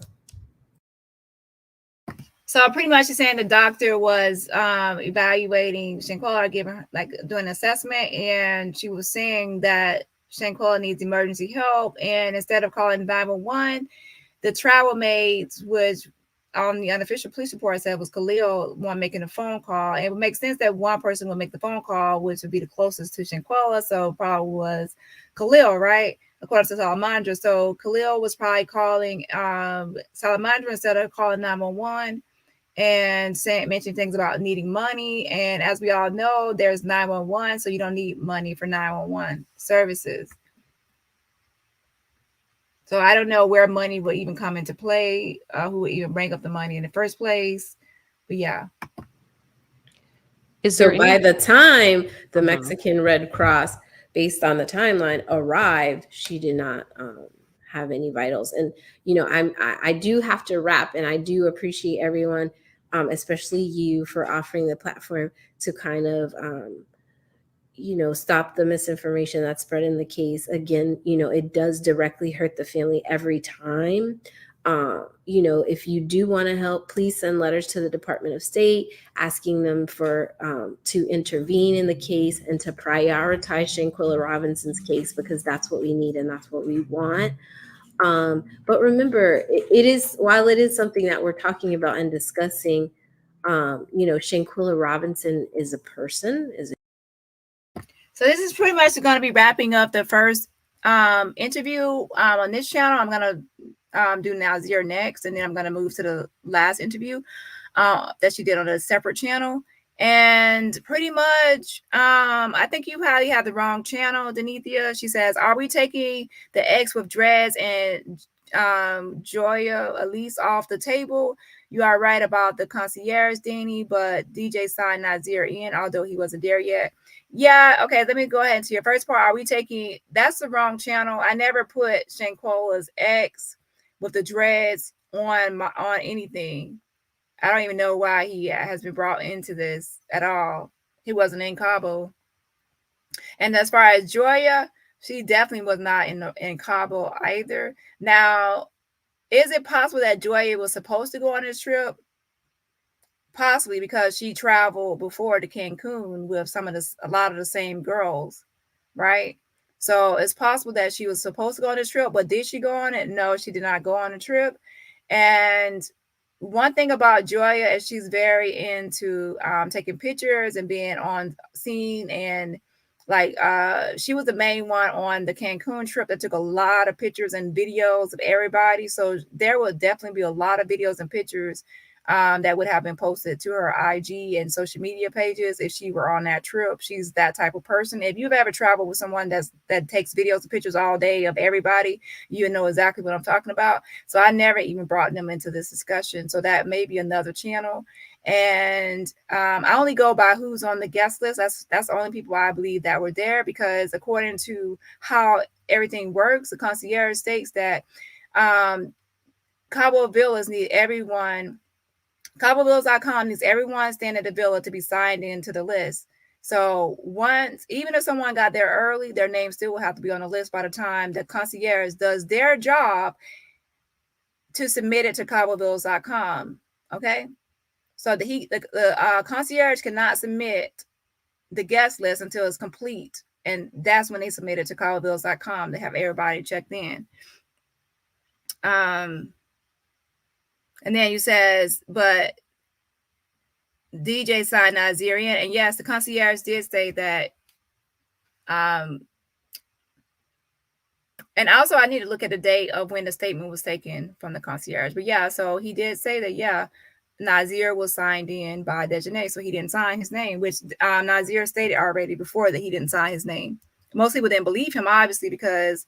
So pretty much you're saying the doctor was evaluating Shanquella, doing an assessment, and she was saying that Shanquella needs emergency help, and instead of calling 911, the travel mates, which on the unofficial police report said was Khalil, one making a phone call. And it would make sense that one person would make the phone call, which would be the closest to Shanquella, so probably was Khalil, right? According to Salamandra. So Khalil was probably calling Salamandra instead of calling 911. And mentioning things about needing money. And as we all know, there's 911, so you don't need money for 911 services. So I don't know where money would even come into play, who would even bring up the money in the first place. But yeah. Is So there by any? the time the Mhm. Mexican Red Cross, based on the timeline, arrived, she did not have any vitals. And I do have to wrap, and I do appreciate everyone, especially you, for offering the platform to kind of stop the misinformation that's spread in the case. Again, it does directly hurt the family every time. If you do want to help, please send letters to the Department of State asking them for to intervene in the case and to prioritize Shanquella Robinson's case, because that's what we need and that's what we want. But remember, it is, while it is something that we're talking about and discussing, Shanquella Robinson is a person, is a So this is pretty much going to be wrapping up the first interview on this channel. I'm going to do Nazeer next, and then I'm going to move to the last interview that she did on a separate channel. And pretty much, I think you probably have the wrong channel, Denithia. She says, are we taking the ex with dreads and Joya Elise off the table? You are right about the concierge, Dani, but DJ signed Nazeer in, although he wasn't there yet. Yeah, okay, let me go ahead to your first part. Are we taking, that's the wrong channel. I never put Shanquella's ex with the dreads on anything. I don't even know why he has been brought into this at all. He wasn't in Cabo. And as far as Joya, she definitely was not in Cabo either. Now, is it possible that Joya was supposed to go on this trip? Possibly, because she traveled before to Cancun with a lot of the same girls, right? So it's possible that she was supposed to go on this trip, but did she go on it? No, she did not go on a trip. And one thing about Joya is she's very into taking pictures and being on scene, and like she was the main one on the Cancun trip that took a lot of pictures and videos of everybody. So there will definitely be a lot of videos and pictures that would have been posted to her IG and social media pages if she were on that trip. She's that type of person. If you've ever traveled with someone that takes videos and pictures all day of everybody, you know exactly what I'm talking about. So I never even brought them into this discussion. So that may be another channel. And I only go by who's on the guest list. That's the only people I believe that were there, because according to how everything works, the concierge states that Cabo Villas need everyone. CaboVillas.com needs everyone staying at the villa to be signed into the list. So once, even if someone got there early, their name still will have to be on the list by the time the concierge does their job to submit it to CaboVillas.com. Okay. So the concierge cannot submit the guest list until it's complete. And that's when they submit it to CaboVillas.com to have everybody checked in. And then you says, but DJ signed Nazeer in, and yes, the concierge did say that. And also I need to look at the date of when the statement was taken from the concierge. But yeah, so he did say that, yeah, Nazeer was signed in by Daejhanae, so he didn't sign his name, which Nazeer stated already before that he didn't sign his name. Most people didn't believe him, obviously, because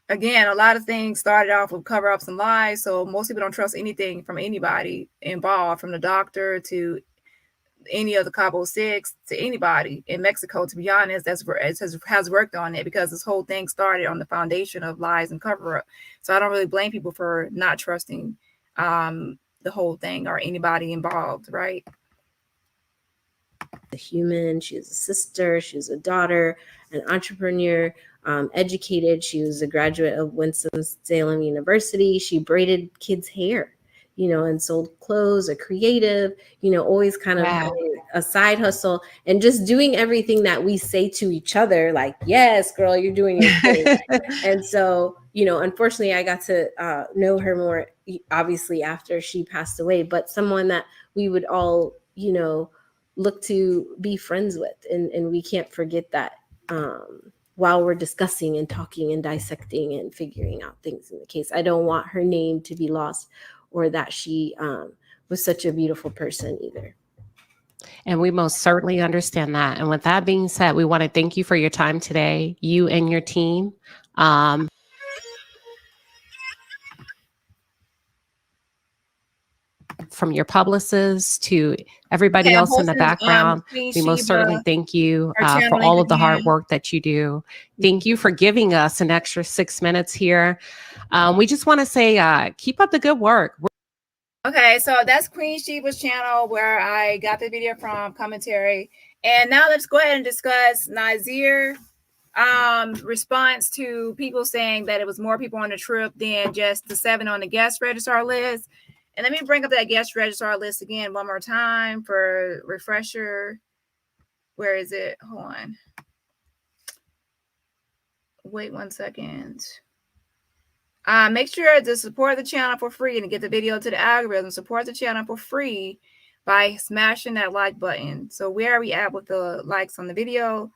again, a lot of things started off with cover-ups and lies. So most people don't trust anything from anybody involved, from the doctor to any of the Cabo Six to anybody in Mexico. To be honest, has worked on it, because this whole thing started on the foundation of lies and cover-up. So I don't really blame people for not trusting the whole thing or anybody involved, right? A human, she was a sister, she was a daughter, an entrepreneur, educated. She was a graduate of Winston-Salem University. She braided kids' hair, and sold clothes, a creative, always kind of having a side hustle and just doing everything that we say to each other, like, yes, girl, you're doing your thing. And so, unfortunately, I got to know her more, obviously, after she passed away, but someone that we would all, look to be friends with. And we can't forget that while we're discussing and talking and dissecting and figuring out things in the case. I don't want her name to be lost, or that she was such a beautiful person either. And we most certainly understand that. And with that being said, we want to thank you for your time today, you and your team. from your publicists to everybody Okay, I'm else in the posting background. Queen We most certainly Sheba, thank you her channel for link all of the hard again. work that you do. Thank you for giving us an extra 6 minutes here. We just want to say, keep up the good work. Okay, so that's Queen Sheba's channel where I got the video from, commentary. And now let's go ahead and discuss Nazeer response to people saying that it was more people on the trip than just the 7 on the guest registrar list. And let me bring up that guest registrar list again one more time for refresher. Where is it? Hold on. Wait 1 second. Make sure to support the channel for free and to get the video to the algorithm. Support the channel for free by smashing that like button. So where are we at with the likes on the video?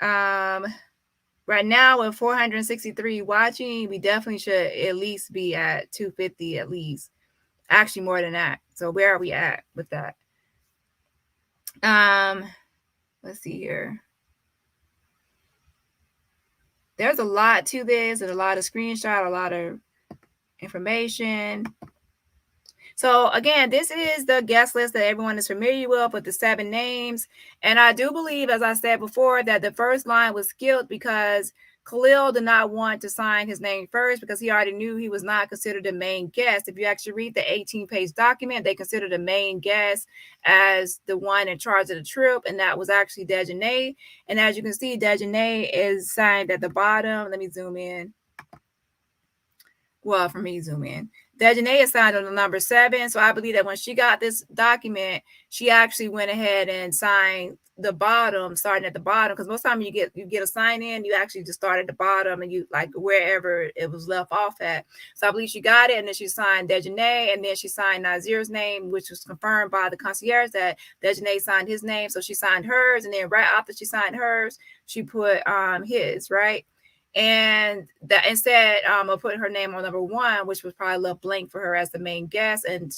Right now with 463 watching, we definitely should at least be at 250 at least. Actually more than that. So where are we at with that? Let's see here. There's a lot to this and a lot of screenshot, a lot of information. So again, this is the guest list that everyone is familiar with the 7 names. And I do believe, as I said before, that the first line was skipped because Khalil did not want to sign his name first because he already knew he was not considered the main guest. If you actually read the 18-page document, they consider the main guest as the one in charge of the trip, and that was actually Daejhanae. And as you can see, Daejhanae is signed at the bottom. Let me zoom in. Well, for me, zoom in. Daejhanae is signed on the number 7. So I believe that when she got this document, she actually went ahead and signed the bottom, starting at the bottom. Because most time you get a sign in, you actually just start at the bottom and you like wherever it was left off at. So I believe she got it, and then she signed Daejhanae, and then she signed Nazeer's name, which was confirmed by the concierge that Daejhanae signed his name. So she signed hers, and then right after she signed hers, she put his, right? And that instead of putting her name on number 1, which was probably left blank for her as the main guest. And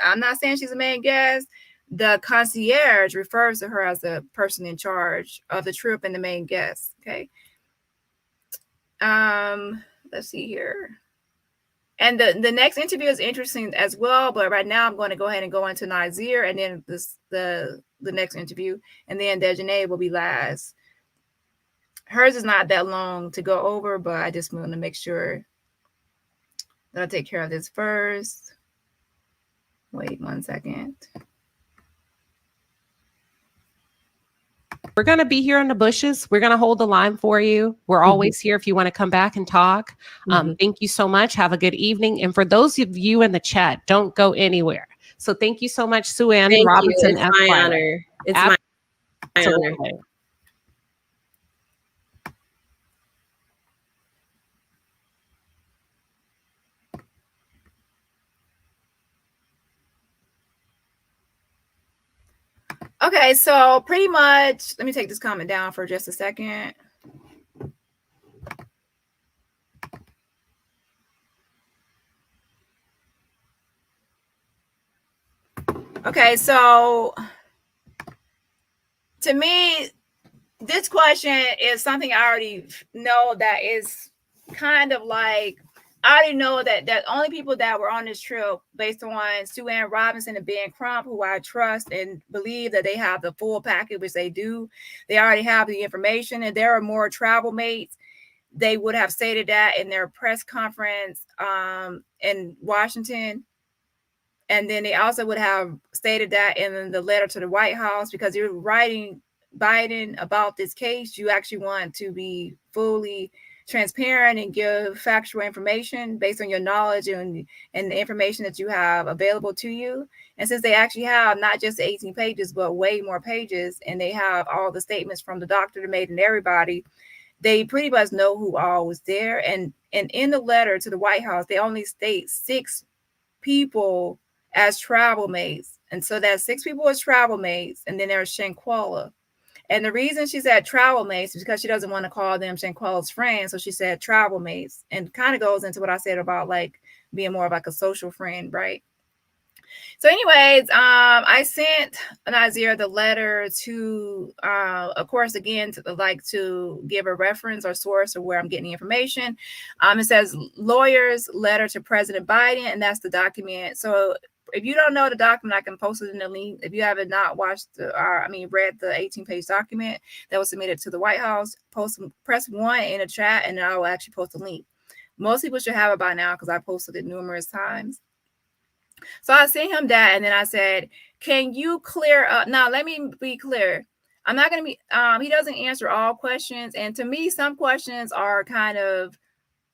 I'm not saying she's a main guest. The concierge refers to her as the person in charge of the trip and the main guest. Okay. Let's see here. And the next interview is interesting as well, but right now I'm going to go ahead and go into Nazeer, and then the next interview, and then Daejhanae will be last. Hers is not that long to go over, but I just want to make sure that I take care of this first. Wait 1 second. We're going to be here in the bushes. We're going to hold the line for you. We're always here if you want to come back and talk. Thank you so much. Have a good evening. And for those of you in the chat, don't go anywhere. So thank you so much, Sue Ann Robertson. It's my honor. It's my honor. Okay, so pretty much, let me take this comment down for just a second. Okay, so to me, this question is something I already know that is kind of like, I already know that only people that were on this trip, based on Sue Ann Robinson and Ben Crump, who I trust and believe that they have the full package, which they do. They already have the information, and there are more travel mates. They would have stated that in their press conference in Washington. And then they also would have stated that in the letter to the White House, because you're writing Biden about this case. You actually want to be fully transparent and give factual information based on your knowledge and the information that you have available to you. And since they actually have not just 18 pages, but way more pages, and they have all the statements from the doctor, the maid, and everybody, they pretty much know who all was there. And in the letter to the White House, they only state 6 people as travel mates. And so that's 6 people as travel mates. And then there's Shanquella. And the reason she said travel mates is because she doesn't want to call them Shanquella's friends. So she said travel mates, and kind of goes into what I said about like being more of like a social friend, right? So anyways, I sent Nazeer the letter to, of course, again, to give a reference or source of where I'm getting the information. It says lawyer's letter to President Biden, and that's the document. So if you don't know the document, I can post it in the link. If you haven't not watched read the 18-page document that was submitted to the White House, press 1 in the chat, and I will actually post a link. Most people should have it by now because I posted it numerous times. So I sent him that, and then I said, can you clear up? Now, let me be clear. I'm not going to be, he doesn't answer all questions. And to me, some questions are kind of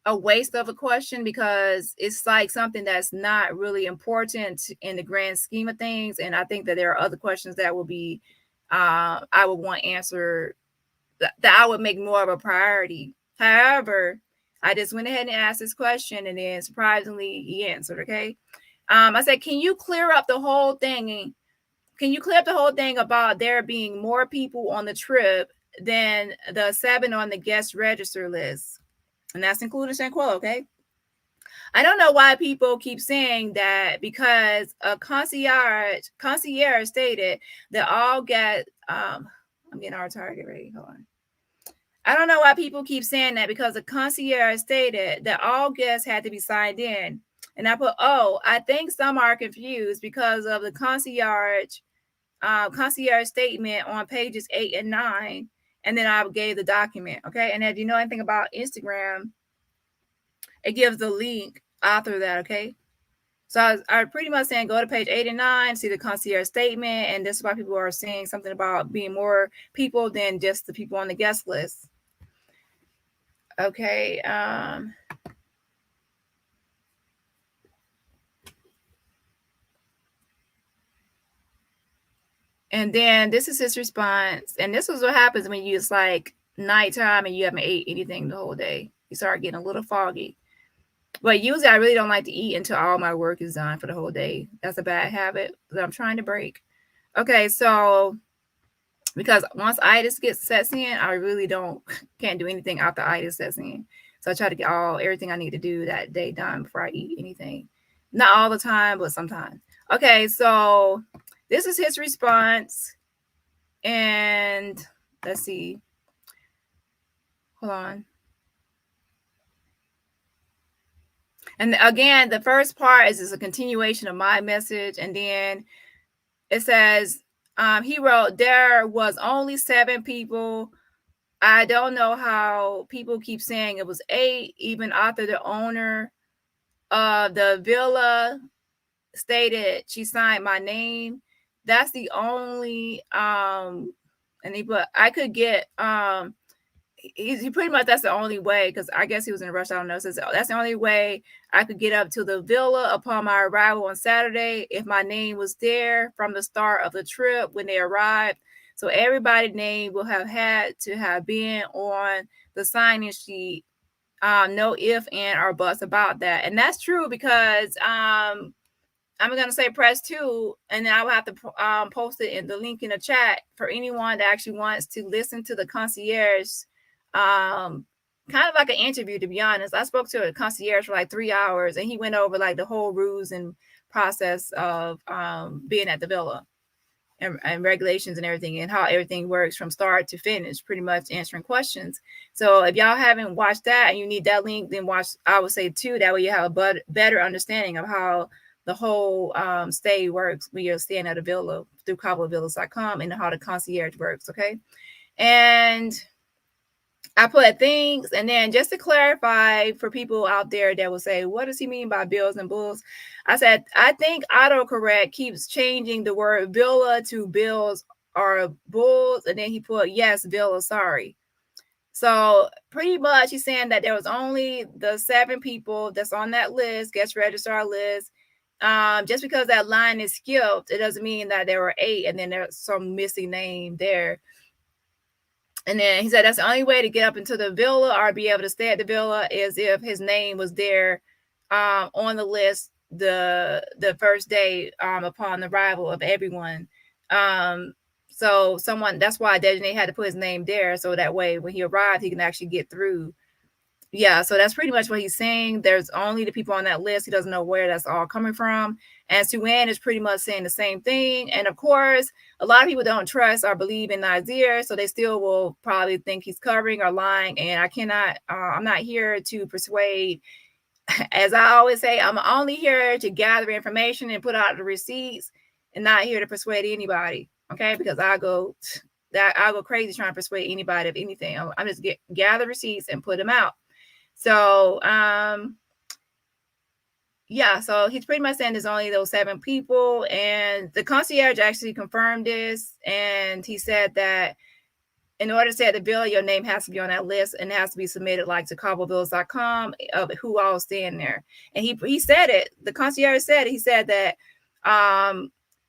a waste of a question because it's like something that's not really important in the grand scheme of things. And I think that there are other questions that will be, I would want answered that I would make more of a priority. However, I just went ahead and asked this question, and then surprisingly, he answered. Okay. I said, can you clear up the whole thing? Can you clear up the whole thing about there being more people on the trip than the 7 on the guest register list? And that's including Shanquella, okay? I don't know why people keep saying that because a concierge stated that all get, I'm getting our target ready. Hold on. I don't know why people keep saying that because the concierge stated that all guests had to be signed in. And I put, I think some are confused because of the concierge statement on pages 8 and 9. And then I gave the document. Okay. And if you know anything about Instagram, it gives the link after that. Okay. So I pretty much saying go to page 8 and 9, see the concierge statement. And this is why people are saying something about being more people than just the people on the guest list. Okay. And then this is his response. And this is what happens when it's like nighttime and you haven't ate anything the whole day. You start getting a little foggy. But usually I really don't like to eat until all my work is done for the whole day. That's a bad habit that I'm trying to break. Okay, so because once itis sets in, I really can't do anything after itis sets in. So I try to get everything I need to do that day done before I eat anything. Not all the time, but sometimes. Okay, so this is his response. And let's see. Hold on. And again, the first part is a continuation of my message. And then it says, he wrote, there was only 7 people. I don't know how people keep saying it was 8, even after the owner of the villa stated she signed my name. That's the only, and he put, I could get, he pretty much, that's the only way, because I guess he was in a rush. I don't know. So that's the only way I could get up to the villa upon my arrival on Saturday if my name was there from the start of the trip when they arrived. So everybody's name will have had to have been on the sign-in sheet. No if, and, or buts about that. And that's true because I'm going to say press 2, and then I will have to post it in the link in the chat for anyone that actually wants to listen to the concierge. Kind of like an interview, to be honest. I spoke to a concierge for like 3 hours, and he went over like the whole rules and process of being at the villa and regulations and everything, and how everything works from start to finish, pretty much answering questions. So if y'all haven't watched that and you need that link, then watch, I would say 2. That way you have a better understanding of how the whole stay works when you're staying at a villa through CaboVillas.com, and how the concierge works. Okay. And I put things, and then just to clarify for people out there that will say, what does he mean by bills and bulls? I said, I think autocorrect keeps changing the word villa to bills or bulls. And then he put, yes, villa, sorry. So pretty much he's saying that there was only the 7 people that's on that list, guest registrar list. Just because that line is skipped, it doesn't mean that there were 8 and then there's some missing name there. And then he said that's the only way to get up into the villa or be able to stay at the villa is if his name was there on the list the first day upon the arrival of everyone. So that's why Daejhanae had to put his name there, so that way when he arrived, he can actually get through. Yeah, so that's pretty much what he's saying. There's only the people on that list. He doesn't know where that's all coming from. And Sue-Ann is pretty much saying the same thing. And of course, a lot of people don't trust or believe in Nazeer, so they still will probably think he's covering or lying. And I'm not here to persuade as I always say, I'm only here to gather information and put out the receipts, and not here to persuade anybody. Okay, because I go crazy trying to persuade anybody of anything. I'm just gather receipts and put them out. So yeah, so he's pretty much saying there's only those 7 people, and the concierge actually confirmed this, and he said that in order to set the bill, your name has to be on that list, and it has to be submitted like to cobblebills.com of who all staying there. And he said it. The concierge said it. He said that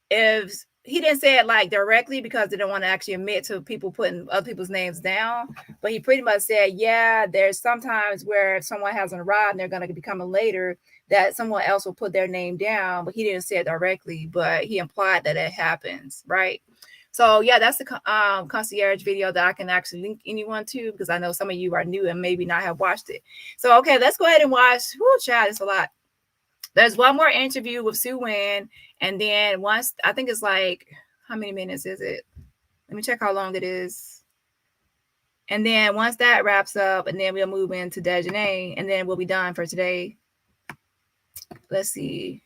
if he didn't say it like directly because they don't want to actually admit to people putting other people's names down, but he pretty much said, yeah, there's sometimes where if someone hasn't arrived and they're going to be coming later, that someone else will put their name down, but he didn't say it directly, but he implied that it happens, right? So yeah, that's the concierge video that I can actually link anyone to, because I know some of you are new and maybe not have watched it. So okay, let's go ahead and watch. Whoo, child, it's a lot. There's one more interview with Sue Wynn, and then once, I think it's like, how many minutes is it? Let me check how long it is. And then once that wraps up, and then we'll move into Daejhanae, and then we'll be done for today. Let's see.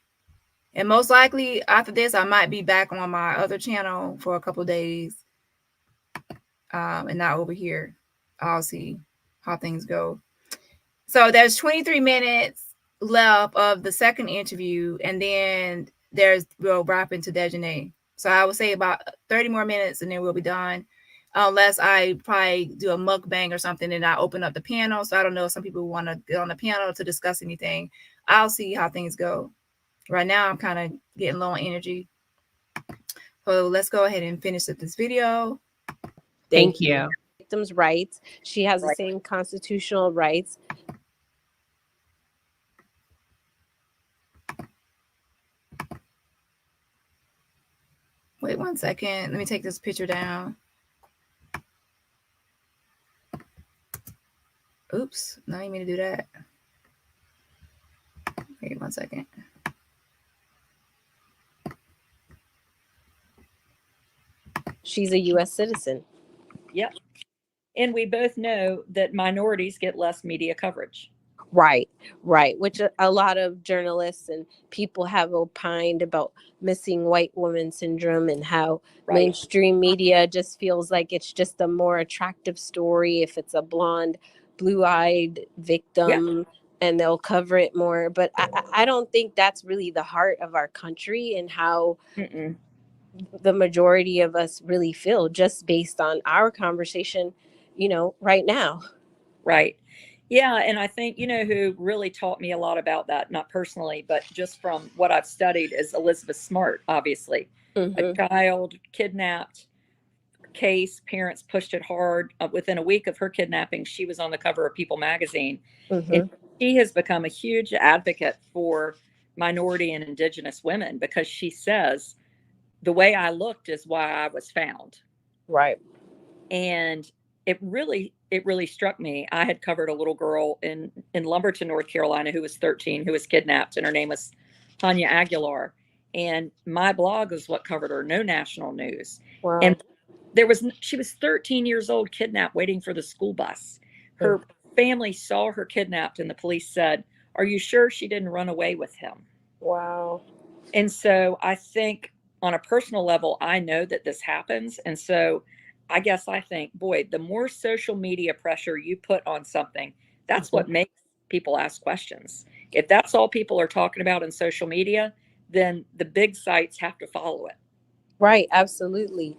And most likely after this, I might be back on my other channel for a couple of days, and not over here. I'll see how things go. So there's 23 minutes left of the second interview, and then we'll wrap into Daejhanae. So I would say about 30 more minutes, and then we'll be done. Unless I probably do a mukbang or something, and I open up the panel. So I don't know if some people want to get on the panel to discuss anything. I'll see how things go. Right now, I'm kind of getting low on energy. So let's go ahead and finish up this video. Thank you. Victims' rights. She has the same constitutional rights. Wait 1 second. Let me take this picture down. Oops. No, I didn't mean to do that. Wait 1 second. She's a U.S. citizen. Yep. And we both know that minorities get less media coverage. Right. Which a lot of journalists and people have opined about missing white woman syndrome, and how mainstream media just feels like it's just a more attractive story if it's a blonde, blue-eyed victim, and they'll cover it more. But I don't think that's really the heart of our country and how the majority of us really feel, just based on our conversation, right now. Right. Yeah. And I think, who really taught me a lot about that, not personally, but just from what I've studied, is Elizabeth Smart, obviously. A child kidnapped case, parents pushed it hard. Within a week of her kidnapping, she was on the cover of People magazine. And she has become a huge advocate for minority and indigenous women, because she says, the way I looked is why I was found. Right. And it really struck me. I had covered a little girl in Lumberton, North Carolina, who was 13, who was kidnapped, and her name was Tanya Aguilar. And my blog was what covered her, no national news. Wow. And she was 13 years old, kidnapped, waiting for the school bus. Her family saw her kidnapped, and the police said, "Are you sure she didn't run away with him?" Wow. And so I think on a personal level, I know that this happens. And so I guess I think, boy, the more social media pressure you put on something, that's what makes people ask questions. If that's all people are talking about in social media, then the big sites have to follow it. Right, absolutely.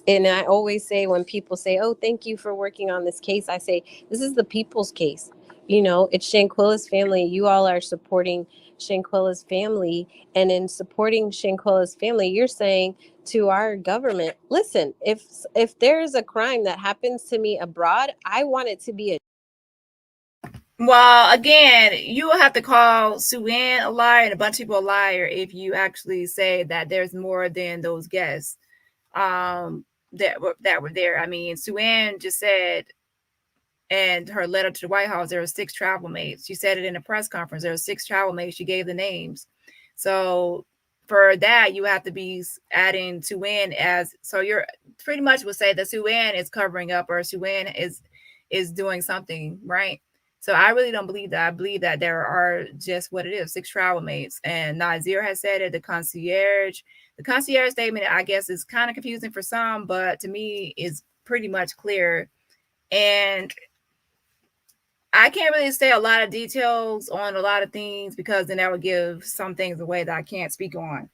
And I always say, when people say, "Oh, thank you for working on this case," I say, this is the people's case. It's Shanquella's family. You all are supporting Shanquella's family. And in supporting Shanquella's family, you're saying to our government, listen, if there is a crime that happens to me abroad, I want it to be a... Well, again, you will have to call Sue Ann a liar and a bunch of people a liar if you actually say that there's more than those guests that were there. I mean, Sue Ann just said in her letter to the White House, there were 6 travel mates. She said it in a press conference. There were 6 travel mates. She gave the names. So for that, you have to be adding Sue Ann as... So you're pretty much would say that Sue Ann is covering up, or Sue Ann is doing something, right? So I really don't believe that. I believe that there are just what it is, 6 travel mates. And Nazeer has said it, the concierge statement, I guess, is kind of confusing for some, but to me is pretty much clear. And I can't really say a lot of details on a lot of things because then that would give some things away that I can't speak on.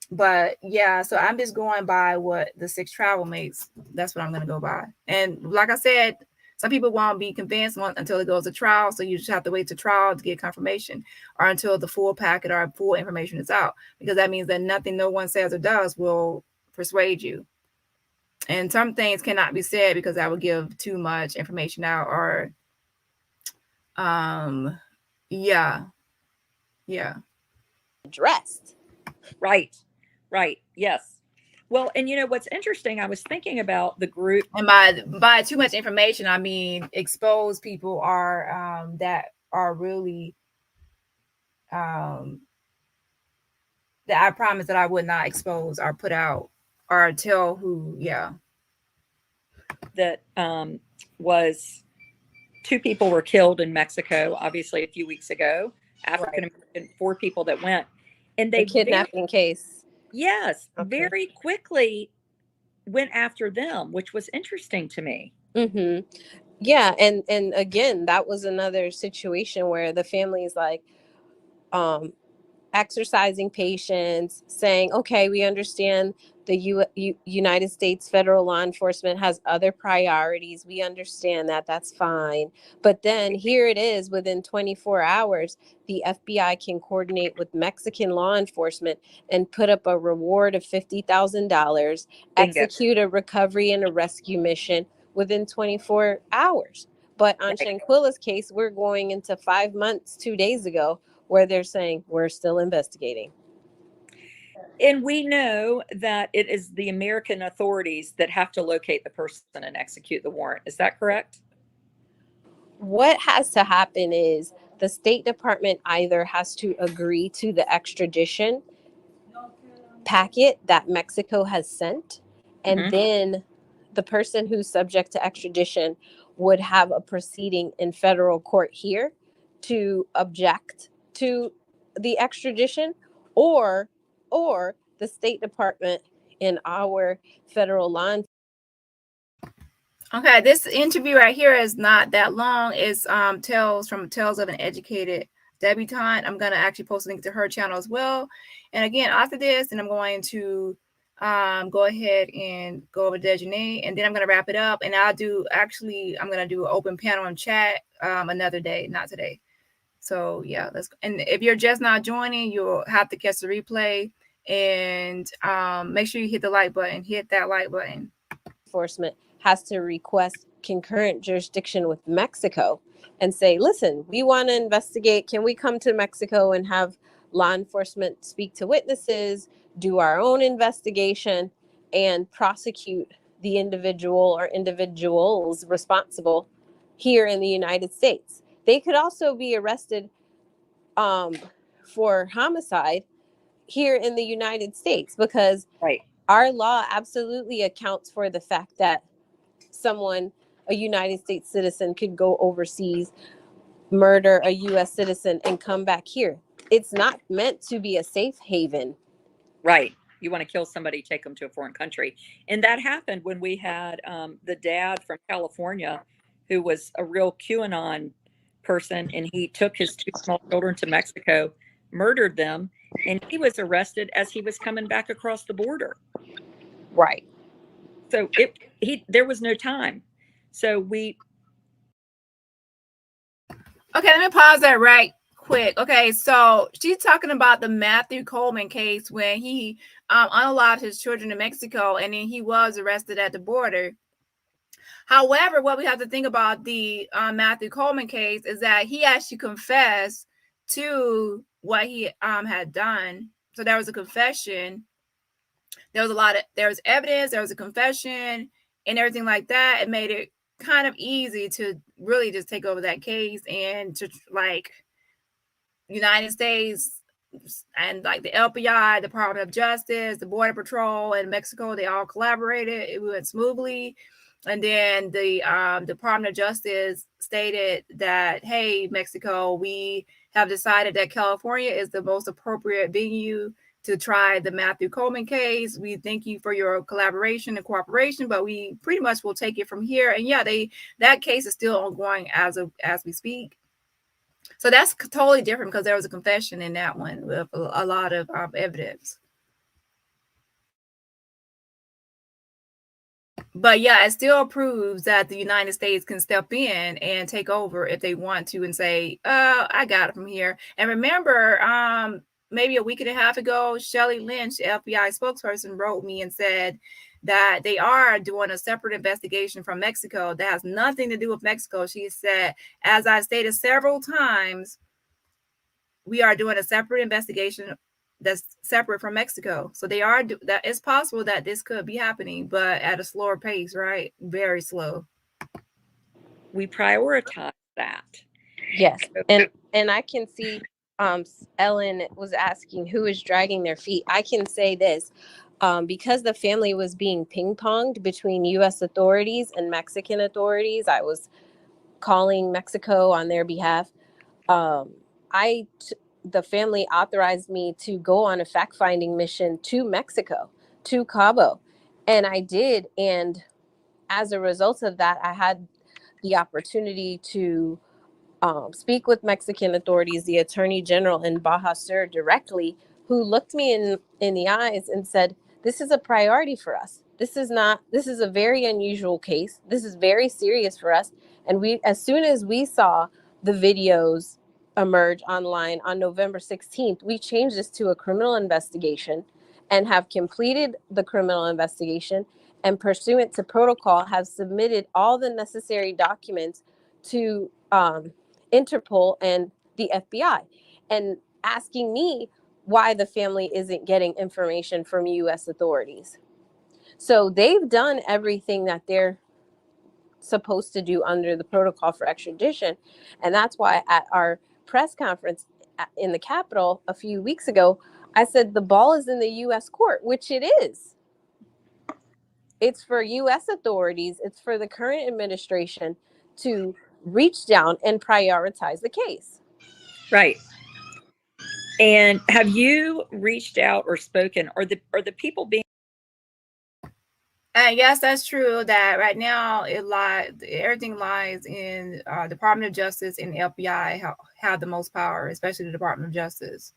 But yeah, so I'm just going by what the 6 travel mates, that's what I'm going to go by. And like I said, some people won't be convinced until it goes to trial. So you just have to wait to trial to get confirmation or until the full packet or full information is out, because that means that nothing no one says or does will persuade you. And some things cannot be said because that would give too much information out or, yeah. Addressed. Right. Yes. Well, and what's interesting, I was thinking about the group. And by too much information, I mean exposed people are that are really that I promise that I would not expose or put out or tell who. Yeah. That was 2 people were killed in Mexico, obviously a few weeks ago. African American, 4 people that went, and they The kidnapping case. Yes, Okay. very quickly went after them, which was interesting to me. Mm-hmm. Yeah, and again, that was another situation where the family's like exercising patience, saying, okay, we understand the United States federal law enforcement has other priorities. We understand that. That's fine. But then here it is, within 24 hours, the FBI can coordinate with Mexican law enforcement and put up a reward of $50,000, execute a recovery and a rescue mission within 24 hours. But on Shanquella's case, we're going into 5 months, 2 days ago, where they're saying we're still investigating. And we know that it is the American authorities that have to locate the person and execute the warrant. Is that correct? What has to happen is the State Department either has to agree to the extradition packet that Mexico has sent, and then the person who's subject to extradition would have a proceeding in federal court here to object to the extradition, or the State Department and our federal law enforcement. Okay, this interview right here is not that long. It's Tales of an Educated Debutante. I'm gonna actually post a link to her channel as well. And again, after this, and I'm going to go ahead and go over Daejhanae, and then I'm gonna wrap it up. And I'm gonna do an open panel and chat another day, not today. So yeah, and if you're just not joining, you'll have to catch the replay. And make sure you hit the like button. Hit that like button. Enforcement has to request concurrent jurisdiction with Mexico and say, listen, we want to investigate. Can we come to Mexico and have law enforcement speak to witnesses, do our own investigation, and prosecute the individual or individuals responsible here in the United States? They could also be arrested for homicide here in the United States, because our law absolutely accounts for the fact that a United States citizen, could go overseas, murder a U.S. citizen, and come back here. It's not meant to be a safe haven. Right. You want to kill somebody, take them to a foreign country. And that happened when we had the dad from California, who was a real QAnon person, and he took his 2 small children to Mexico, murdered them, and he was arrested as he was coming back across the border. Right. So there was no time. So Okay, let me pause that right quick. Okay, so she's talking about the Matthew Coleman case when he unalived his children in Mexico, and then he was arrested at the border. However, what we have to think about the Matthew Coleman case is that he actually confessed to what he had done. So there was a confession. There was evidence, there was a confession, and everything like that. It made it kind of easy to really just take over that case, and to United States and like the FBI, Department of Justice, the Border Patrol, and Mexico, they all collaborated. It went smoothly. And then the Department of Justice stated that, hey, Mexico, we have decided that California is the most appropriate venue to try the Matthew Coleman case. We thank you for your collaboration and cooperation, but we pretty much will take it from here. And yeah, that case is still ongoing as we speak. So that's totally different because there was a confession in that one with a lot of evidence. But yeah, it still proves that the United States can step in and take over if they want to and say, I got it from here. And remember, maybe a week and a half ago, Shelley Lynch, the FBI spokesperson, wrote me and said that they are doing a separate investigation from Mexico that has nothing to do with Mexico. She said, as I stated several times, we are doing a separate investigation that's separate from Mexico. So they are that it's possible that this could be happening, but at a slower pace, right? Very slow. We prioritize that. Yes. And I can see Ellen was asking who is dragging their feet. I can say this. Because the family was being ping-ponged between U.S. authorities and Mexican authorities, I was calling Mexico on their behalf. The family authorized me to go on a fact-finding mission to Mexico, to Cabo, and I did. And as a result of that, I had the opportunity to speak with Mexican authorities, the Attorney General in Baja Sur directly, who looked me in the eyes and said, this is a priority for us. This is a very unusual case. This is very serious for us. And as soon as we saw the videos emerge online on November 16th, we changed this to a criminal investigation and have completed the criminal investigation, and pursuant to protocol have submitted all the necessary documents to Interpol and the FBI, and asking me why the family isn't getting information from U.S. authorities. So they've done everything that they're supposed to do under the protocol for extradition. And that's why at our press conference in the Capitol a few weeks ago, I said the ball is in the U.S. court, which it is. It's for U.S. authorities, it's for the current administration to reach down and prioritize the case. Right. And have you reached out or spoken? Are the people being? Yes, that's true. That right now everything lies in Department of Justice and the FBI have the most power, especially the Department of Justice.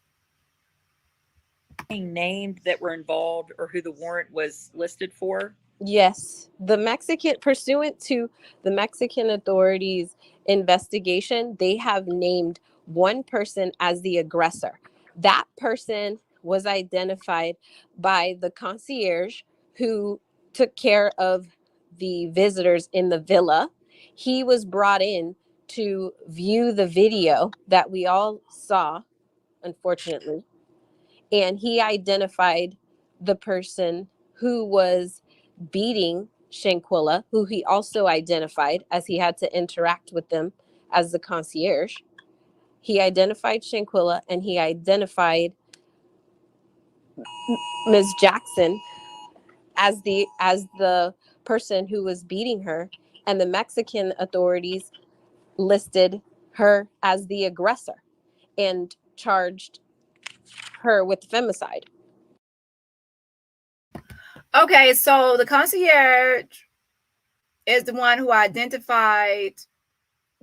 Named that were involved or who the warrant was listed for? Yes, pursuant to the Mexican authorities' investigation, they have named one person as the aggressor. That person was identified by the concierge who took care of the visitors in the villa. He was brought in to view the video that we all saw, unfortunately, and he identified the person who was beating Shanquella, who he also identified as he had to interact with them as the concierge. He identified Shanquella, and he identified Ms. Jackson as the person who was beating her, and the Mexican authorities listed her as the aggressor and charged her with femicide. Okay, so the concierge is the one who identified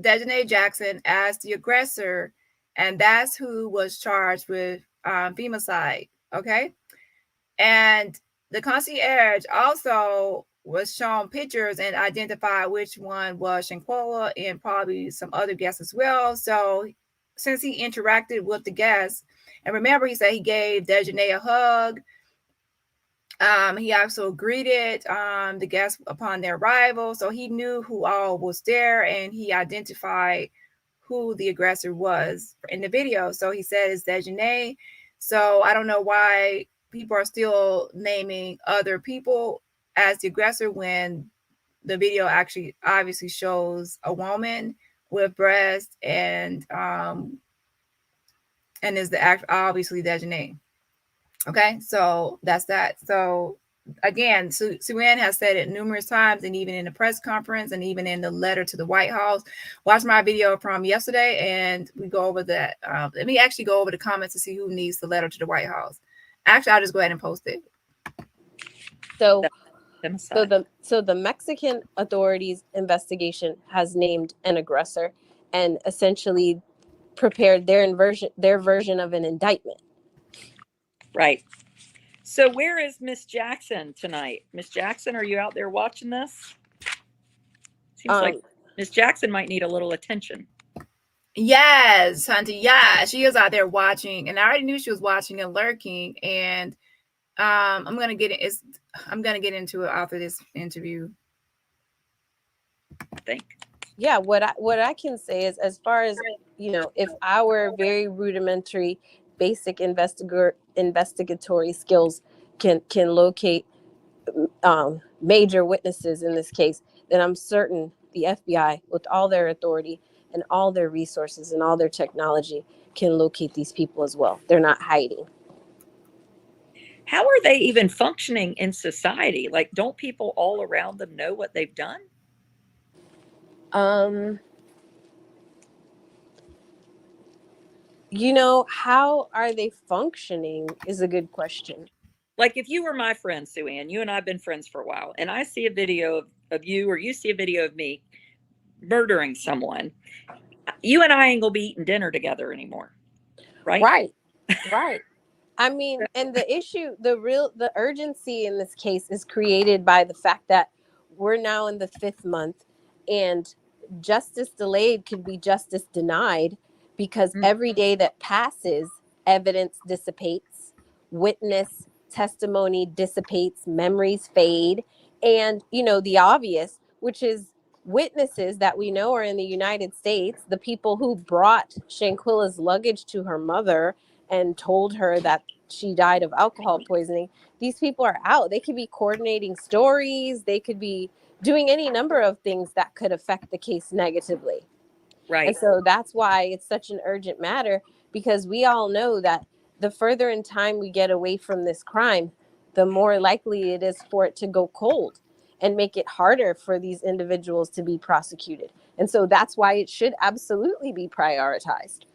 Daejhanae Jackson as the aggressor, and that's who was charged with femicide. Okay, and the concierge also was shown pictures and identified which one was Shanquella and probably some other guests as well. So since he interacted with the guests, and remember, he said he gave Daejhanae a hug. He also greeted the guests upon their arrival. So he knew who all was there, and he identified who the aggressor was in the video. So he said it's Daejhanae. So I don't know why people are still naming other people as the aggressor when the video actually obviously shows a woman with breasts and is the act obviously Daejhanae. Okay, so that's that. So again, Sue-Ann has said it numerous times, and even in the press conference and even in the letter to the White House. Watch my video from yesterday and we go over that. Let me actually go over the comments to see who needs the letter to the White House. Actually, I'll just go ahead and post it. So the Mexican authorities investigation has named an aggressor and essentially prepared their version of an indictment. Right. So where is Miss Jackson tonight? Miss Jackson, are you out there watching this? Seems like Miss Jackson might need a little attention. Yes, Hunter. Yeah, she is out there watching, and I already knew she was watching and lurking. And I'm gonna get into it after this interview. I think. Yeah, what I can say is, as far as, you know, if our very rudimentary, basic investigatory skills can locate major witnesses in this case, then I'm certain the FBI, with all their authority and all their resources and all their technology, can locate these people as well. They're not hiding. How are they even functioning in society? Like, don't people all around them know what they've done? You know, how are they functioning is a good question. Like, if you were my friend, Sue-Ann, you and I have been friends for a while, and I see a video of you, or you see a video of me murdering someone, you and I ain't gonna be eating dinner together anymore. Right. I mean, and the issue, the urgency in this case is created by the fact that we're now in the 5th month, and justice delayed could be justice denied, because every day that passes, evidence dissipates, witness testimony dissipates, memories fade, and, you know, the obvious, which is witnesses that we know are in the United States, the people who brought Shanquella's luggage to her mother and told her that she died of alcohol poisoning, these people are out. They could be coordinating stories. They could be doing any number of things that could affect the case negatively. Right. And so that's why it's such an urgent matter, because we all know that the further in time we get away from this crime, the more likely it is for it to go cold and make it harder for these individuals to be prosecuted. And so that's why it should absolutely be prioritized.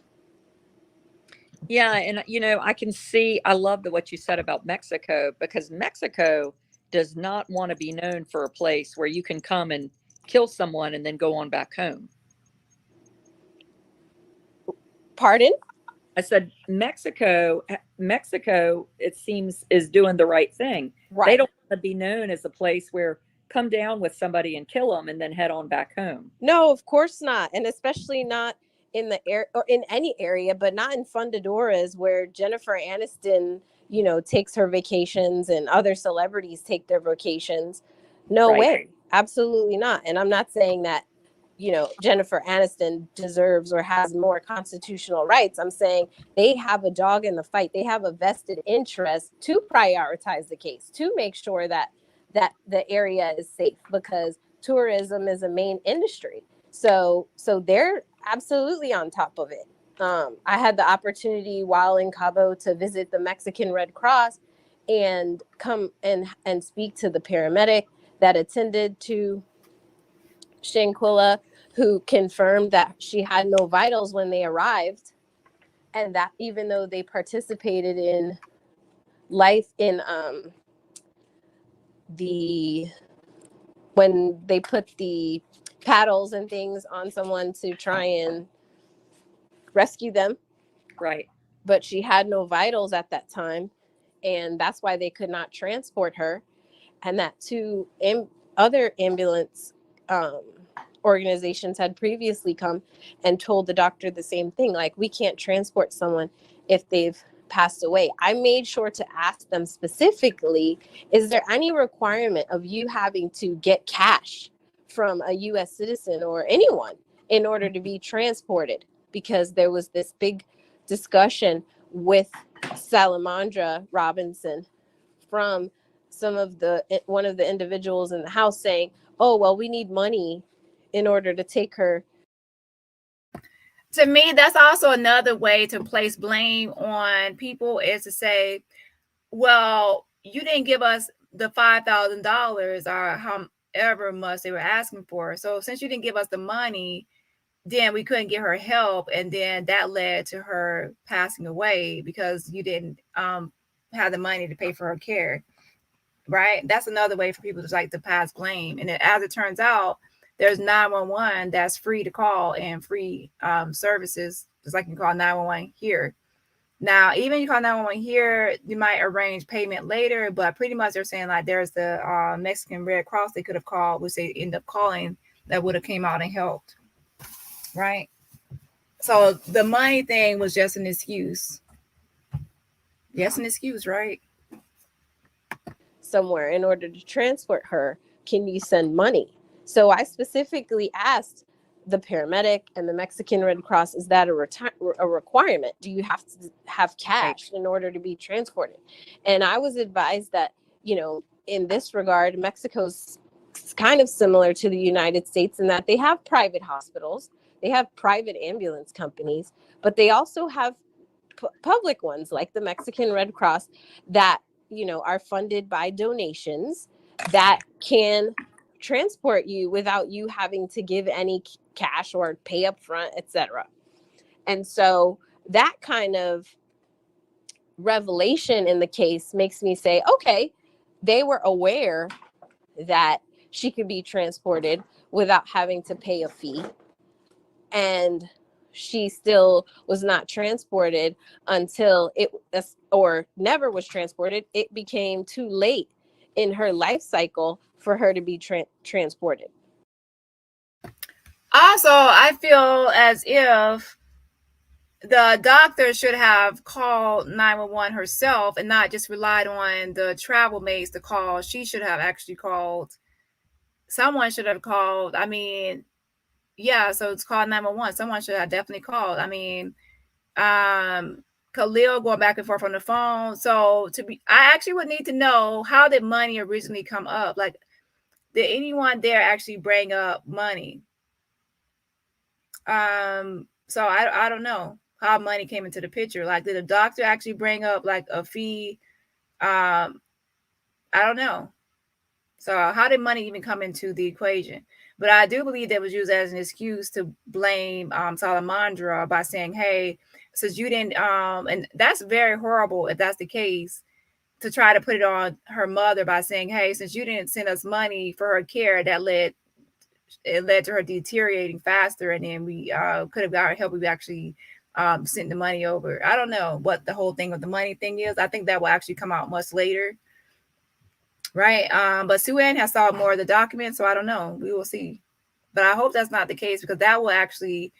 Yeah, and you know, I love what you said about Mexico, because Mexico does not want to be known for a place where you can come and kill someone and then go on back home. Pardon? I said Mexico, it seems, is doing the right thing. Right. They don't want to be known as a place where come down with somebody and kill them and then head on back home. No, of course not. And especially not in the air or in any area, but not in Fundadoras, where Jennifer Aniston, you know, takes her vacations and other celebrities take their vacations. No way. Absolutely not. And I'm not saying that, you know, Jennifer Aniston deserves or has more constitutional rights. I'm saying they have a dog in the fight. They have a vested interest to prioritize the case, to make sure that the area is safe, because tourism is a main industry. So they're absolutely on top of it. I had the opportunity while in Cabo to visit the Mexican Red Cross and come and speak to the paramedic that attended to Shanquella, who confirmed that she had no vitals when they arrived, and that even though they participated in when they put the paddles and things on someone to try and rescue them. Right. But she had no vitals at that time, and that's why they could not transport her. And that 2 other ambulance organizations had previously come and told the doctor the same thing, like, we can't transport someone if they've passed away. I made sure to ask them specifically, is there any requirement of you having to get cash from a U.S. citizen or anyone in order to be transported? Because there was this big discussion with Salamandra Robinson from one of the individuals in the house saying, oh, well, we need money in order to take her. To me, that's also another way to place blame on people, is to say, well, you didn't give us the $5,000 or however much they were asking for. So since you didn't give us the money, then we couldn't get her help, and then that led to her passing away because you didn't have the money to pay for her care. Right? That's another way for people to like to pass blame. And as it turns out, there's 911 that's free to call and free services, just like you call 911 here. Now, even you call 911 here, you might arrange payment later, but pretty much they're saying like there's the Mexican Red Cross they could have called, which they end up calling, that would have came out and helped. Right? So the money thing was just an excuse. Yes, an excuse, right? Somewhere in order to transport her, can you send money? So I specifically asked the paramedic and the Mexican Red Cross, is that a requirement? Do you have to have cash in order to be transported? And I was advised that, you know, in this regard, Mexico's kind of similar to the United States in that they have private hospitals, they have private ambulance companies, but they also have public ones like the Mexican Red Cross that, you know, are funded by donations that can transport you without you having to give any cash or pay up front, etc. And so that kind of revelation in the case makes me say, okay, they were aware that she could be transported without having to pay a fee, and she still was not transported until or never was transported. It became too late in her life cycle for her to be transported. Also, I feel as if the doctor should have called 911 herself and not just relied on the travel mates to call. She should have actually called. Someone should have called. I mean, yeah, so it's called 911. Someone should have definitely called. I mean, Khalil going back and forth on the phone. So I actually would need to know, how did money originally come up? Like, did anyone there actually bring up money? So I don't know how money came into the picture. Like, did a doctor actually bring up like a fee? I don't know. So how did money even come into the equation? But I do believe that was used as an excuse to blame Salamandra by saying, hey, since you didn't, and that's very horrible if that's the case, to try to put it on her mother by saying, hey, since you didn't send us money for her care, that led to her deteriorating faster, and then we could have got her help. We actually sent the money over. I don't know what the whole thing with the money thing is. I think that will actually come out much later. Right. But Sue Ann has saw more of the document, so I don't know. We will see. But I hope that's not the case, because that will actually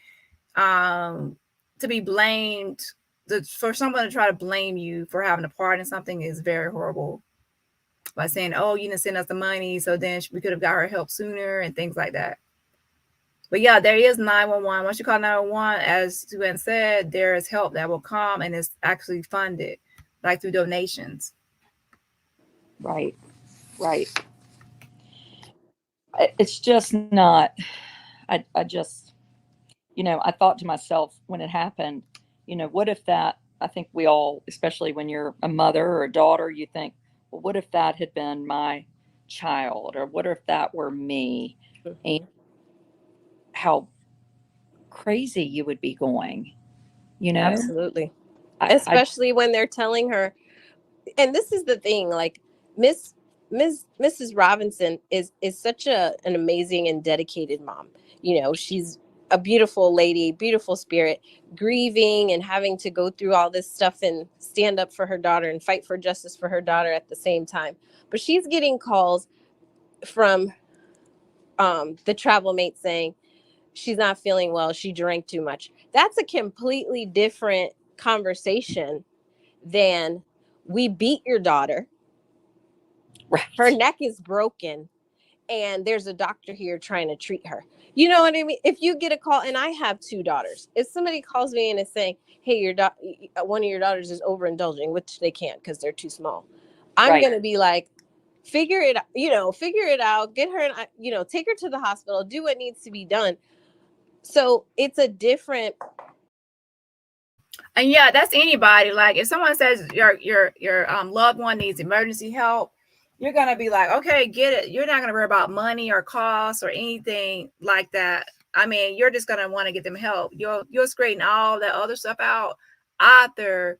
to be blamed, for someone to try to blame you for having a part in something is very horrible. By saying, oh, you didn't send us the money, so then we could have got her help sooner and things like that. But yeah, there is 911. Once you call 911, as Sue Ann said, there is help that will come, and it's actually funded, like through donations. Right. It's just not, I just, you know, I thought to myself when it happened, you know, what if that, I think we all, especially when you're a mother or a daughter, you think, well, what if that had been my child, or what if that were me? And how crazy you would be going, you know? Absolutely. Especially when they're telling her, and this is the thing, like Mrs. Robinson is such an amazing and dedicated mom. You know, she's a beautiful lady, beautiful spirit, grieving and having to go through all this stuff and stand up for her daughter and fight for justice for her daughter at the same time. But she's getting calls from the travel mate saying she's not feeling well, she drank too much. That's a completely different conversation than, we beat your daughter. Right. Her neck is broken, and there's a doctor here trying to treat her. You know what I mean? If you get a call, and I have 2 daughters, if somebody calls me and is saying, hey, one of your daughters is overindulging, which they can't because they're too small, I'm going to be like, figure it out, get her, take her to the hospital, do what needs to be done. So it's a different. And yeah, that's anybody. Like, if someone says your loved one needs emergency help, you're going to be like, okay, get it. You're not going to worry about money or costs or anything like that. I mean, you're just going to want to get them help. You'll straighten all that other stuff out after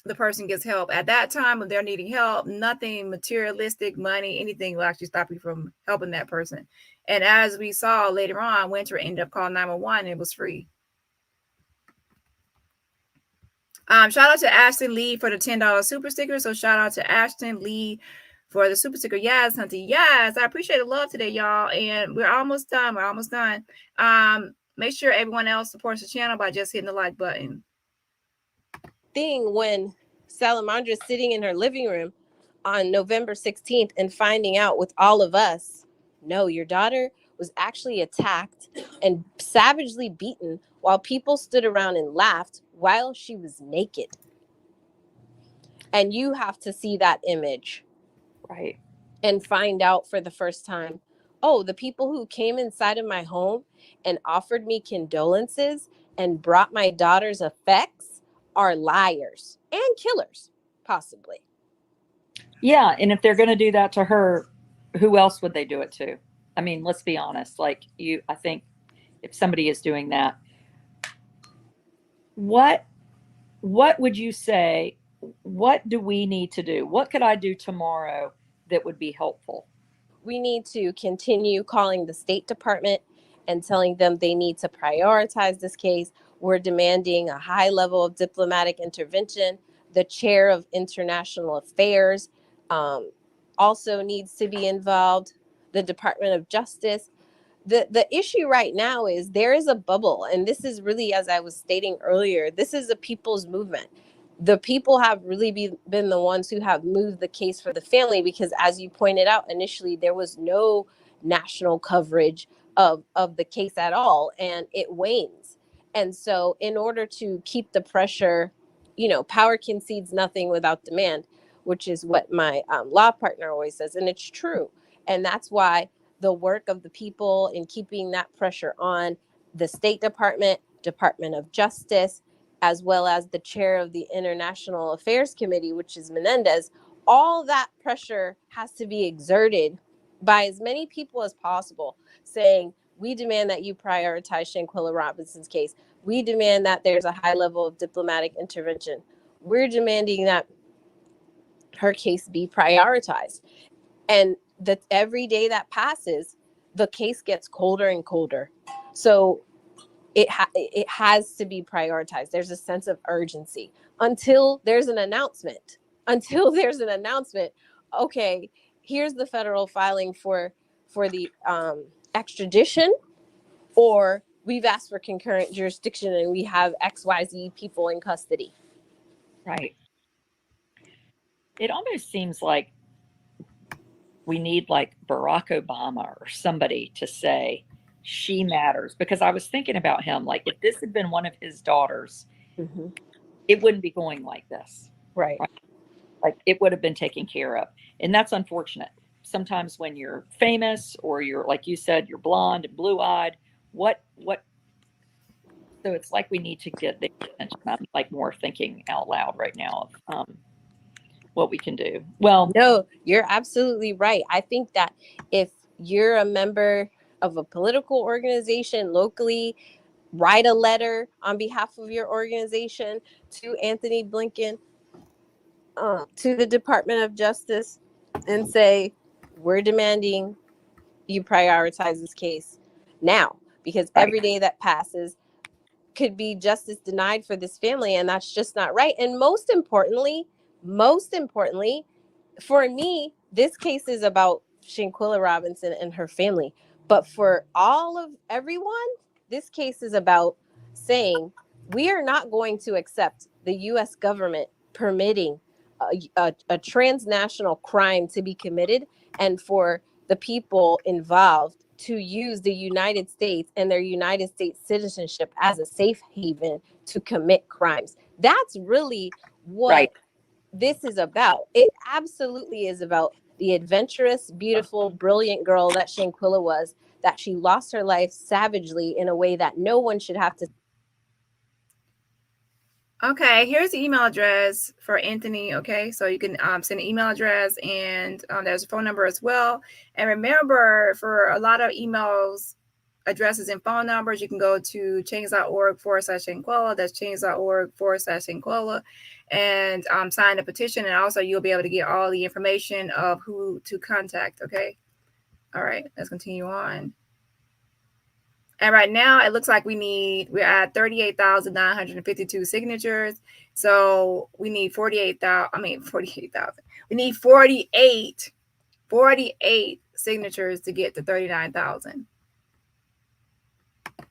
the person gets help. At that time, when they're needing help, nothing materialistic, money, anything will actually stop you from helping that person. And as we saw later on, Winter ended up calling 911 and it was free. Shout out to Ashton Lee for the $10 super sticker. So shout out to Ashton Lee for the super sticker. Yes, Hunty. Yes, I appreciate the love today, y'all. And we're almost done. Make sure everyone else supports the channel by just hitting the like button. Thing when Salamandra's sitting in her living room on November 16th and finding out with all of us, no, your daughter was actually attacked and savagely beaten while people stood around and laughed while she was naked. And you have to see that image. Right. And find out for the first time, oh, the people who came inside of my home and offered me condolences and brought my daughter's effects are liars and killers, possibly. Yeah. And if they're going to do that to her, who else would they do it to? I mean, let's be honest. Like I think if somebody is doing that, what would you say? What do we need to do? What could I do tomorrow that would be helpful? We need to continue calling the State Department and telling them they need to prioritize this case. We're demanding a high level of diplomatic intervention. The chair of international affairs also needs to be involved. The Department of Justice. The issue right now is there is a bubble. And this is really, as I was stating earlier, this is a people's movement. The people have really been the ones who have moved the case for the family because, as you pointed out initially, there was no national coverage of the case at all, and it wanes. And so in order to keep the pressure, power concedes nothing without demand, which is what my law partner always says. And it's true. And that's why the work of the people in keeping that pressure on the State Department, Department of Justice, as well as the chair of the International Affairs Committee, which is Menendez, all that pressure has to be exerted by as many people as possible, saying, we demand that you prioritize Shanquella Robinson's case. We demand that there's a high level of diplomatic intervention. We're demanding that her case be prioritized. And that every day that passes, the case gets colder and colder. So it has to be prioritized. There's a sense of urgency until there's an announcement. Okay, here's the federal filing for the extradition, or we've asked for concurrent jurisdiction and we have XYZ people in custody. Right. It almost seems like we need like Barack Obama or somebody to say she matters, because I was thinking about him, like if this had been one of his daughters, it wouldn't be going like this. Right. Like it would have been taken care of. And that's unfortunate. Sometimes when you're famous or you're, like you said, you're blonde and blue-eyed, what so it's like we need to get the attention. I'm like more thinking out loud right now of what we can do. Well, no, you're absolutely right. I think that if you're a member of a political organization locally, write a letter on behalf of your organization to Anthony Blinken, to the Department of Justice, and say, we're demanding you prioritize this case now, because every day that passes could be justice denied for this family, and that's just not right. And most importantly, for me, this case is about Shanquella Robinson and her family. But for everyone, this case is about saying we are not going to accept the U.S. government permitting a transnational crime to be committed, and for the people involved to use the United States and their United States citizenship as a safe haven to commit crimes. That's really what this is about. It absolutely is about the adventurous, beautiful, brilliant girl that Shanquella was, that she lost her life savagely in a way that no one should have to. Okay, here's the email address for Anthony. Okay, so you can send an email address, and there's a phone number as well. And remember, for a lot of emails, addresses, and phone numbers, you can go to change.org/Shanquella. That's change.org/Shanquella, and sign the petition. And also, you'll be able to get all the information of who to contact. Okay, all right, let's continue on. And right now, it looks like we're at 38,952 signatures. So we need 48,000. We need 48 signatures to get to 39,000.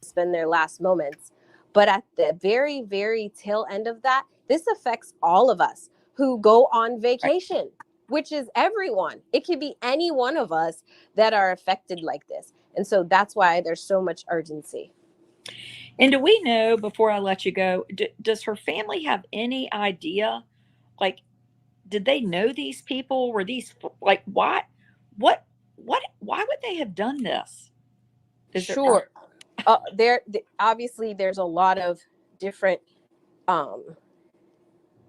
Spend their last moments. But at the very, very tail end of that, this affects all of us who go on vacation, which is everyone. It could be any one of us that are affected like this. And so that's why there's so much urgency. And do we know, before I let you go, does her family have any idea? Like, did they know these people? Were these like why would they have done this? Sure. Obviously there's a lot of different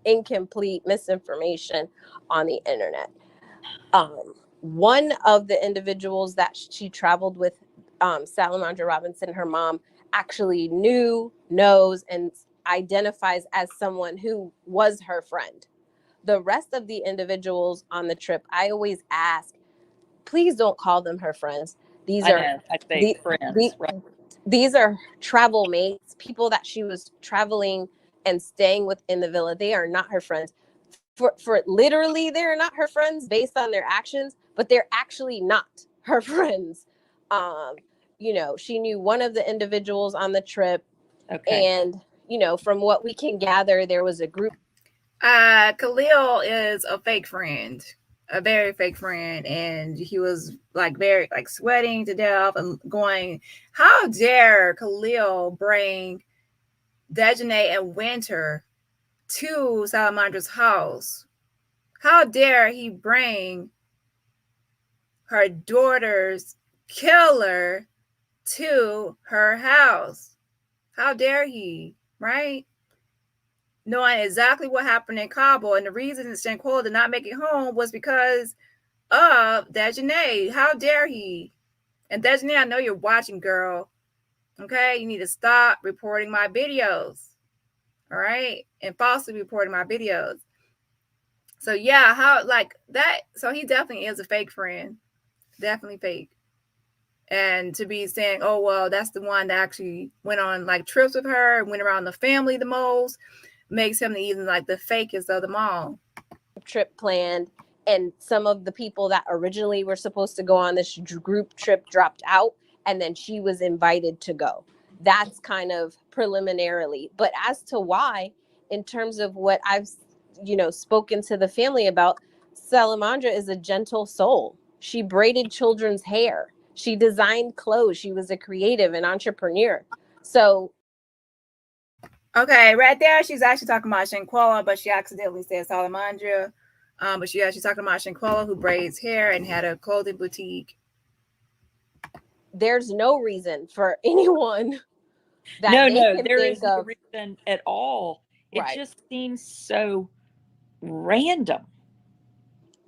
incomplete misinformation on the internet. One of the individuals that she traveled with, Salamandra Robinson, her mom, actually knows, and identifies as someone who was her friend. The rest of the individuals on the trip, I always ask, please don't call them her friends. These are travel mates, people that she was traveling and staying with in the villa. They are not her friends. For literally, they're not her friends based on their actions, but they're actually not her friends. She knew one of the individuals on the trip. Okay. And, from what we can gather, there was a group. Khalil is a fake friend, a very fake friend. And he was very sweating to death and going, how dare Khalil bring Daejhanae and Winter to Salamandra's house? How dare he bring her daughter's killer to her house? How dare he, right? Knowing exactly what happened in Kabul, and the reason Shanquella did not make it home was because of Daejhanae. How dare he? And Daejhanae, I know you're watching, girl. Okay, you need to stop reporting my videos. All right, and falsely reporting my videos. So yeah, so he definitely is a fake friend. Definitely fake. And to be saying, oh, well, that's the one that actually went on trips with her and went around the family the most, makes him even the fakest of them all. Trip planned, and some of the people that originally were supposed to go on this group trip dropped out, and then she was invited to go. That's kind of preliminarily. But as to why, in terms of what I've spoken to the family about, Salamandra is a gentle soul. She braided children's hair. She designed clothes. She was a creative and entrepreneur. So, okay, right there, she's actually talking about Shanquella, but she accidentally said Salamandra. But she's talking about Shanquella, who braids hair and had a clothing boutique. There's no reason for anyone that there is no reason at all. It just seems so random.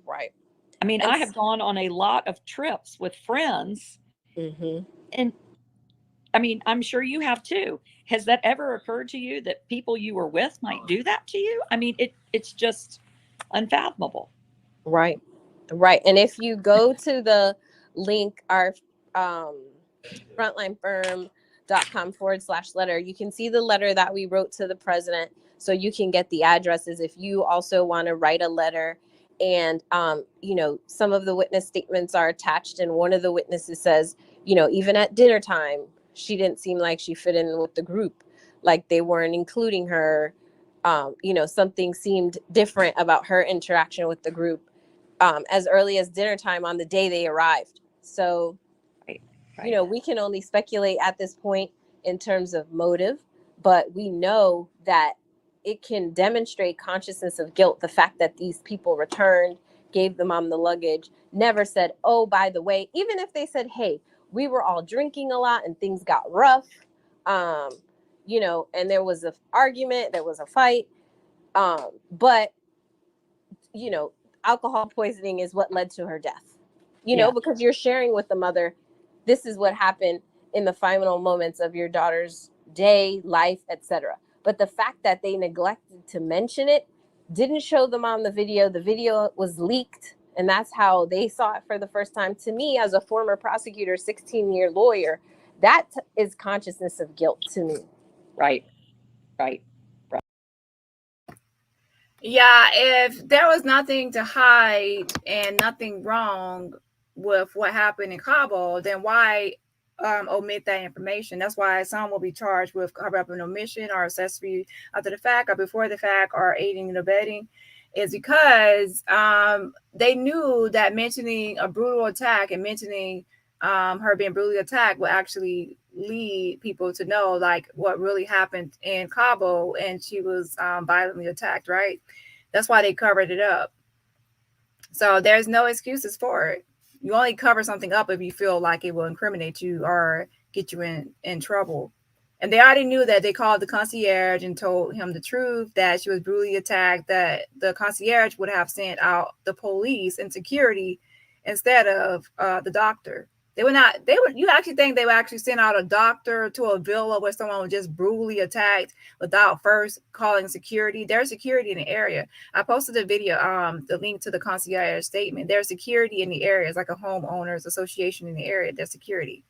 Right. I mean, I have gone on a lot of trips with friends, and I mean, I'm sure you have too. Has that ever occurred to you that people you were with might do that to you? I mean, it's just unfathomable. Right. And if you go to the link, our frontlinefirm.com/letter, you can see the letter that we wrote to the president. So you can get the addresses if you also want to write a letter. And, some of the witness statements are attached. And one of the witnesses says, even at dinner time, she didn't seem like she fit in with the group. Like they weren't including her. Something seemed different about her interaction with the group as early as dinner time on the day they arrived. So, we can only speculate at this point in terms of motive, but we know that it can demonstrate consciousness of guilt. The fact that these people returned, gave the mom the luggage, never said, oh, by the way, even if they said, hey, we were all drinking a lot and things got rough. you know, and there was an argument, there was a fight. But, you know, alcohol poisoning is what led to her death, you know, because you're sharing with the mother, this is what happened in the final moments of your daughter's day, life, etc. But the fact that they neglected to mention it, didn't show them on the video was leaked. And that's how they saw it for the first time. To me, as a former prosecutor, 16-year lawyer, that is consciousness of guilt to me. Right. Yeah, if there was nothing to hide and nothing wrong with what happened in Cabo, then why omit that information? That's why some will be charged with cover up an omission or accessory after the fact or before the fact or aiding and abetting, is because they knew that mentioning a brutal attack and mentioning her being brutally attacked will actually lead people to know like what really happened in Cabo, and she was violently attacked, right? That's why they covered it up. So there's no excuses for it. You only cover something up if you feel like it will incriminate you or get you in trouble. And they already knew that. They called the concierge and told him the truth, that she was brutally attacked, that the concierge would have sent out the police and security instead of the doctor. You actually think they would actually send out a doctor to a villa where someone was just brutally attacked without first calling security? There's security in the area. I posted a video, the link to the concierge statement. There's security in the area. It's like a homeowners association in the area. There's security.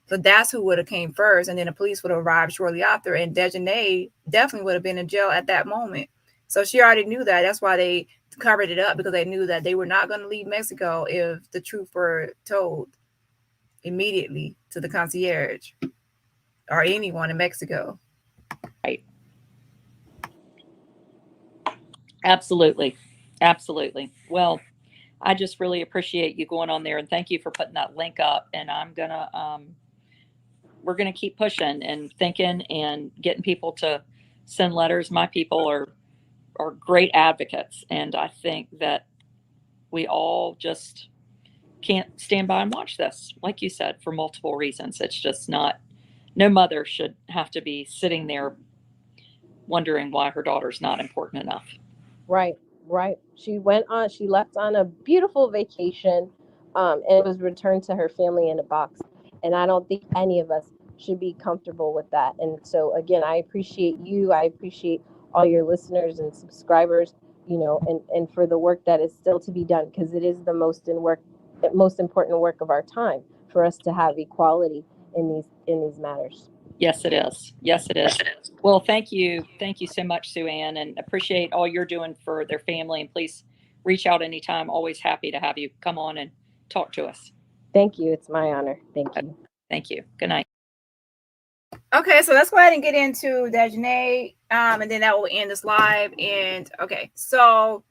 So that's who would have came first. And then the police would have arrived shortly after. And Daejhanae definitely would have been in jail at that moment. So she already knew that. That's why they covered it up, because they knew that they were not going to leave Mexico if the truth were told immediately to the concierge or anyone in Mexico. Right. Absolutely. Well, I just really appreciate you going on there, and thank you for putting that link up. And we're gonna keep pushing and thinking and getting people to send letters. My people are great advocates, and I think that we all just can't stand by and watch this, like you said, for multiple reasons. It's just not. No mother should have to be sitting there wondering why her daughter's not important enough. Right. She left on a beautiful vacation, and it was returned to her family in a box. And I don't think any of us should be comfortable with that. And so again, I appreciate you. I appreciate all your listeners and subscribers, you know, and for the work that is still to be done, because it is the most important work of our time for us to have equality in these matters. Yes, it is. Well, thank you so much, Sue Ann, and appreciate all you're doing for their family. And please reach out anytime. Always happy to have you come on and talk to us. Thank you. It's my honor. Thank you. Good night. Okay, so let's go ahead and get into Daejhanae, and then that will end this live. And okay, so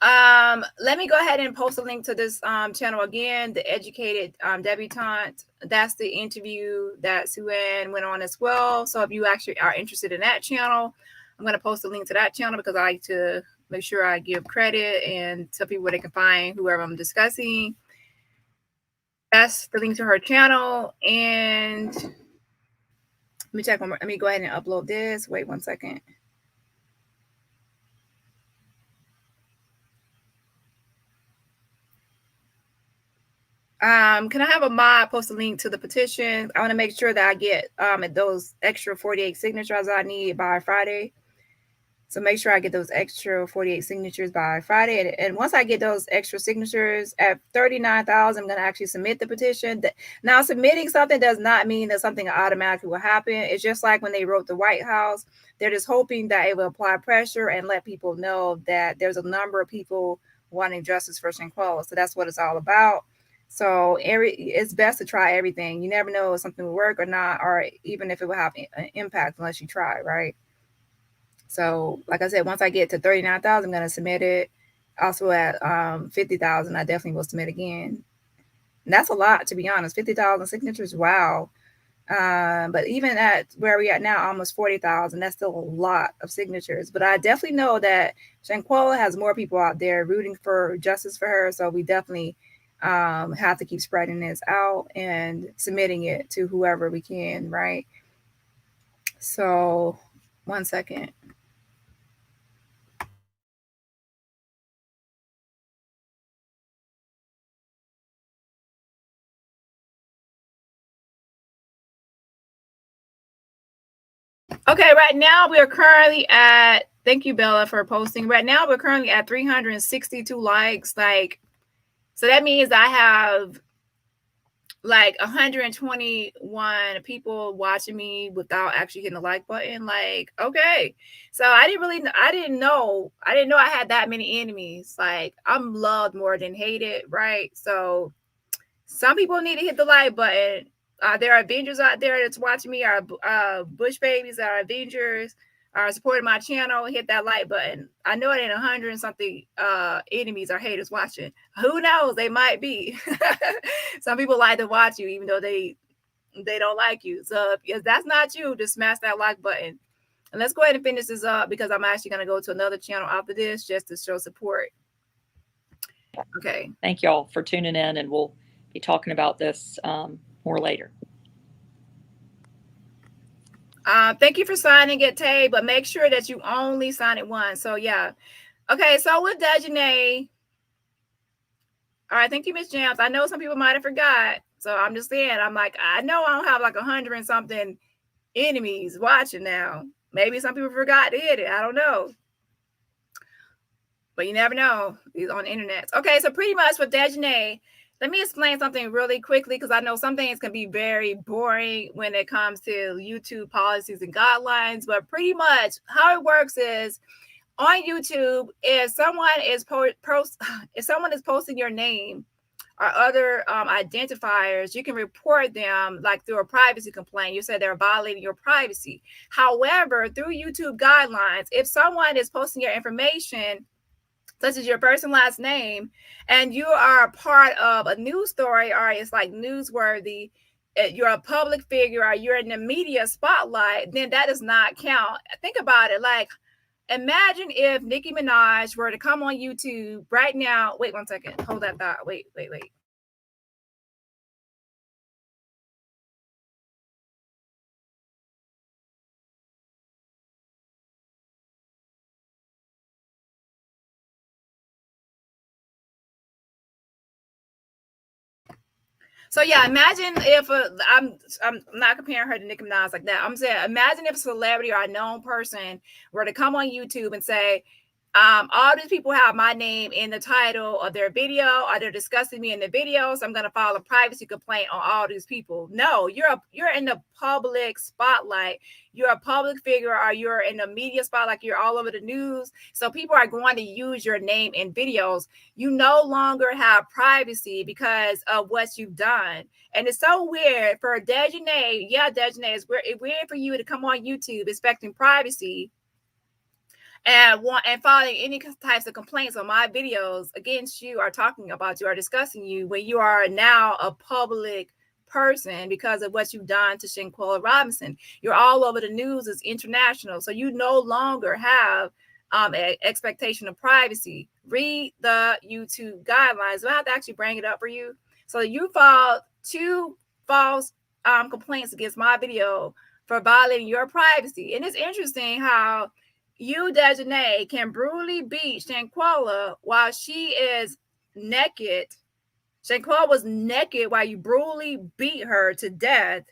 let me go ahead and post a link to this channel again, The Educated Debutante. That's the interview that Sue Ann went on as well. So if you actually are interested in that channel, I'm going to post a link to that channel, because I like to make sure I give credit and tell people where they can find whoever I'm discussing. That's the link to her channel. And let me check one more. Let me go ahead and upload this. Wait 1 second. Can I have a mod post a link to the petition? I want to make sure that I get those extra 48 signatures I need by Friday. So make sure I get those extra 48 signatures by Friday. And once I get those extra signatures at 39,000, I'm going to actually submit the petition. Now, submitting something does not mean that something automatically will happen. It's just like when they wrote the White House. They're just hoping that it will apply pressure and let people know that there's a number of people wanting justice for Shanquella. So that's what it's all about. So it's best to try everything. You never know if something will work or not, or even if it will have an impact unless you try, right? So like I said, once I get to 39,000, I'm going to submit it. Also at 50,000, I definitely will submit again. And that's a lot, to be honest. 50,000 signatures, wow. But even at where we're at now, almost 40,000, that's still a lot of signatures. But I definitely know that Shanquella has more people out there rooting for justice for her. So we definitely have to keep spreading this out and submitting it to whoever we can, right? So 1 second. Okay, right now we are currently at, thank you, Bella, for posting. Right now we're currently at 362 likes. Like, so that means I have like 121 people watching me without actually hitting the like button. Like, okay. So I didn't know I had that many enemies. Like, I'm loved more than hated, right? So some people need to hit the like button. There are Avengers out there that's watching me, are Bush babies that are Avengers, are supporting my channel. Hit that like button. I know it ain't 100 and something enemies or haters watching. Who knows? They might be. Some people like to watch you even though they don't like you. So if that's not you, just smash that like button. And let's go ahead and finish this up because I'm actually going to go to another channel after this just to show support. Okay. Thank y'all for tuning in, and we'll be talking about this more later. Thank you for signing it, Tay, but make sure that you only sign it once. So yeah. Okay, so with Daejhanae, all right, thank you, Miss Jams. I know some people might have forgot. So I'm just saying, I'm like, I know I don't have like 100 and something enemies watching now. Maybe some people forgot to hit it. I don't know. But you never know. These on the internet. Okay, so pretty much with Daejhanae, let me explain something really quickly because I know some things can be very boring when it comes to YouTube policies and guidelines. But pretty much how it works is on YouTube, if someone is posting your name or other identifiers, you can report them like through a privacy complaint. You said they're violating your privacy. However, through YouTube guidelines, if someone is posting your information, such as your first and last name, and you are a part of a news story, or it's like newsworthy, you're a public figure, or you're in the media spotlight, then that does not count. Think about it. Like, imagine if Nicki Minaj were to come on YouTube right now. Wait 1 second. Hold that thought. Wait. So yeah, imagine if I'm not comparing her to Nicki Minaj like that. I'm saying imagine if a celebrity or a known person were to come on YouTube and say, all these people have my name in the title of their video, or they're discussing me in the video, so I'm going to file a privacy complaint on all these people. No, you're in the public spotlight. You're a public figure, or you're in the media spotlight. You're all over the news, so people are going to use your name in videos. You no longer have privacy because of what you've done. And it's so weird for Daejhanae. Yeah, Daejhanae, it's weird for you to come on YouTube expecting privacy and filing any types of complaints on my videos against you, or talking about you, or discussing you, when you are now a public person because of what you've done to Shanquella Robinson. You're all over the news. It's international. So you no longer have an expectation of privacy. Read the YouTube guidelines. I have to actually bring it up for you. So you filed 2 false complaints against my video for violating your privacy. And it's interesting how you, Daejhanae, can brutally beat Shanquella while she is naked. Shanquella was naked while you brutally beat her to death,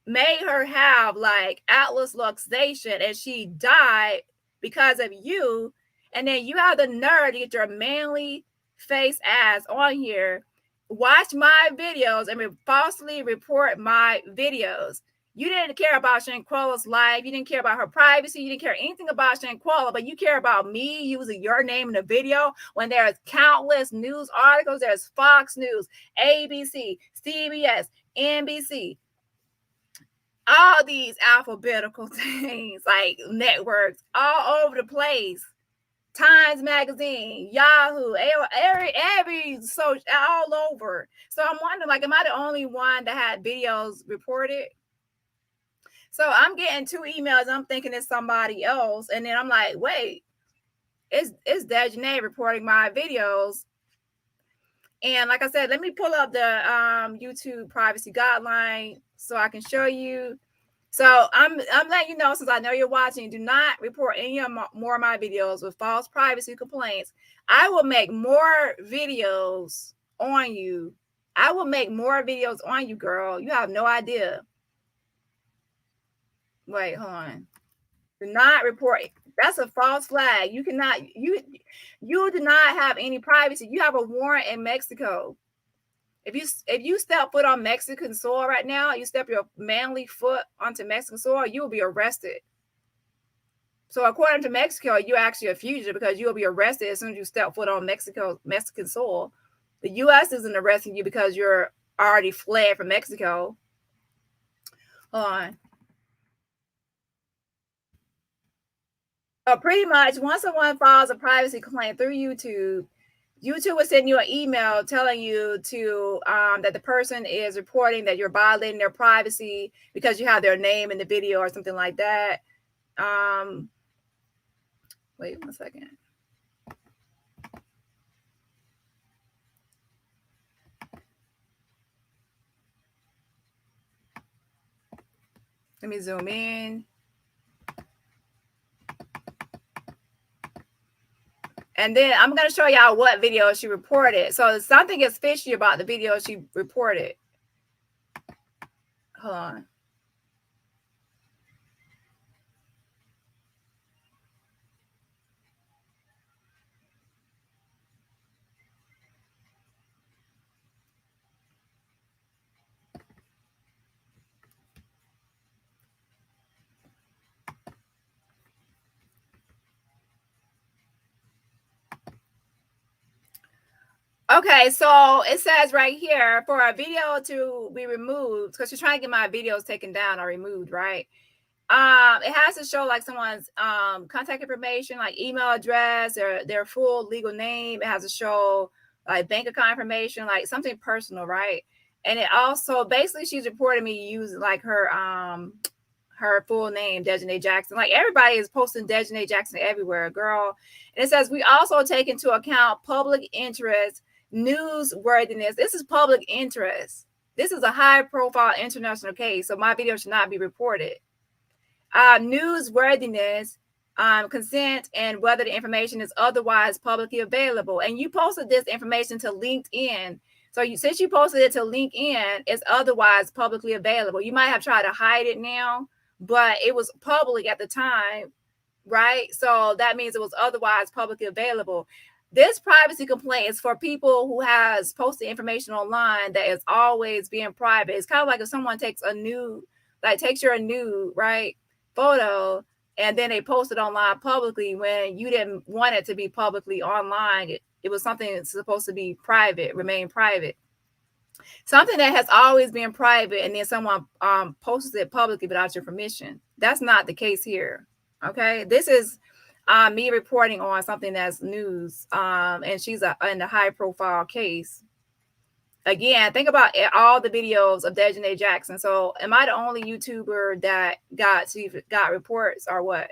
made her have like Atlas luxation, and she died because of you. And then you have the nerve to get your manly face ass on here, watch my videos, and falsely report my videos. You didn't care about Shanquella's life. You didn't care about her privacy. You didn't care anything about Shanquella, but you care about me using your name in the video when there's countless news articles. There's Fox News, ABC, CBS, NBC, all these alphabetical things, like networks all over the place. Times Magazine, Yahoo, every social, all over. So I'm wondering, like, am I the only one that had videos reported? So I'm getting 2 emails. I'm thinking it's somebody else. And then I'm like, wait, it's Daejhanae reporting my videos. And like I said, let me pull up the YouTube privacy guideline so I can show you. So I'm letting you know, since I know you're watching, do not report any more of my videos with false privacy complaints. I will make more videos on you. I will make more videos on you, girl. You have no idea. Wait, hold on. Do not report. That's a false flag. You cannot, you do not have any privacy. You have a warrant in Mexico. If you step foot on Mexican soil right now, you step your manly foot onto Mexican soil, you will be arrested. So according to Mexico, you're actually a fugitive because you will be arrested as soon as you step foot on Mexican soil. The U.S. isn't arresting you because you're already fled from Mexico. Hold on. Pretty much, once someone files a privacy complaint through YouTube, YouTube will send you an email telling you to that the person is reporting that you're violating their privacy because you have their name in the video or something like that. Wait 1 second. Let me zoom in. And then I'm going to show y'all what video she reported. So something is fishy about the video she reported. Hold on. Okay, so it says right here for a video to be removed, because she's trying to get my videos taken down or removed, right? It has to show like someone's contact information, like email address, or their full legal name. It has to show like bank account information, like something personal, right? And it also basically she's reporting me using like her full name, Daejhanae Jackson. Like everybody is posting Daejhanae Jackson everywhere, girl. And it says we also take into account public interest, newsworthiness. This is public interest. This is a high profile international case, so my video should not be reported. Newsworthiness, consent, and whether the information is otherwise publicly available. And you posted this information to LinkedIn. So since you posted it to LinkedIn, it's otherwise publicly available. You might have tried to hide it now, but it was public at the time, right? So that means it was otherwise publicly available. This privacy complaint is for people who has posted information online that is always being private. It's kind of like if someone takes a nude, like takes your nude, right, photo, and then they post it online publicly when you didn't want it to be publicly online. It was something that's supposed to be private, remain private. Something that has always been private, and then someone posts it publicly without your permission. That's not the case here. Okay, this is me reporting on something that's news, and she's in a high profile case. Again, think about all the videos of Daejhanae Jackson. So am I the only YouTuber that got reports or what?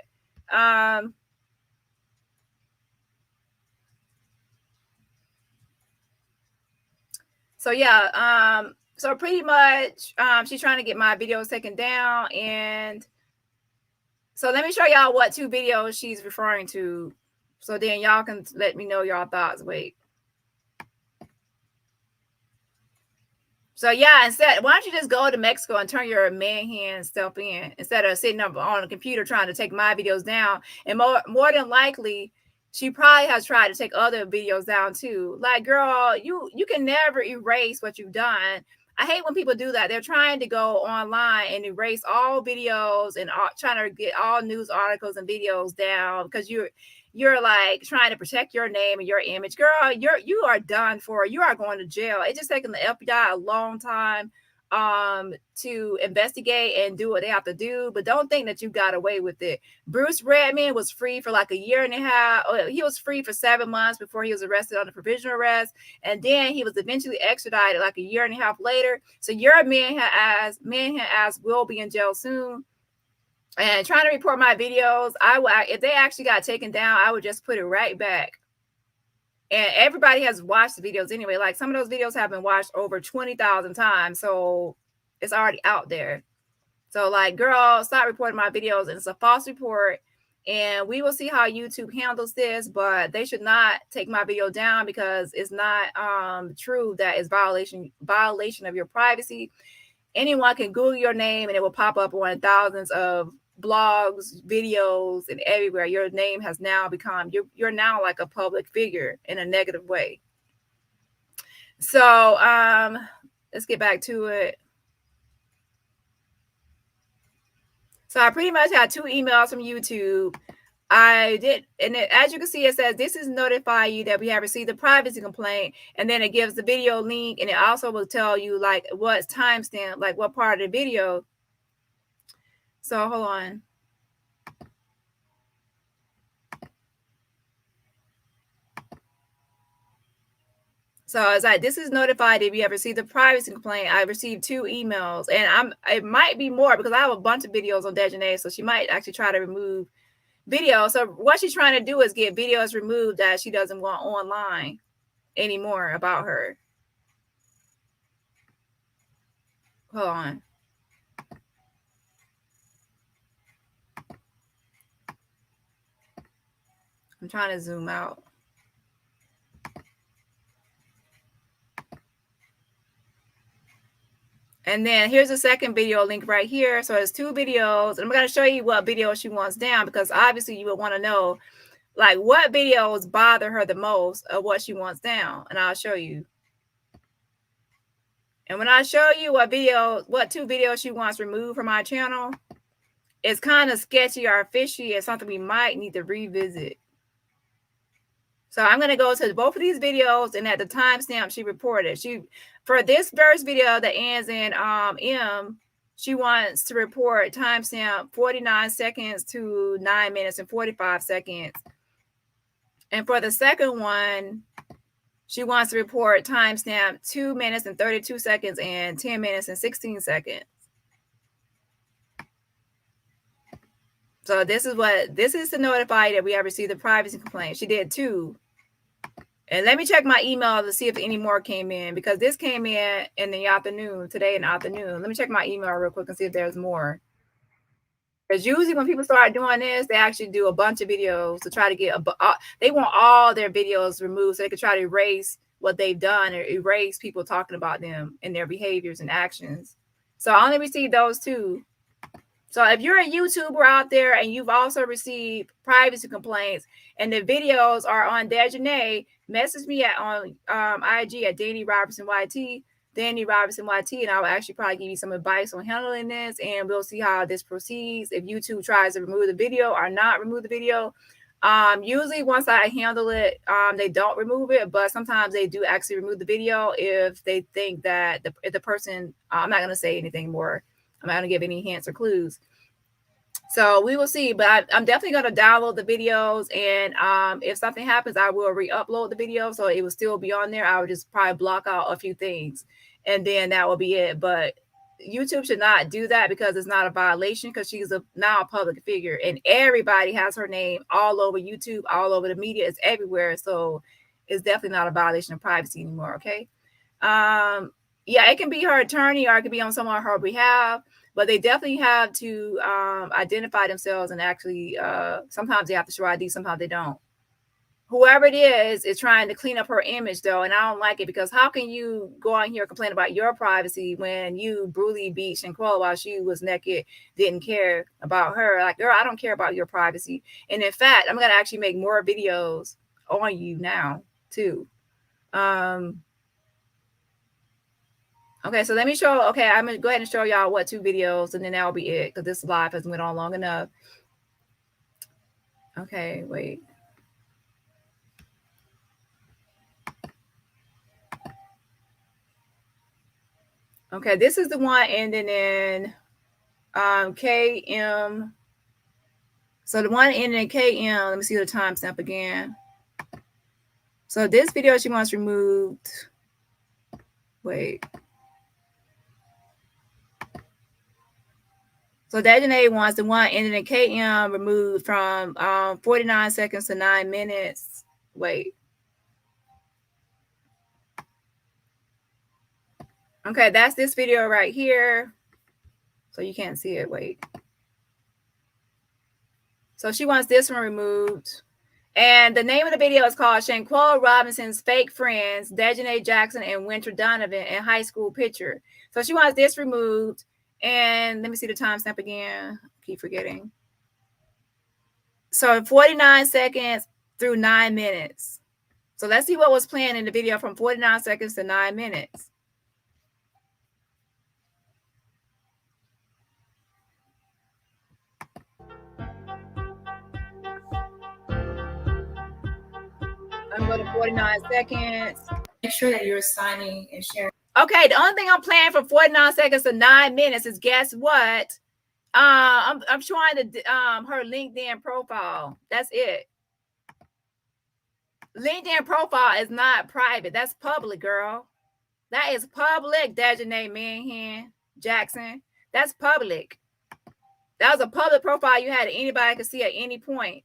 So yeah, so pretty much she's trying to get my videos taken down. And so let me show y'all what 2 videos she's referring to, so then y'all can let me know y'all thoughts. Wait. So yeah, instead, why don't you just go to Mexico and turn your man hand stuff in instead of sitting up on a computer trying to take my videos down? And more than likely, she probably has tried to take other videos down too. Like, girl, you can never erase what you've done. I hate when people do that. They're trying to go online and erase all videos and trying to get all news articles and videos down because you're like trying to protect your name and your image. Girl, you are done for. You are going to jail. It's just taking the FBI a long time to investigate and do what they have to do, but don't think that you got away with it. Bruce Redman was free for like a year and a half. He was free for 7 months before he was arrested on a provisional arrest, and then he was eventually extradited like a year and a half later. So your man ass will be in jail soon. And trying to report my videos, if they actually got taken down, I would just put it right back. And everybody has watched the videos anyway. Like some of those videos have been watched over 20,000 times. So it's already out there. So like, girl, stop reporting my videos. And it's a false report. And we will see how YouTube handles this, but they should not take my video down because it's not true that it's violation of your privacy. Anyone can Google your name and it will pop up on thousands of blogs, videos, and everywhere. Your name has now become, you're now like a public figure in a negative way. So let's get back to it. So I pretty much had 2 emails from YouTube. I did, and as you can see, it says this is notify you that we have received a privacy complaint, and then it gives the video link, and it also will tell you like what's timestamp, like what part of the video. So hold on. So it's like, this is notified if you have received a privacy complaint. I received 2 emails, and it might be more because I have a bunch of videos on Daejhanae, so she might actually try to remove videos. So what she's trying to do is get videos removed that she doesn't want online anymore about her. Hold on. I'm trying to zoom out. And then here's a second video link right here. So there's 2 videos. And I'm going to show you what video she wants down, because obviously you would want to know like what videos bother her the most of what she wants down. And I'll show you. And when I show you what 2 videos she wants removed from my channel, it's kind of sketchy or fishy and something we might need to revisit. So I'm going to go to both of these videos, and at the timestamp she reported. For this first video that ends in M, she wants to report timestamp 49 seconds to 9 minutes and 45 seconds. And for the second one, she wants to report timestamp 2 minutes and 32 seconds and 10 minutes and 16 seconds. So this is to notify that we have received a privacy complaint. She did 2. And let me check my email to see if any more came in, because this came in the afternoon, today in the afternoon. Let me check my email real quick and see if there's more. Because usually when people start doing this, they actually do a bunch of videos to try to get they want all their videos removed so they can try to erase what they've done or erase people talking about them and their behaviors and actions. So I only received those 2. So if you're a YouTuber out there and you've also received privacy complaints and the videos are on Daejhanae, message me on IG at Dani Robertson YT, Dani Robertson YT, and I will actually probably give you some advice on handling this, and we'll see how this proceeds. If YouTube tries to remove the video or not remove the video, usually once I handle it, they don't remove it, but sometimes they do actually remove the video if they think that if the person, I'm not going to say anything more. I'm not going to give any hints or clues. So we will see, but I'm definitely going to download the videos, and if something happens, I will re-upload the video, so it will still be on there. I would just probably block out a few things, and then that will be it. But YouTube should not do that because it's not a violation, because she's now a public figure, and everybody has her name all over YouTube, all over the media. It's everywhere, so it's definitely not a violation of privacy anymore. Okay. Yeah, it can be her attorney or it can be on someone on her behalf, but they definitely have to identify themselves, and actually sometimes they have to show ID, sometimes they don't. Whoever it is trying to clean up her image, though, and I don't like it, because how can you go on here and complain about your privacy when you brutally beat Shanquella while she was naked, didn't care about her? Like, girl, I don't care about your privacy. And in fact, I'm going to actually make more videos on you now, too. Okay, so let me show. Okay, I'm going to go ahead and show y'all what 2 videos, and then that'll be it, because this live has went on long enough. Okay, wait. Okay, this is the one ending in KM. So the one ending in KM, let me see the timestamp again. So this video she wants removed. Wait. So Daejhanae wants the one ending in KM removed from 49 seconds to 9 minutes. Wait. Okay, that's this video right here. So you can't see it. Wait. So she wants this one removed. And the name of the video is called Shanquella Robinson's Fake Friends, Daejhanae Jackson and Winter Donovan in High School Picture. So she wants this removed. And let me see the timestamp again. I keep forgetting. So 49 seconds through 9 minutes. So let's see what was playing in the video from 49 seconds to 9 minutes. I'm going to 49 seconds. Make sure that you're signing and sharing. Okay, the only thing I'm playing from 49 seconds to 9 minutes is, guess what? I'm trying to her LinkedIn profile. That's it. LinkedIn profile is not private. That's public, girl. That is public, Daejhanae Manhan Jackson. That's public. That was a public profile you had. Anybody could see at any point.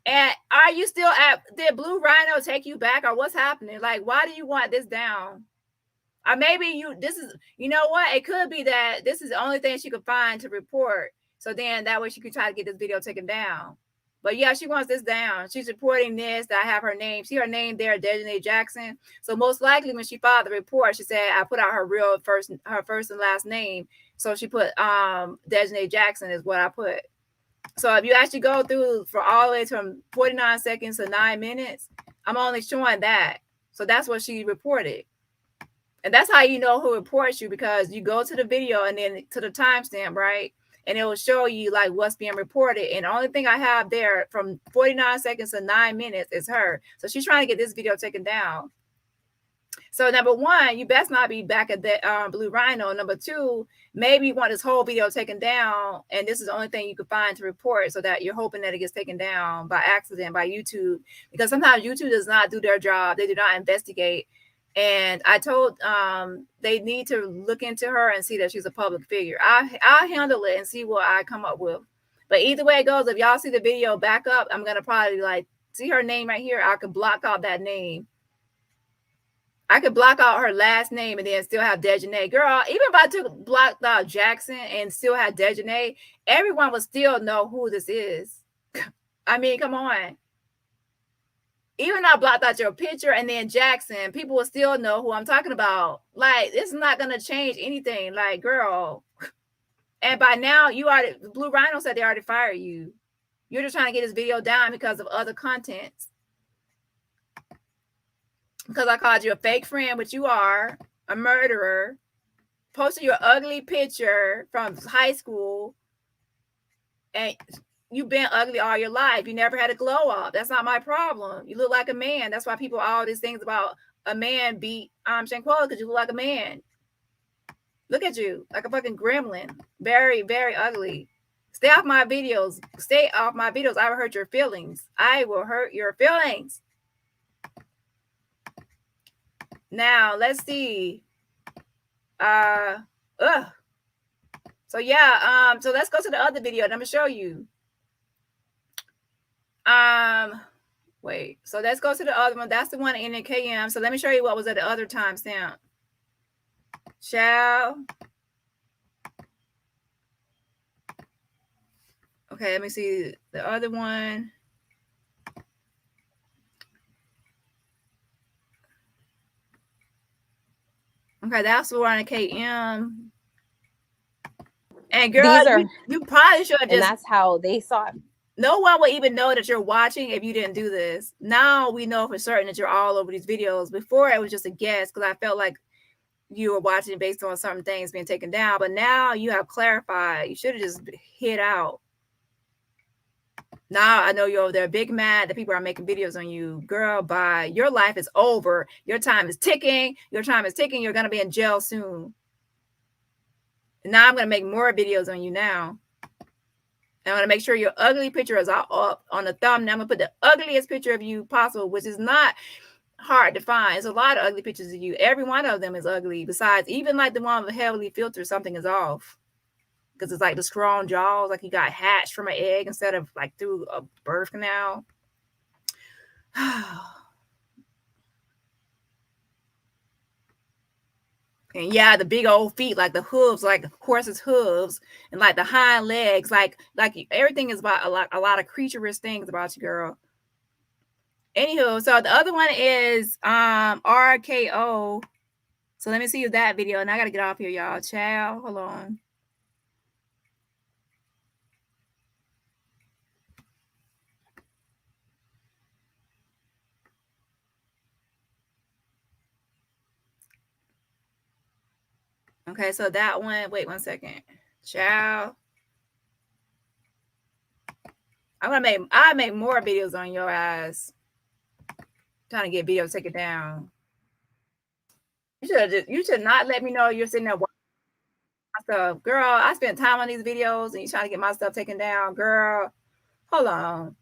And are you still at, did Blue Rhino take you back, or what's happening? Like, why do you want this down? Or maybe you know what? It could be that this is the only thing she could find to report. So then that way she could try to get this video taken down. But yeah, she wants this down. She's reporting this, that I have her name. See her name there, Daejhanae Jackson. So most likely when she filed the report, she said, I put out her first and last name. So she put Daejhanae Jackson is what I put. So if you actually go through for all the way from 49 seconds to 9 minutes, I'm only showing that. So that's what she reported. And that's how you know who reports you, because you go to the video and then to the timestamp, right? And it will show you like what's being reported. And the only thing I have there from 49 seconds to 9 minutes is her. So she's trying to get this video taken down. So number one, you best not be back at the Blue Rhino. Number two, maybe you want this whole video taken down, and this is the only thing you can find to report, so that you're hoping that it gets taken down by accident by YouTube, because sometimes YouTube does not do their job. They do not investigate. And I told they need to look into her and see that she's a public figure. I'll handle it and see what I come up with. But either way it goes, if y'all see the video back up, I'm gonna probably like see her name right here. I could block out that name. I could block out her last name and then still have Daejhanae. Girl, even if I took blocked out Jackson and still had Daejhanae, everyone would still know who this is. I mean, come on. Even though I blocked out your picture and then Jackson, people will still know who I'm talking about. Like, it's not going to change anything. Like, girl. And by now, Blue Rhino said they already fired you. You're just trying to get this video down because of other contents. Because I called you a fake friend, which you are, a murderer, posted your ugly picture from high school, and you've been ugly all your life. You never had a glow up. That's not my problem. You look like a man. That's why people all these things about a man beat Shanquella, because you look like a man. Look at you, like a fucking gremlin. Very, very ugly. Stay off my videos. Stay off my videos. I will hurt your feelings. I will hurt your feelings. Now let's see. So yeah, so let's go to the other video and I'm gonna show you. Wait, so let's go to the other one. That's the one in the KM. So let me show you what was at the other timestamp. Okay, let me see the other one. Okay, that's the one in KM. And girl, you probably should have just. And that's how they saw it. No one will even know that you're watching if you didn't do this. Now we know for certain that you're all over these videos. Before it was just a guess because I felt like you were watching based on certain things being taken down. But now you have clarified. You should have just hit out. Now I know you're over there big mad that people are making videos on you. Girl, bye. Your life is over. Your time is ticking. Your time is ticking. You're going to be in jail soon. And now I'm going to make more videos on you now. And I'm going to make sure your ugly picture is all up on the thumbnail. I'm going to put the ugliest picture of you possible, which is not hard to find. There's a lot of ugly pictures of you. Every one of them is ugly. Besides, even like the one with heavily filtered, something is off. Because it's like the strong jaws, like he got hatched from an egg instead of like through a birth canal. And yeah, the big old feet, like the hooves, like horse's hooves, and like the hind legs, like everything is about a lot of creaturous things about you, girl. Anywho, so the other one is RKO. So let me see that video, and I gotta get off here, y'all. Ciao, hold on. Okay, so that one, wait 1 second. Ciao. I'll make more videos on your ass. Trying to get videos taken down. You should not let me know you're sitting there watching my stuff. Girl, I spent time on these videos and you trying to get my stuff taken down. Girl, hold on.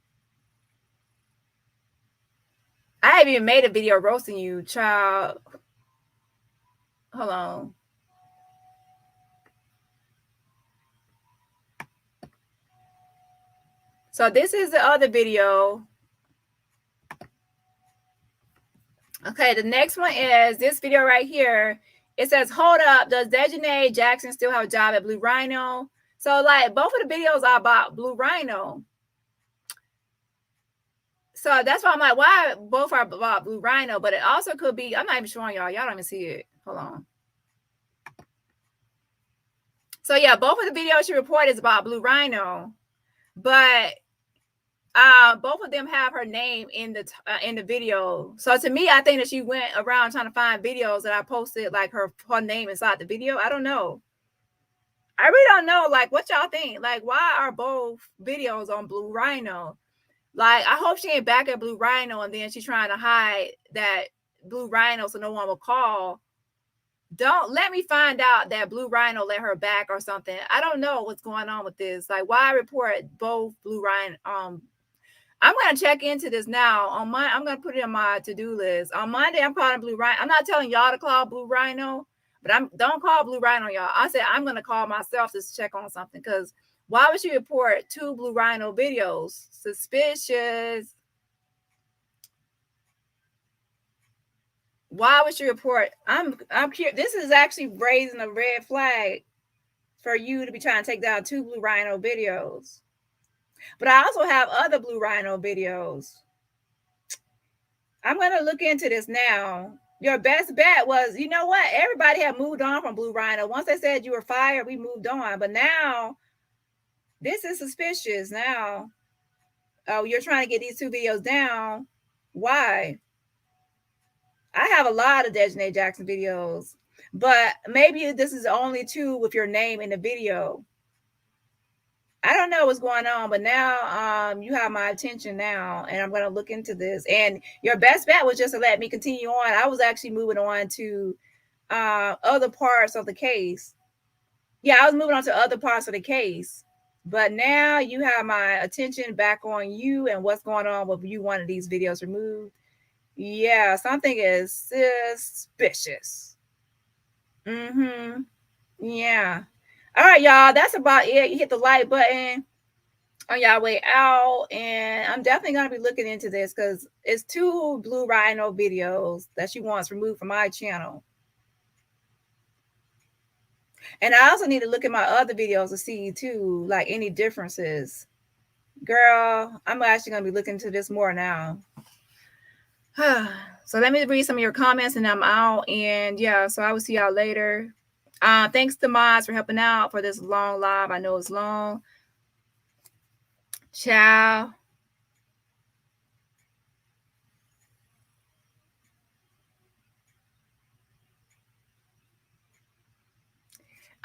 I haven't even made a video roasting you, child. Hold on. So this is the other video. Okay, the next one is this video right here. It says, hold up, does Daejhanae Jackson still have a job at Blue Rhino? So like both of the videos are about Blue Rhino. So that's why I'm like, why both are about Blue Rhino? But it also could be, I'm not even showing y'all. Y'all don't even see it. Hold on. So yeah, both of the videos she reported is about Blue Rhino. But both of them have her name in the video. So to me, I think that she went around trying to find videos that I posted like her name inside the video. I don't know. I really don't know. Like, what y'all think? Like, why are both videos on Blue Rhino? Like, I hope she ain't back at Blue Rhino and then she's trying to hide that Blue Rhino so no one will call. Don't let me find out that Blue Rhino let her back or something. I don't know what's going on with this. Like, why report both Blue Rhino? I'm gonna check into this now. I'm gonna put it on my to-do list. On Monday, I'm calling Blue Rhino. I'm not telling y'all to call Blue Rhino, but don't call Blue Rhino, y'all. I said I'm gonna call myself to check on something, because why would she report 2 Blue Rhino videos? Suspicious. Why would she report? I'm curious. This is actually raising a red flag for you to be trying to take down 2 Blue Rhino videos. But I also have other Blue Rhino videos. I'm going to look into this now. Your best bet was, you know what? Everybody had moved on from Blue Rhino. Once they said you were fired, we moved on. But now, this is suspicious now. Oh, you're trying to get these 2 videos down. Why? I have a lot of Daejhanae Jackson videos, but maybe this is only 2 with your name in the video. I don't know what's going on, but now you have my attention now, and I'm going to look into this. And your best bet was just to let me continue on. I was actually moving on to other parts of the case. Yeah, I was moving on to other parts of the case. But now you have my attention back on you and what's going on with you wanting these videos removed. Yeah, something is suspicious. Yeah. All right, y'all. That's about it. You hit the like button on y'all way out. And I'm definitely going to be looking into this because it's 2 Blue Rhino videos that she wants removed from my channel. And I also need to look at my other videos to see, too, like any differences. Girl, I'm actually going to be looking into this more now. So let me read some of your comments and I'm out. And yeah, so I will see y'all later. Thanks to mods for helping out for this long live. I know it's long. Ciao.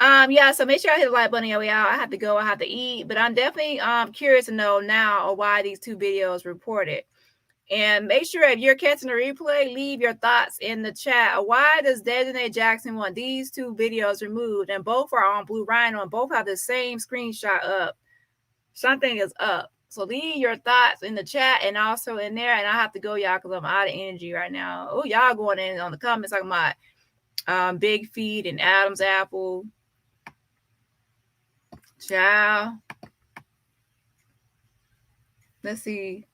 Yeah, so make sure I hit the like button on your way out. I have to go, I have to eat, but I'm definitely curious to know now why these 2 videos reported. And make sure if you're catching the replay, leave your thoughts in the chat. Why does Daejhanae Jackson want these 2 videos removed? And both are on Blue Rhino and both have the same screenshot up. Something is up. So leave your thoughts in the chat and also in there. And I have to go, y'all, because I'm out of energy right now. Oh, y'all going in on the comments talking about Big Feet and Adam's Apple. Ciao. Let's see.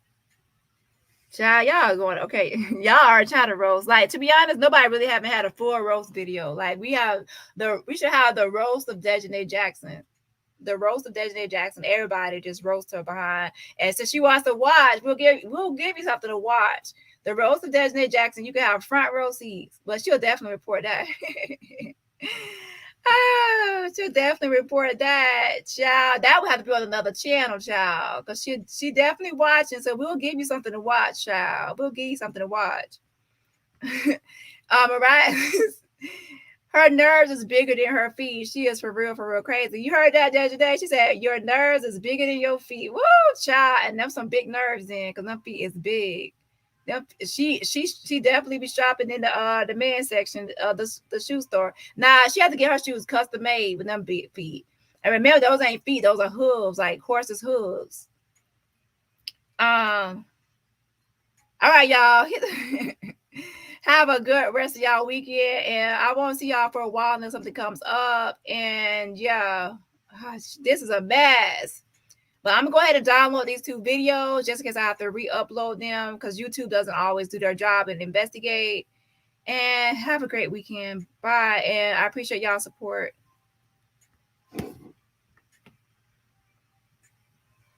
Child, y'all going okay. Y'all are trying to roast. Like, to be honest, nobody really haven't had a full roast video. Like, we should have the roast of Daejhanae Jackson. The roast of Daejhanae Jackson. Everybody just roast her behind. And since she wants to watch, we'll give you something to watch. The roast of Daejhanae Jackson, you can have front row seats, but she'll definitely report that. Oh, she'll definitely report that, child. That would have to be on another channel, child, because she definitely watching. So we'll give you something to watch, child. We'll give you something to watch. Right. Her nerves is bigger than her feet. She is for real crazy. You heard that the other day? She said your nerves is bigger than your feet. Woo, child, and them some big nerves in, because them feet is big. She definitely be shopping in the men's section of the shoe store. Nah, she had to get her shoes custom made with them big feet. And remember, those ain't feet; those are hooves, like horses' hooves. All right, y'all. Have a good rest of y'all weekend, and I won't see y'all for a while until something comes up. And yeah, this is a mess. But I'm going to go ahead and download these 2 videos just in case I have to re-upload them, because YouTube doesn't always do their job and investigate. And have a great weekend. Bye. And I appreciate y'all's support.